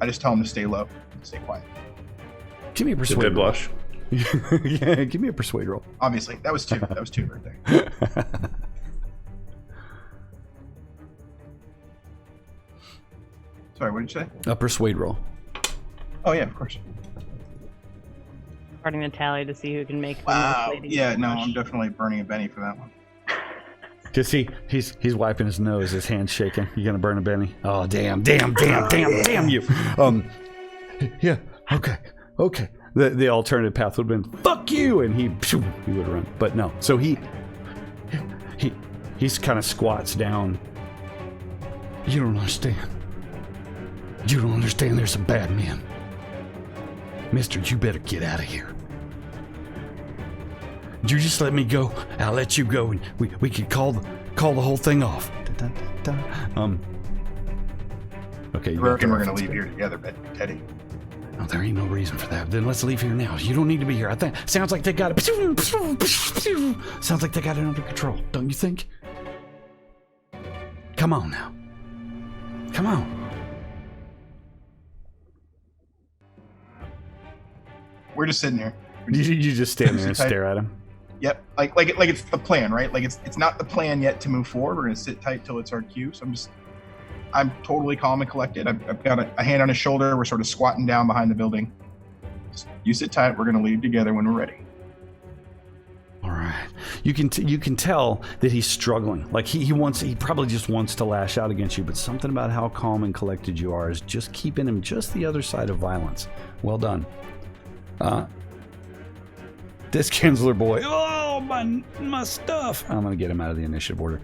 just tell them to stay low, stay quiet. Give me a persuade roll. Blush. Yeah, give me a persuade roll. Obviously, that was two. That was two right there. Sorry, what did you say? A persuade roll. Oh yeah, of course. Starting the tally to see who can make. Wow. Yeah, no, I'm definitely burning a Benny for that one. Cause he's wiping his nose, his hand's shaking. You gonna burn a Benny? Oh damn you. Yeah. Okay. The alternative path would have been fuck you, and he would have run. But no. So he's kind of squats down. You don't understand. You don't understand. There's some bad men. Mister, you better get out of here. You just let me go. I'll let you go, and we can call the whole thing off. Okay. I reckon we're gonna leave here together, Teddy. No, there ain't no reason for that. Then let's leave here now. You don't need to be here. I think sounds like they got it. Sounds like they got it under control, don't you think? Come on now. Come on. We're just sitting here. You just stand there and stare at him. Yep, like it's the plan, right? Like it's not the plan yet to move forward. We're gonna sit tight till it's our cue. So I'm totally calm and collected. I've got a hand on his shoulder. We're sort of squatting down behind the building. You sit tight. We're gonna leave together when we're ready. All right. You can tell that he's struggling. Like he probably just wants to lash out against you, but something about how calm and collected you are is just keeping him just the other side of violence. Well done. This Kinsler boy. Oh, my stuff. I'm gonna get him out of the initiative order.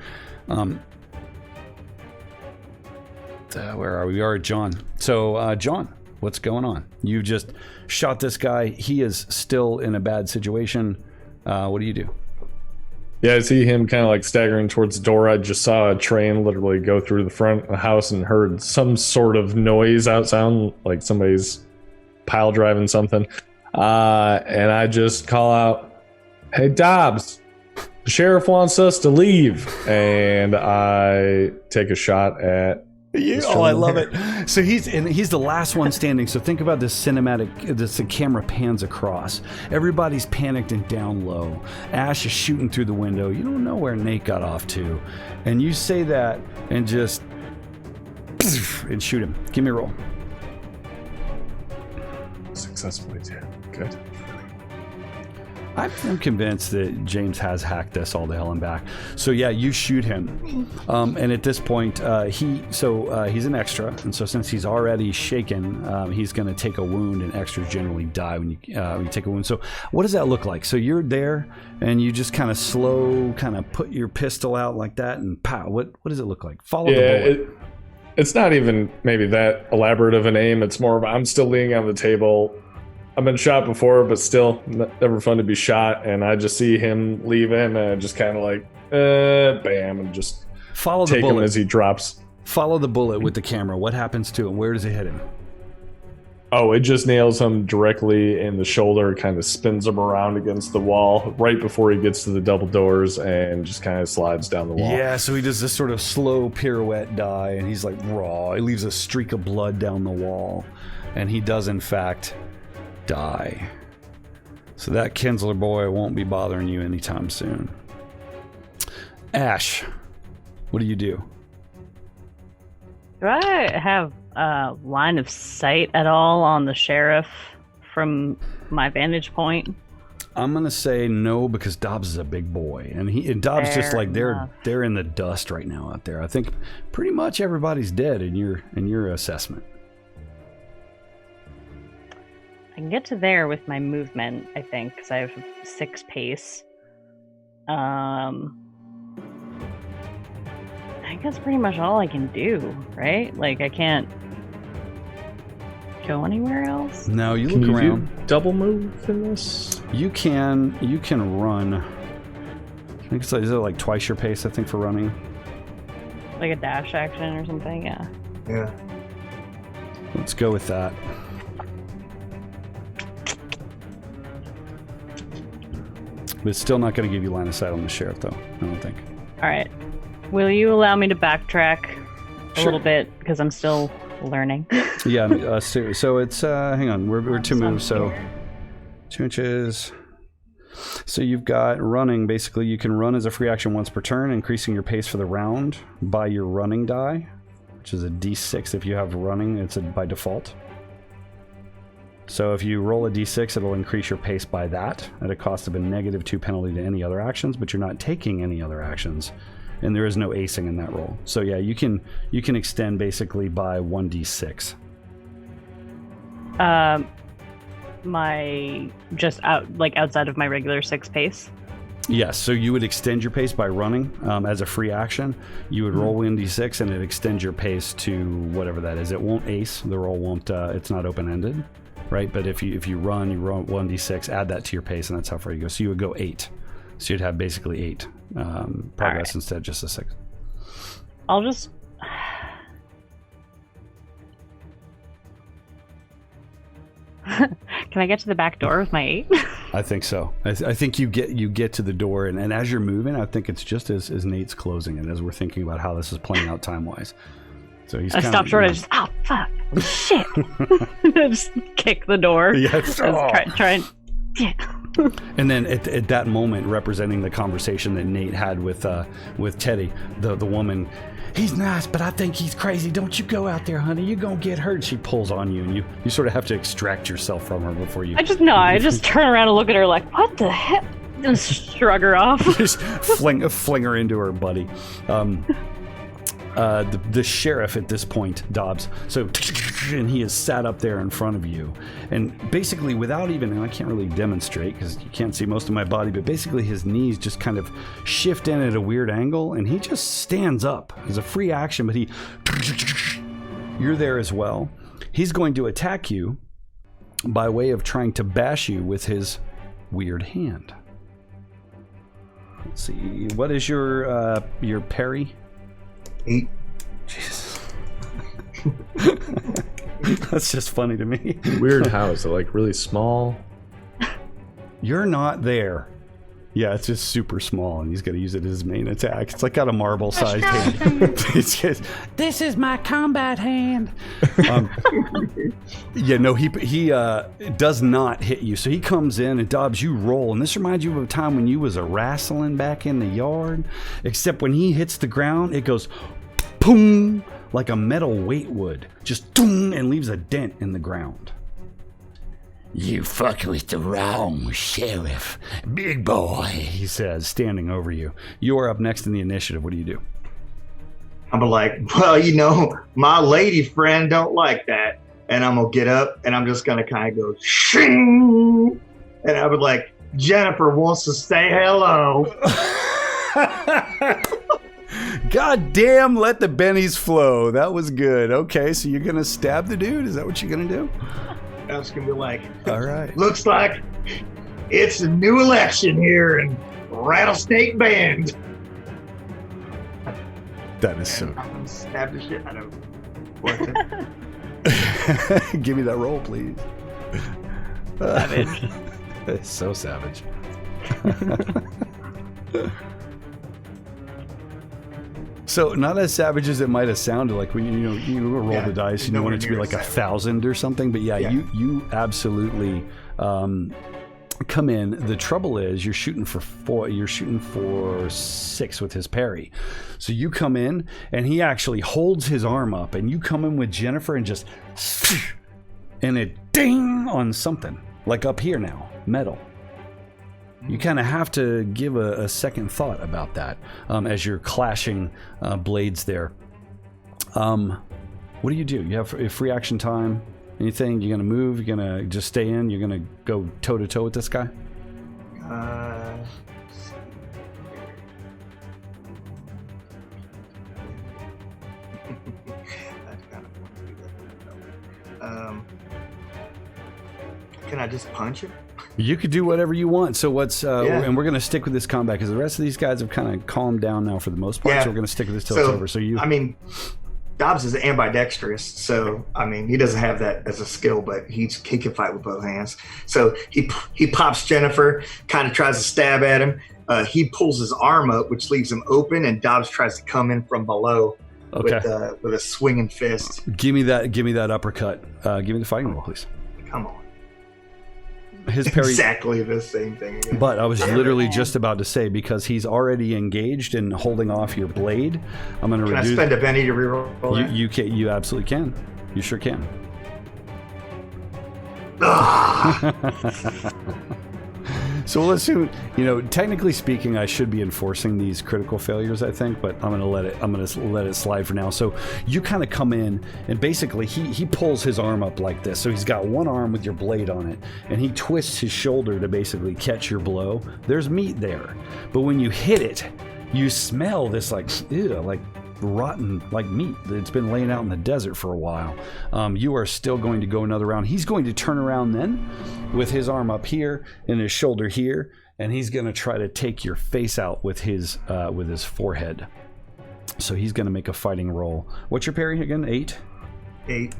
Where are we? We are at John. So, John, what's going on? You just shot this guy. He is still in a bad situation. What do you do? Yeah, I see him kind of like staggering towards the door. I just saw a train literally go through the front of the house and heard some sort of noise outside, like somebody's pile driving something. And I just call out, "Hey, Dobbs, the sheriff wants us to leave." And I take a shot at... Yeah, oh, I love it. So he's the last one standing. So think about this cinematic. The camera pans across. Everybody's panicked and down low. Ash is shooting through the window. You don't know where Nate got off to, and you say that and just and shoot him. Give me a roll. Successfully, yeah. Good. I'm convinced that James has hacked this all the hell and back. So yeah, you shoot him, and at this point, he's an extra, and so since he's already shaken, he's going to take a wound, and extras generally die when you take a wound. So what does that look like? So you're there, and you just kind of put your pistol out like that, and pow. What does it look like? Follow the bullet. It's not even maybe that elaborate of an aim. It's more of I'm still leaning on the table. I've been shot before, but still never fun to be shot. And I just see him leaving, and I just kind of like, bam, and just follow the bullet him as he drops. Follow the bullet with the camera. What happens to him? Where does it hit him? Oh, it just nails him directly in the shoulder, kind of spins him around against the wall right before he gets to the double doors and just kind of slides down the wall. Yeah, so he does this sort of slow pirouette die, and he's like raw. He leaves a streak of blood down the wall, and he does, in fact, die. So that Kinsler boy won't be bothering you anytime soon. Ash, what do you do? Do I have a line of sight at all on the sheriff from my vantage point? I'm gonna say no, because Dobbs is a big boy, and Dobbs just like they're in the dust right now out there. I think pretty much everybody's dead in your assessment. I can get to there with my movement, I think, because I have 6 pace. think that's pretty much all I can do, right? Like, I can't go anywhere else. No, you Can look you around. do double move in this? You can run. I think it's like, is it like twice your pace, I think, for running? Like a dash action or something, yeah. Yeah. Let's go with that. But it's still not going to give you line of sight on the sheriff, though, I don't think. All right. Will you allow me to backtrack a Sure. little bit? Because I'm still learning. Yeah, so it's, hang on, we're 2 moves, so 2 inches. So you've got running. Basically, you can run as a free action once per turn, increasing your pace for the round by your running die, which is a d6 if you have running. It's by default. So if you roll a d6, it'll increase your pace by that at a cost of a -2 penalty to any other actions, but you're not taking any other actions, and there is no acing in that roll. So yeah, you can extend basically by 1d6. My just outside of my regular 6 pace. Yes, so you would extend your pace by running as a free action. You would roll 1d6 and it extends your pace to whatever that is. It won't ace. The roll won't. It's not open-ended, right? But if you run 1d6, add that to your pace, and that's how far you go. So you would go 8. So you'd have basically 8 progress instead of just a 6. I'll just. Can I get to the back door with my 8? I think so. I think you get to the door, and as you're moving, I think it's just as Nate's closing it, as we're thinking about how this is playing out time-wise. So he's I kinda, stop short. you I know, just, oh fuck, shit! I just kick the door. Yes. Try and. Yeah. And then at that moment, representing the conversation that Nate had with Teddy, the woman, he's nice, but I think he's crazy. Don't you go out there, honey. You're going to get hurt. She pulls on you, and you sort of have to extract yourself from her before you... I just turn around and look at her like, what the heck? And shrug her off. Just fling her into her buddy. The sheriff at this point, Dobbs, and he is sat up there in front of you, and basically without even, and I can't really demonstrate because you can't see most of my body, but basically his knees just kind of shift in at a weird angle, and he just stands up as a free action, but you're there as well. He's going to attack you by way of trying to bash you with his weird hand. Let's see, what is your parry? 8. Jesus. That's just funny to me. Weird how? Is it like really small? You're not there. Yeah, it's just super small, and he's going to use it as his main attack. It's like got a marble-sized hand. It's just, this is my combat hand. Yeah, no, he does not hit you. So he comes in, and Dobbs, you roll. And this reminds you of a time when you was a wrestling back in the yard. Except when he hits the ground, it goes boom, like a metal weight would. Just boom, and leaves a dent in the ground. You fuck with the wrong sheriff, big boy. He says, standing over you. You are up next in the initiative. What do you do? I'm like, well, my lady friend don't like that. And I'm going to get up and I'm just going to kind of go, shing. And I would like, Jennifer wants to say hello. God damn, let the bennies flow. That was good. Okay, so you're going to stab the dude? Is that what you're going to do? I was going to be like, all right. Looks like it's a new election here in Rattlesnake Bend. That is so. I'm going to stab the shit out of him. Give me that roll, please. Savage. It's so savage. So not as savage as it might have sounded like when you roll the dice and you want it to be like 1,000 or something. But yeah. You absolutely come in. The trouble is you're shooting for 4. You're shooting for 6 with his parry. So you come in and he actually holds his arm up, and you come in with Jennifer and just and it ding on something like up here now, metal. You kind of have to give a second thought about that as you're clashing blades there. What do? You have free action time? Anything? You're going to move? You're going to just stay in? You're going to go toe-to-toe with this guy? Can I just punch him? You could do whatever you want. So what's and we're gonna stick with this combat because the rest of these guys have kind of calmed down now for the most part. Yeah. So we're gonna stick with this till it's over. So I mean, Dobbs is ambidextrous, so I mean he doesn't have that as a skill, but he can fight with both hands. So he pops Jennifer, kind of tries to stab at him. He pulls his arm up, which leaves him open, and Dobbs tries to come in from below with a swinging fist. Give me that uppercut. Give me the fighting roll, please. Come on. His parry, exactly the same thing again. But I was literally just about to say, because he's already engaged and holding off your blade, I'm going to reduce. Can I spend a penny to reroll? You absolutely can. You sure can. So let's assume, technically speaking, I should be enforcing these critical failures, I think, but I'm gonna let it slide for now. So you kind of come in, and basically he pulls his arm up like this. So he's got one arm with your blade on it, and he twists his shoulder to basically catch your blow. There's meat there, but when you hit it, you smell this like rotten like meat that's been laying out in the desert for a while. You are still going to go another round. He's going to turn around then with his arm up here and his shoulder here, and he's going to try to take your face out with his forehead. So he's going to make a fighting roll. What's your parry again? 8? 8.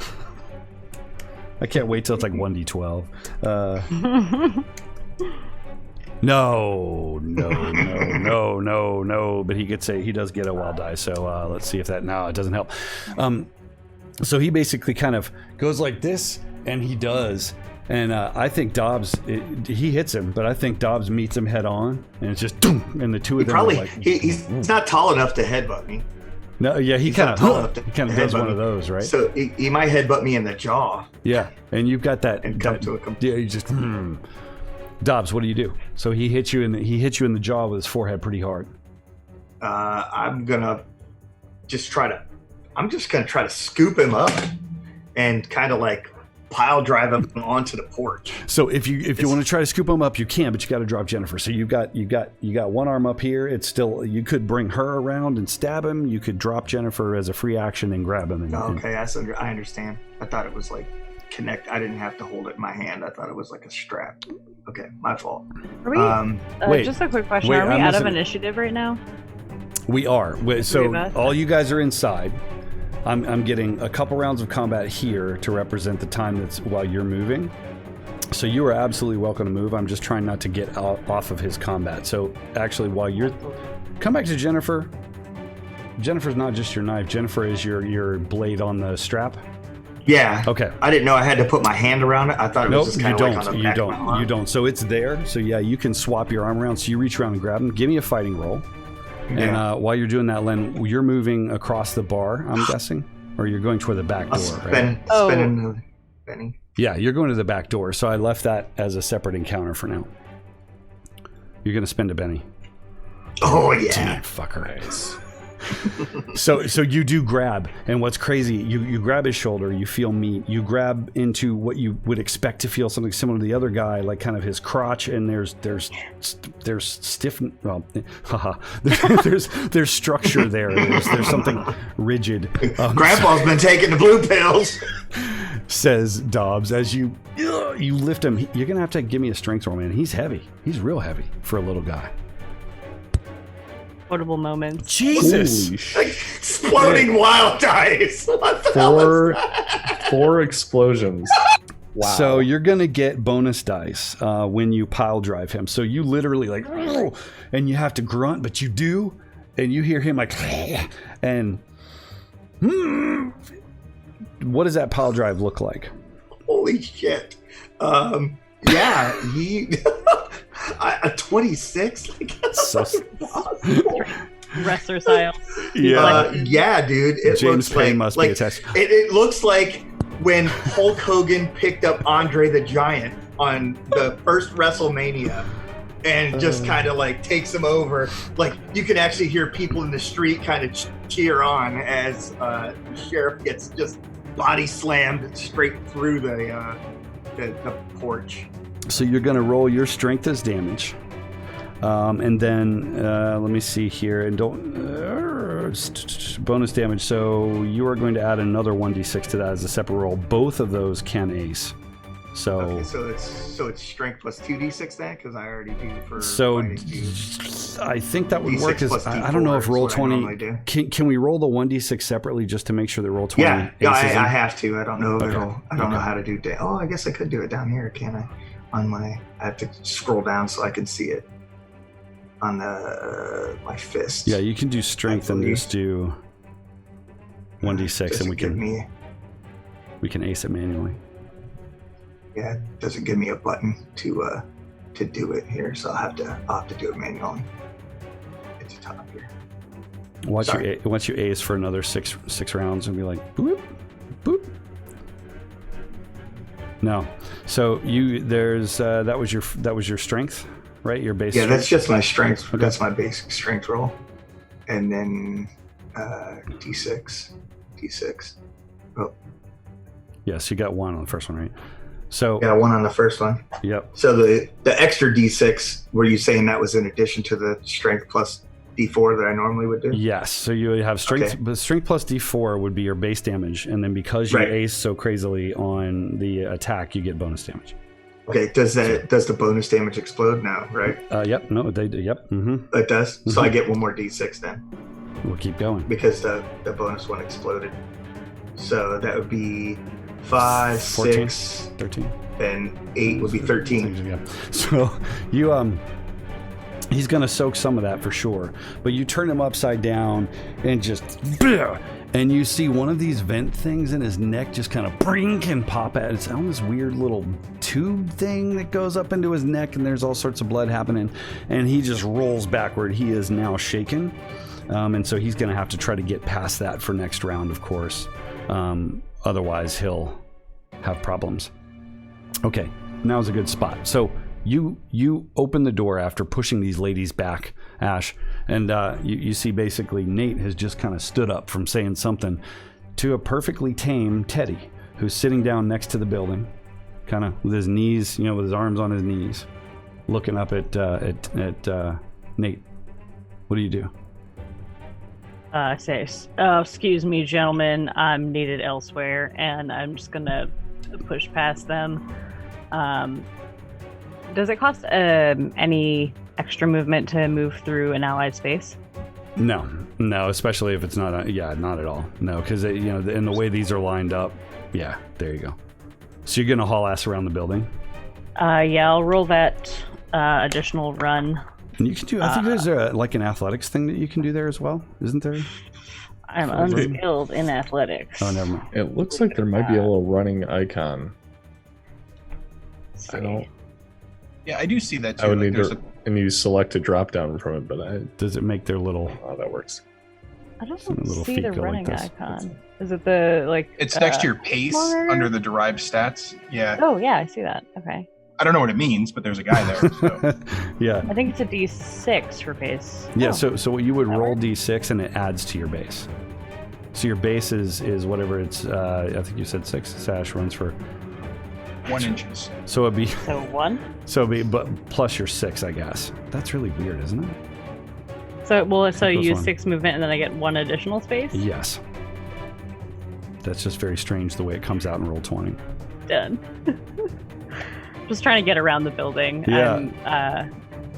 I can't wait till it's like 1d12. No. But he does get a wild die. So let's see if that. No, it doesn't help. So he basically kind of goes like this, and he does. And I think Dobbs, he hits him, but I think Dobbs meets him head on, and it's just, and the two of them probably are like, he's not tall enough to headbutt me. No, yeah, he kind of does one of those, right? So he might headbutt me in the jaw. Yeah, and you've got that. And come to a yeah, you just. Dobbs, what do you do? So he hits you in the jaw with his forehead pretty hard. I'm just gonna try to scoop him up and kind of like pile drive him onto the porch. So if you want to try to scoop him up, you can, but you got to drop Jennifer. So you got one arm up here. It's still, you could bring her around and stab him. You could drop Jennifer as a free action and grab him. I understand. I thought it was like connect. I didn't have to hold it in my hand. I thought it was like a strap. Okay, my fault. Are we, just a quick question. Are we out of initiative right now? We are. So all you guys are inside. I'm getting a couple rounds of combat here to represent the time that's while you're moving. So you are absolutely welcome to move. I'm just trying not to get off of his combat. So actually, while you're... Come back to Jennifer. Jennifer's not just your knife. Jennifer is your blade on the strap. Yeah. Okay. I didn't know I had to put my hand around it. I thought it was just kind of like on the back of my arm. You don't. So it's there. So yeah, you can swap your arm around. So you reach around and grab him. Give me a fighting roll. Yeah. And while you're doing that, Len, you're moving across the bar, I'm guessing? Or you're going toward the back door, right? Spinning the penny. Yeah, you're going to the back door. So I left that as a separate encounter for now. You're going to spend a penny. Oh, yeah. Damn, fucker. Nice. So you do grab, and what's crazy, you grab his shoulder, you feel meat, you grab into what you would expect to feel something similar to the other guy, like kind of his crotch, and there's stiff, well, there's structure there. There's something rigid. Grandpa's been taking the blue pills, says Dobbs as you lift him. You're gonna have to give me a strength roll, man. He's heavy. He's real heavy for a little guy. Quotable moments. Jesus! Exploding wild dice. What the hell is that? 4 explosions. Wow. So you're gonna get bonus dice when you pile drive him. So you literally like, and you have to grunt, but you do, and you hear him like, and what does that pile drive look like? Holy shit! Yeah, he. A 26? So wrestler style. Yeah, yeah, dude. It James looks Payne must be attached. It looks like when Hulk Hogan picked up Andre the Giant on the first WrestleMania and just kind of like takes him over. Like you can actually hear people in the street kind of cheer on as the sheriff gets just body slammed straight through the porch. So you're going to roll your strength as damage. And then, let me see here. And don't... bonus damage. So you are going to add another 1d6 to that as a separate roll. Both of those can ace. So Okay, so it's strength plus 2d6 then, because I already do for. so fighting do I think that would D6 work. As plus I don't know if D4 roll is what I normally 20 do. can we roll the 1d6 separately just to make sure that roll 20 Yeah, I aces in? have to. I don't know if Okay. I don't know Okay. how to do. Oh, I guess I could do it down here, can I? I have to scroll down so I can see it on my fist. Yeah, you can do strength and believe. just do 1d6 Doesn't and give me. we can ace it manually. Yeah, it doesn't give me a button to do it here, so I'll have to do it manually. It's a top here. Once you ace for another six rounds and be like boop boop. No, so that was your strength, right? Your base. Yeah, strength? that's just my strength. Okay. That's my basic strength roll, and then d6. Oh, Yes, you got one on the first one, right? So yeah, one on the first one. yep. So the extra d6, were you saying that was in addition to the strength plus d4 that I normally would do? Yes, so you would have strength, Okay. but strength plus d4 would be your base damage, and then because you Right. ace so crazily on the attack, you get bonus damage. Okay, does the bonus damage explode now, right? Yep, no, they do. Yep, It does. So Mhm. I get one more d6 then, we'll keep going. because the bonus one exploded. So that would be 5, 14, 6, 13. and 8 would be 13. Yeah. So you he's gonna soak some of that for sure, but you turn him upside down and just and you see one of these vent things in his neck just kind of brink and pop out. It's on this weird little tube thing that goes up into his neck, and there's all sorts of blood happening, and he just rolls backward. He is now shaken, and so he's gonna have to try to get past that for next round, of course. Otherwise he'll have problems. Okay, now's a good spot. So you open the door after pushing these ladies back, Ash, and you see basically Nate has just kind of stood up from saying something to a perfectly tame Teddy, who's sitting down next to the building, kind of with his knees, with his arms on his knees, looking up at Nate. What do you do? Say, excuse me, gentlemen, I'm needed elsewhere, and I'm just gonna push past them. Does it cost any extra movement to move through an allied space? No, especially if it's not. Not at all. No, because in the way these are lined up. Yeah, there you go. So you're gonna haul ass around the building. Yeah, I'll roll that additional run. And you can do. I think there's like an athletics thing that you can do there as well, isn't there? I'm unskilled in athletics. Oh, never mind. It looks like there might be a little running icon. I don't. Yeah, I do see that too. I would Like, need there's to, and you select a drop down from it, but I Does it make their little? don't know how that works. I don't Some little see feet the go like running this. icon. Is it the it's next to your pace smaller? under the derived stats. Yeah, Oh yeah, I see that. Okay. I don't know what it means, but there's a guy there. So. Yeah. I think it's a D6 for pace. Yeah. Oh. So you would That roll works. d6 and it adds to your base. So your base is whatever it's. I think you said 6. Sash runs for. 1 inches. So it'd be. So 1. So it'd be, but plus your 6, I guess. That's really weird, isn't it? So you Equals use 1. 6 movement and then I get 1 additional space. Yes. That's just very strange the way it comes out in roll 20. Done. Just trying to get around the building. Yeah.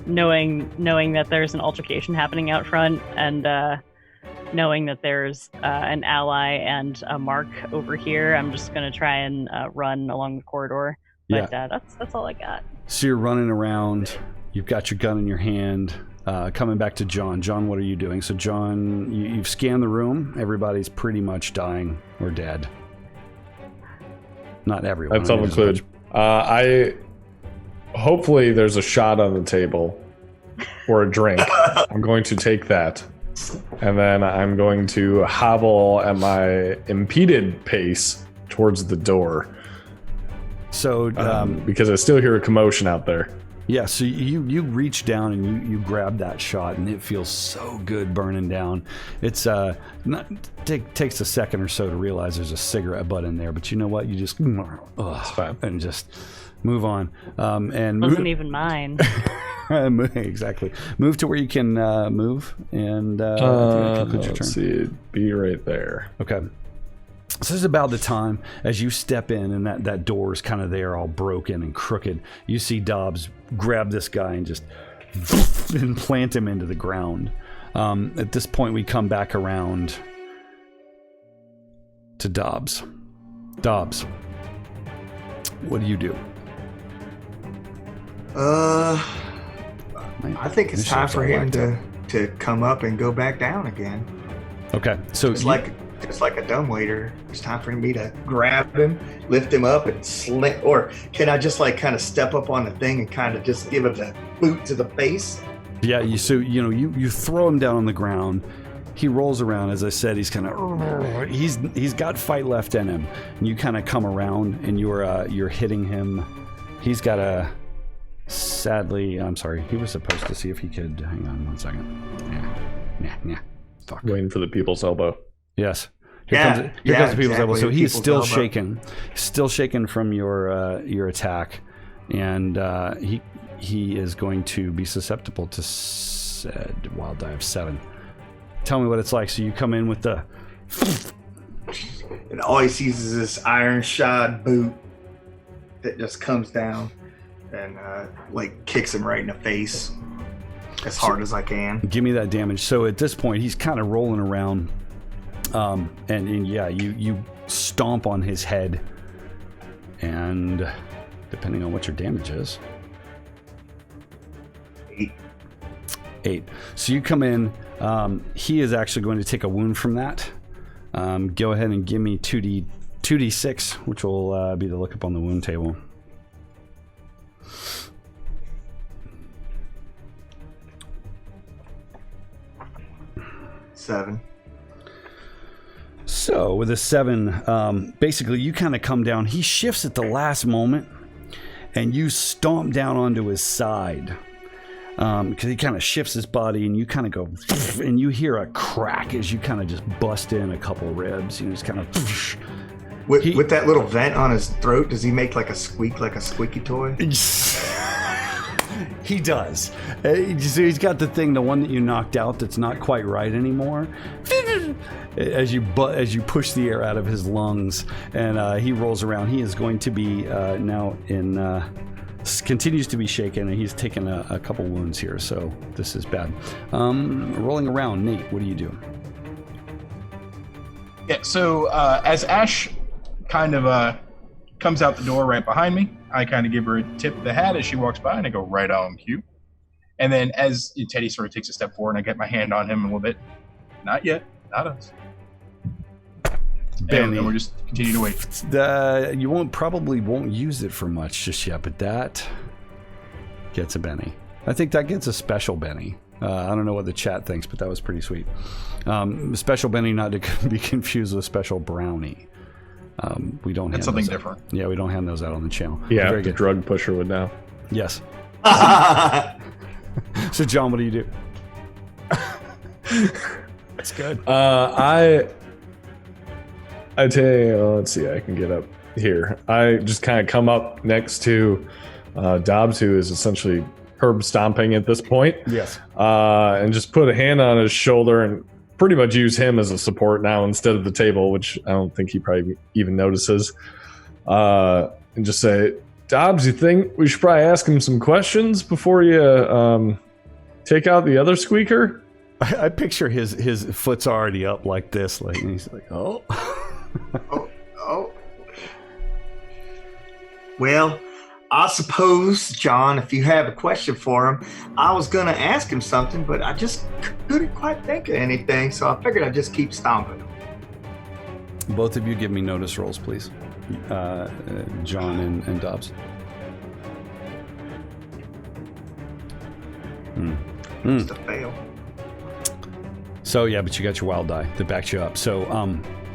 Knowing that there's an altercation happening out front, and knowing that there's an ally and a mark over here, I'm just gonna try and run along the corridor. But that's all I got. So you're running around. You've got your gun in your hand. Coming back to John. John, what are you doing? So John, you've scanned the room. Everybody's pretty much dying or dead. Not everyone. That's all there's a included. I hopefully there's a shot on the table or a drink. I'm going to take that, and then I'm going to hobble at my impeded pace towards the door. So Because I still hear a commotion out there. yeah, so you reach down and you grab that shot, and it feels so good burning down. It's takes a second or so to realize there's a cigarette butt in there, but you know what? You just It's fine. and just move on. And Wasn't even mine. exactly. Move to where you can move, and I think that concludes your turn. Let's see, it'd be right there. Okay. this is about the time as you step in and that door is kind of there all broken and crooked. You see Dobbs grab this guy and just and plant him into the ground. At this point, we come back around to Dobbs. Dobbs, what do you do? I think it's time for him to come up and go back down again. Okay, so Just like a dumbwaiter, it's time for me to grab him, lift him up, and sling. Or can I just like kind of step up on the thing and kind of just give it a boot to the face? Yeah, you throw him down on the ground. He rolls around. As I said, he's kind of he's got fight left in him. And you kind of come around and you're hitting him. He's got a sadly. I'm sorry. He was supposed to see if he could. Hang on 1 second. Yeah. Fuck. Waiting for the people's elbow. Yes. Here comes the people's elbow. So he is still shaken. Still shaken from your attack, and he is going to be susceptible to wild die of 7. Tell me what it's like. So you come in with the, and all he sees is this iron shod boot that just comes down and like kicks him right in the face as hard as I can. Give me that damage. So at this point, he's kind of rolling around, and yeah, you stomp on his head, and depending on what your damage is, 8. So you come in. He is actually going to take a wound from that. Go ahead and give me 2d6, which will be the lookup on the wound table. Seven. So with a 7, basically you kind of come down. He shifts at the last moment, and you stomp down onto his side. Because he kind of shifts his body, and you kind of go, and you hear a crack as you kind of just bust in a couple ribs. You know, just kind of. With that little vent on his throat, does he make like a squeak, like a squeaky toy? He does. So he's got the thing, the one that you knocked out, that's not quite right anymore. As you push the air out of his lungs, and he rolls around. He is going to be now in. Continues to be shaken, and he's taken a couple wounds here, so this is bad. Rolling around, Nate, what do you do? Yeah, so as Ash kind of comes out the door right behind me, I kind of give her a tip of the hat as she walks by, and I go, right on cue. And then as Teddy sort of takes a step forward, and I get my hand on him a little bit. Not yet, not us. Benny. And we'll just continue to wait. You won't use it for much just yet, but that gets a Benny. I think that gets a special Benny. I don't know what the chat thinks, but that was pretty sweet. Special Benny, not to be confused with special brownie. We don't. That's something different. Yeah, we don't hand those out on the channel. Yeah, very the good. drug pusher would know. Yes. So, John, what do you do? That's good. I tell you, let's see, I can get up here. I just kind of come up next to Dobbs, who is essentially herb stomping at this point. Yes. And just put a hand on his shoulder and pretty much use him as a support now instead of the table, which I don't think he probably even notices. And just say, Dobbs, you think we should probably ask him some questions before you take out the other squeaker? I picture his foot's already up like this, like, and he's like, oh. Oh. Well, I suppose, John, if you have a question for him, I was going to ask him something, but I just couldn't quite think of anything, so I figured I'd just keep stomping. Both of you give me notice rolls, please. John and Dobbs. Just a fail. So, yeah, but you got your wild die that backs you up. So,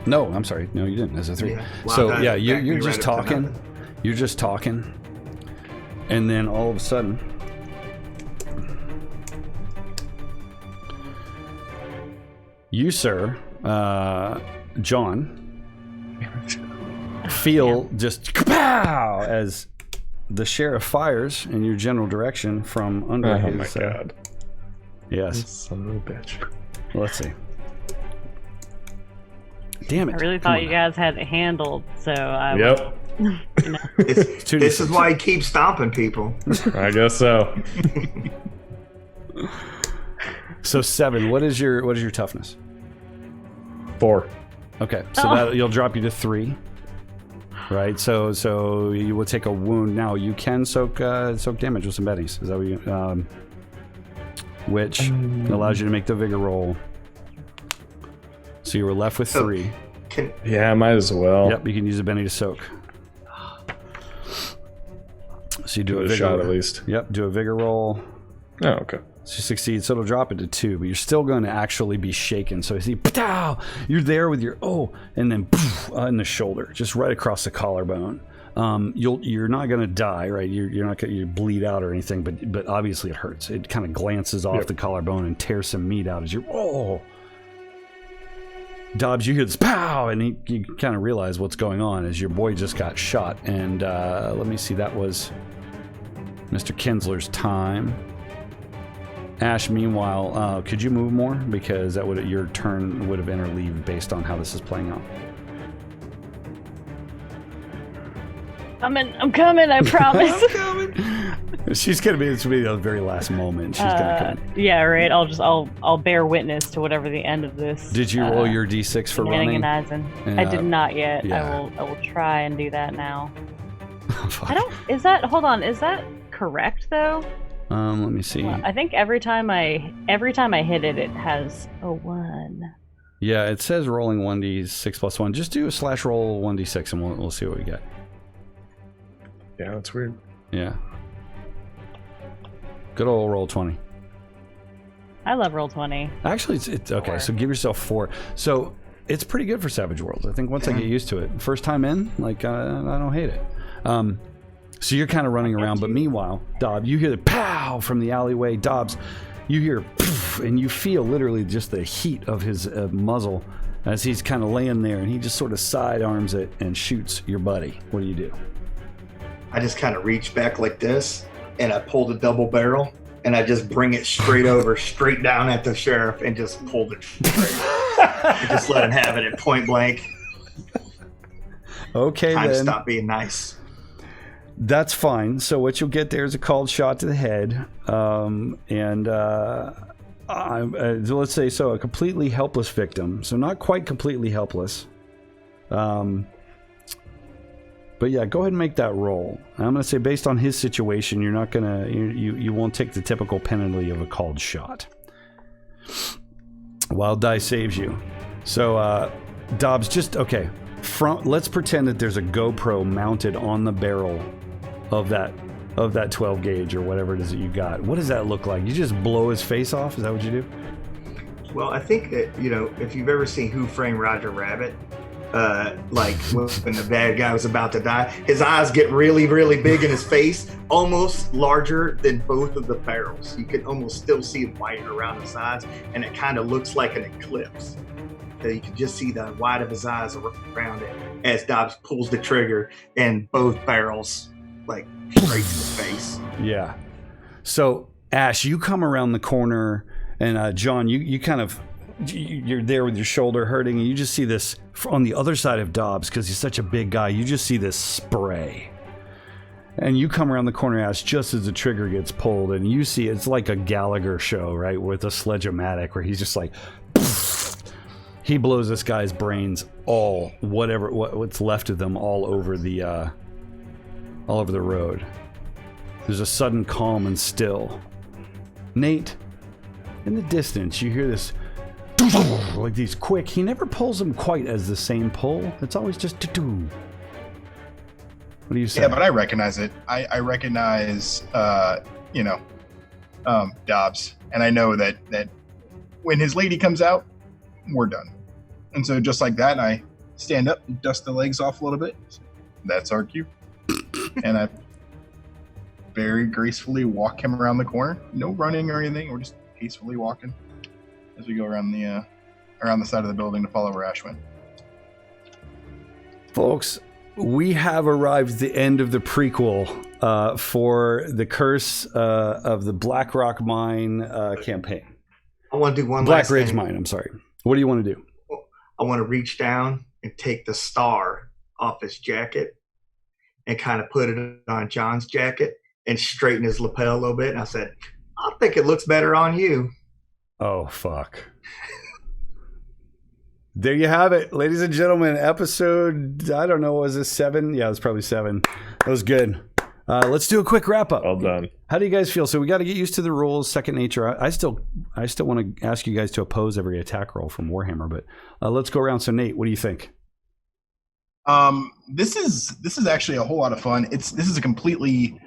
no, I'm sorry. No, you didn't. As a 3. Yeah. So, Wild yeah, die you're backed me just right up to talking. nothing. You're just talking. And then all of a sudden, you, sir, John, feel just kapow as the sheriff fires in your general direction from under Oh his... my god. Yes. Son of a bitch. Let's see. Damn it! I really Come thought on you now. guys had it handled, so I Yep. you know. This is why he keeps stomping people. I guess so. So 7. What is your toughness? 4. Okay, so that you'll drop you to 3. Right, so you will take a wound. Now you can soak damage with some bennies. Is that what you? Which allows you to make the vigor roll. So you were left with 3. Yeah, might as well. Yep, you can use a benny to soak. So you do Give a it vigor shot roll. at least. Yep, do a vigor roll. Oh, okay. So you succeed, so it'll drop it to 2, but you're still going to actually be shaken. So you see, pow, you're there with your and then poof, in the shoulder, just right across the collarbone. You're not going to die, right? You're not going to bleed out or anything, but obviously it hurts. It kind of glances off the collarbone and tears some meat out as you Dobbs, you hear this pow, and you kind of realize what's going on as your boy just got shot. And let me see, that was Mr. Kinsler's time. Ash, meanwhile, could you move more? Because that your turn would have interleaved based on how this is playing out. I'm coming, I promise. She's gonna be the very last moment. She's gonna come. Yeah, right. I'll bear witness to whatever the end of this. Did you roll your d6 for running? I did not yet. Yeah. I will try and do that now. Fuck. I don't. Is that correct though? Let me see. Well, I think every time I hit it, it has a 1. Yeah, it says rolling 1d6 plus 1. Just do a / roll 1d6 and we'll see what we get. Yeah, that's weird. Yeah. Good old roll 20. I love roll 20. Actually, it's okay. 4. So give yourself 4. So it's pretty good for Savage Worlds. I think once I get used to it, first time in, like I don't hate it. So you're kind of running around, but meanwhile, Dobbs, you hear the pow from the alleyway. Dobbs, you hear poof, and you feel literally just the heat of his muzzle as he's kind of laying there, and he just sort of sidearms it and shoots your buddy. What do you do? I just kind of reach back like this, and I pull the double barrel, and I just bring it straight down at the sheriff, and just pulled it straight. And just let him have it at point blank. Okay, Time to then. stop being nice. That's fine. So what you'll get there is a called shot to the head, let's say so a completely helpless victim. So not quite completely helpless. But yeah, go ahead and make that roll. I'm going to say based on his situation, you're not going to you won't take the typical penalty of a called shot. Wild die saves you. So Dobbs, just okay. Let's pretend that there's a GoPro mounted on the barrel of that 12 gauge or whatever it is that you got. What does that look like? You just blow his face off? Is that what you do? Well, I think that, if you've ever seen Who Framed Roger Rabbit, like when the bad guy was about to die, his eyes get really, really big in his face, almost larger than both of the barrels. You can almost still see it white around the sides, and it kind of looks like an eclipse. So you can just see the white of his eyes around it as Dobbs pulls the trigger, and both barrels like straight to the face. Yeah. So Ash, you come around the corner, and John, you kind of you're there with your shoulder hurting, and you just see this on the other side of Dobbs because he's such a big guy. You just see this spray, and you come around the corner, Ash, just as the trigger gets pulled, and you see it's like a Gallagher show, right, with a sledge-o-matic, where he's just like. He blows this guy's brains what's left of them all over the road. There's a sudden calm and still. Nate, in the distance, you hear this like these quick. He never pulls them quite as the same pull. It's always just What do you say? Yeah, but I recognize it. I recognize Dobbs, and I know that when his lady comes out, we're done. And so just like that, I stand up and dust the legs off a little bit. That's our cue. And I very gracefully walk him around the corner. No running or anything. We're just peacefully walking as we go around the side of the building to follow where Ash went. Folks, we have arrived at the end of the prequel for the Curse of the Black Rock Mine campaign. I want to do one Black last Ridge thing. Mine, I'm sorry. What do you want to do? I want to reach down and take the star off his jacket and kind of put it on John's jacket and straighten his lapel a little bit. And I said, I think it looks better on you. Oh, fuck. There you have it, ladies and gentlemen. Episode, I don't know, was this 7? Yeah, it was probably 7. That was good. Let's do a quick wrap up. Well done. How do you guys feel? So we got to get used to the rules, second nature. I still want to ask you guys to oppose every attack roll from Warhammer, but let's go around. So Nate, what do you think? This is actually a whole lot of fun. This is a completely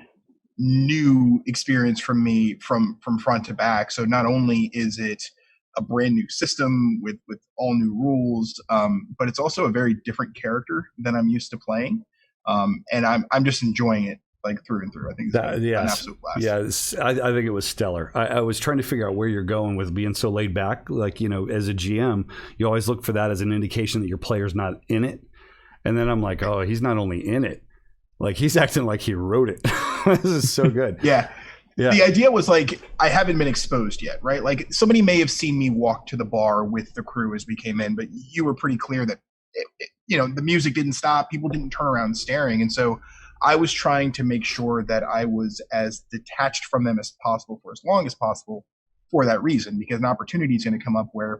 new experience from me from front to back. So not only is it a brand new system with all new rules, but it's also a very different character than I'm used to playing. And I'm just enjoying it like through and through. I think it's an absolute blast. Yeah, I think it was stellar. I was trying to figure out where you're going with being so laid back. Like, as a GM, you always look for that as an indication that your player's not in it. And then I'm like, oh, he's not only in it, like he's acting like he wrote it. This is so good. Yeah. The idea was like, I haven't been exposed yet, right? Like somebody may have seen me walk to the bar with the crew as we came in, but you were pretty clear that, the music didn't stop. People didn't turn around staring. And so I was trying to make sure that I was as detached from them as possible for as long as possible for that reason, because an opportunity is going to come up where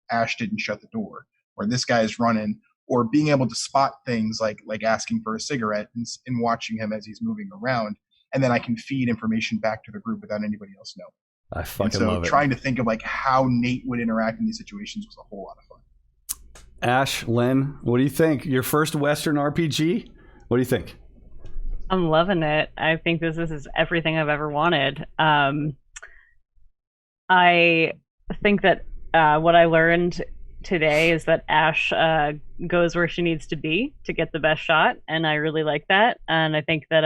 Ash didn't shut the door, or this guy's running, or being able to spot things like asking for a cigarette and watching him as he's moving around. And then I can feed information back to the group without anybody else knowing. I fucking love it. Trying to think of like how Nate would interact in these situations was a whole lot of fun. Ash, Len, what do you think? Your first Western RPG? What do you think? I'm loving it. I think this is everything I've ever wanted. I think that what I learned today is that Ash goes where she needs to be to get the best shot, and I really like that. And I think that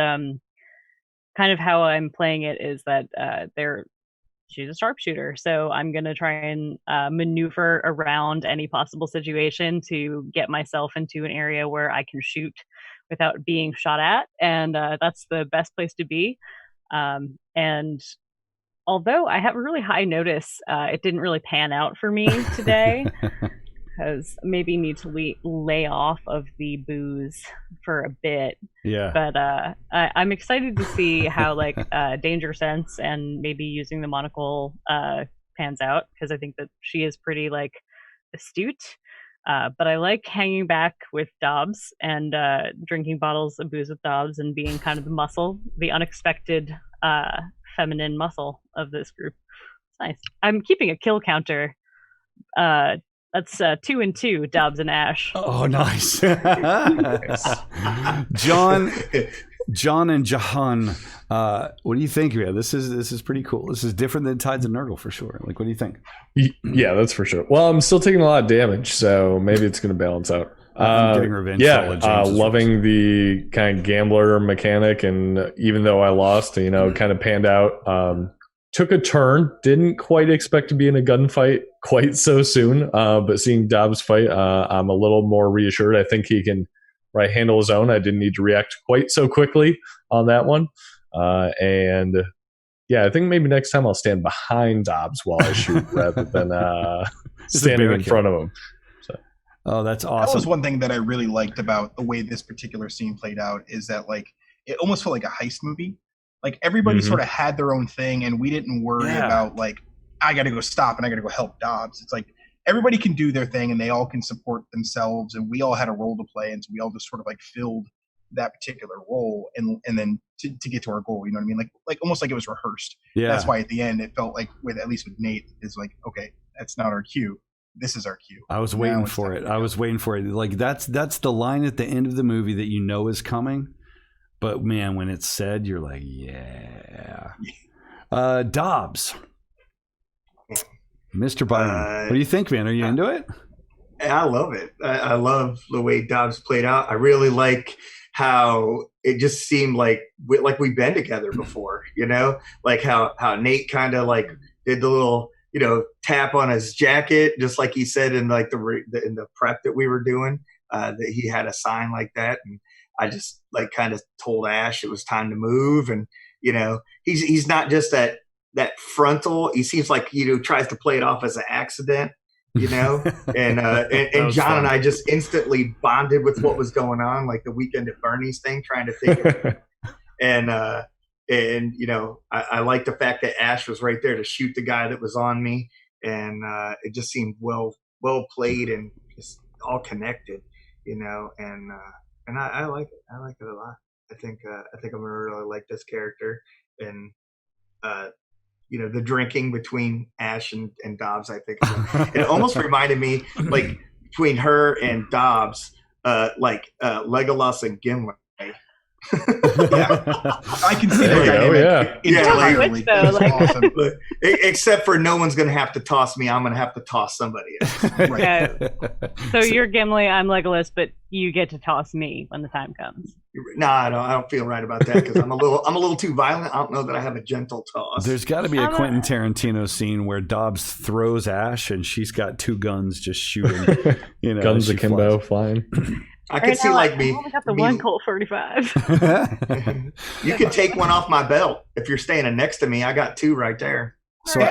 kind of how I'm playing it is that she's a sharpshooter, so I'm gonna try and maneuver around any possible situation to get myself into an area where I can shoot without being shot at, and that's the best place to be. And although I have a really high notice, it didn't really pan out for me today. Because maybe need to lay off of the booze for a bit. Yeah. But I'm excited to see how Danger Sense and maybe using the monocle pans out, because I think that she is pretty astute. But I like hanging back with Dobbs and drinking bottles of booze with Dobbs and being kind of the muscle, the unexpected feminine muscle of this group. It's nice. I'm keeping a kill counter. That's 2 and 2, Dobbs and Ash. Oh, nice. John and Jahan, what do you think? Yeah, this is pretty cool. This is different than Tides of Nurgle for sure. What do you think? Yeah, that's for sure. Well, I'm still taking a lot of damage, so maybe it's going to balance out. I'm getting revenge. Loving the kind of gambler mechanic, and even though I lost, kind of panned out. Took a turn, didn't quite expect to be in a gunfight quite so soon, but seeing Dobbs fight, I'm a little more reassured. I think he can handle his own. I didn't need to react quite so quickly on that one. And I think maybe next time I'll stand behind Dobbs while I shoot rather than standing in front of him. So. Oh, that's awesome. That was one thing that I really liked about the way this particular scene played out, is that it almost felt like a heist movie. Everybody sort of had their own thing, and we didn't worry about I got to go stop and I got to go help Dobbs. It's everybody can do their thing and they all can support themselves, and we all had a role to play, and so we all just sort of filled that particular role and then to get to our goal. You know what I mean? Almost like it was rehearsed. Yeah. That's why at the end it felt at least with Nate, is okay, that's not our cue. This is our cue. I was waiting for it. That's the line at the end of the movie that is coming. But man, when it's said, you're like, yeah. Dobbs. Mr. Byron, what do you think, man? Are you into it? I love it. I love the way Dobbs played out. I really like how it just seemed like we've been together before, how Nate kind of did the little, tap on his jacket, just like he said in in the prep that we were doing, that he had a sign like that. And I just kind of told Ash it was time to move. And, he's not just that frontal. He seems like, tries to play it off as an accident. you know, and John fun. and I just instantly bonded with what was going on, like the Weekend at Bernie's thing, trying to think of and you know, I like the fact that Ash was right there to shoot the guy that was on me, and it just seemed well played and just all connected, you know, and I like it. I like it a lot. I think I'm gonna really like this character, and you know, the drinking between Ash and Dobbs. I think it almost reminded me, like, between her and Dobbs, like Legolas and Gimli. Yeah, I can see that dynamic entirely. Though, like, awesome. Except for no one's going to have to toss me. I'm going to have to toss somebody else. Right. So you're Gimli, I'm Legolas, but you get to toss me when the time comes. No, I don't feel right about that because I'm a little too violent. I don't know that I have a gentle toss. There's got to be a Quentin Tarantino scene where Dobbs throws Ash and she's got 2 guns just shooting. You know, guns akimbo flying. I could see like me. I only got the one Colt 45. You could take one off my belt if you're standing next to me. I got 2 right there. So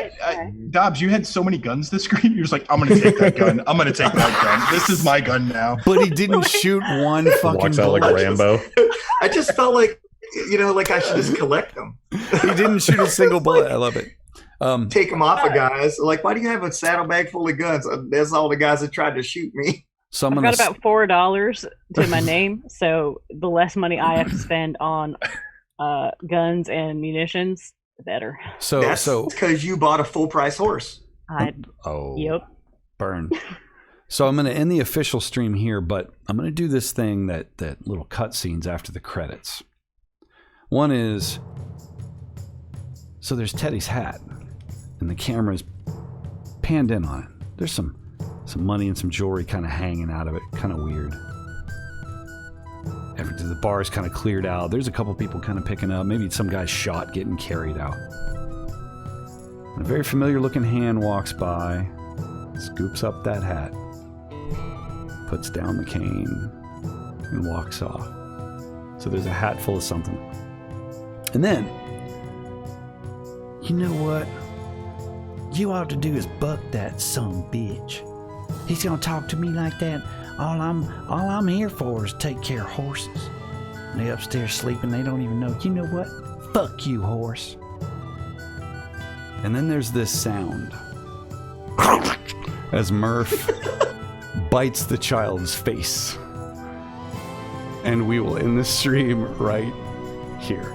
Dobbs, you had so many guns this screen. You're just like, I'm gonna take that gun. I'm gonna take that gun. This is my gun now. But he didn't shoot one fucking Walks out bullet. like Rambo. I just felt like, you know, like I should just collect them. He didn't shoot a single bullet. I love it. Take them off of guys. Like, why do you have a saddlebag full of guns? That's all the guys that tried to shoot me. So I've got about $4 to my name, so the less money I have to spend on guns and munitions, the better. That's because you bought a full price horse. Yep. Burn. So I'm going to end the official stream here, but I'm going to do this thing that little cutscenes after the credits. One is, so there's Teddy's hat, and the camera's panned in on it. There's some money and some jewelry kind of hanging out of it, kind of weird. After the bar's kind of cleared out, there's a couple people kind of picking up. Maybe some guy's shot getting carried out. And a very familiar looking hand walks by, scoops up that hat, puts down the cane, and walks off. So there's a hat full of something. And then, You know what? You ought to do is buck that son bitch. He's gonna talk to me like that. All I'm here for is take care of horses. And they upstairs sleeping, they don't even know. You know what? Fuck you, horse. and then there's this sound as Murph bites the child's face. And we will end the stream right here.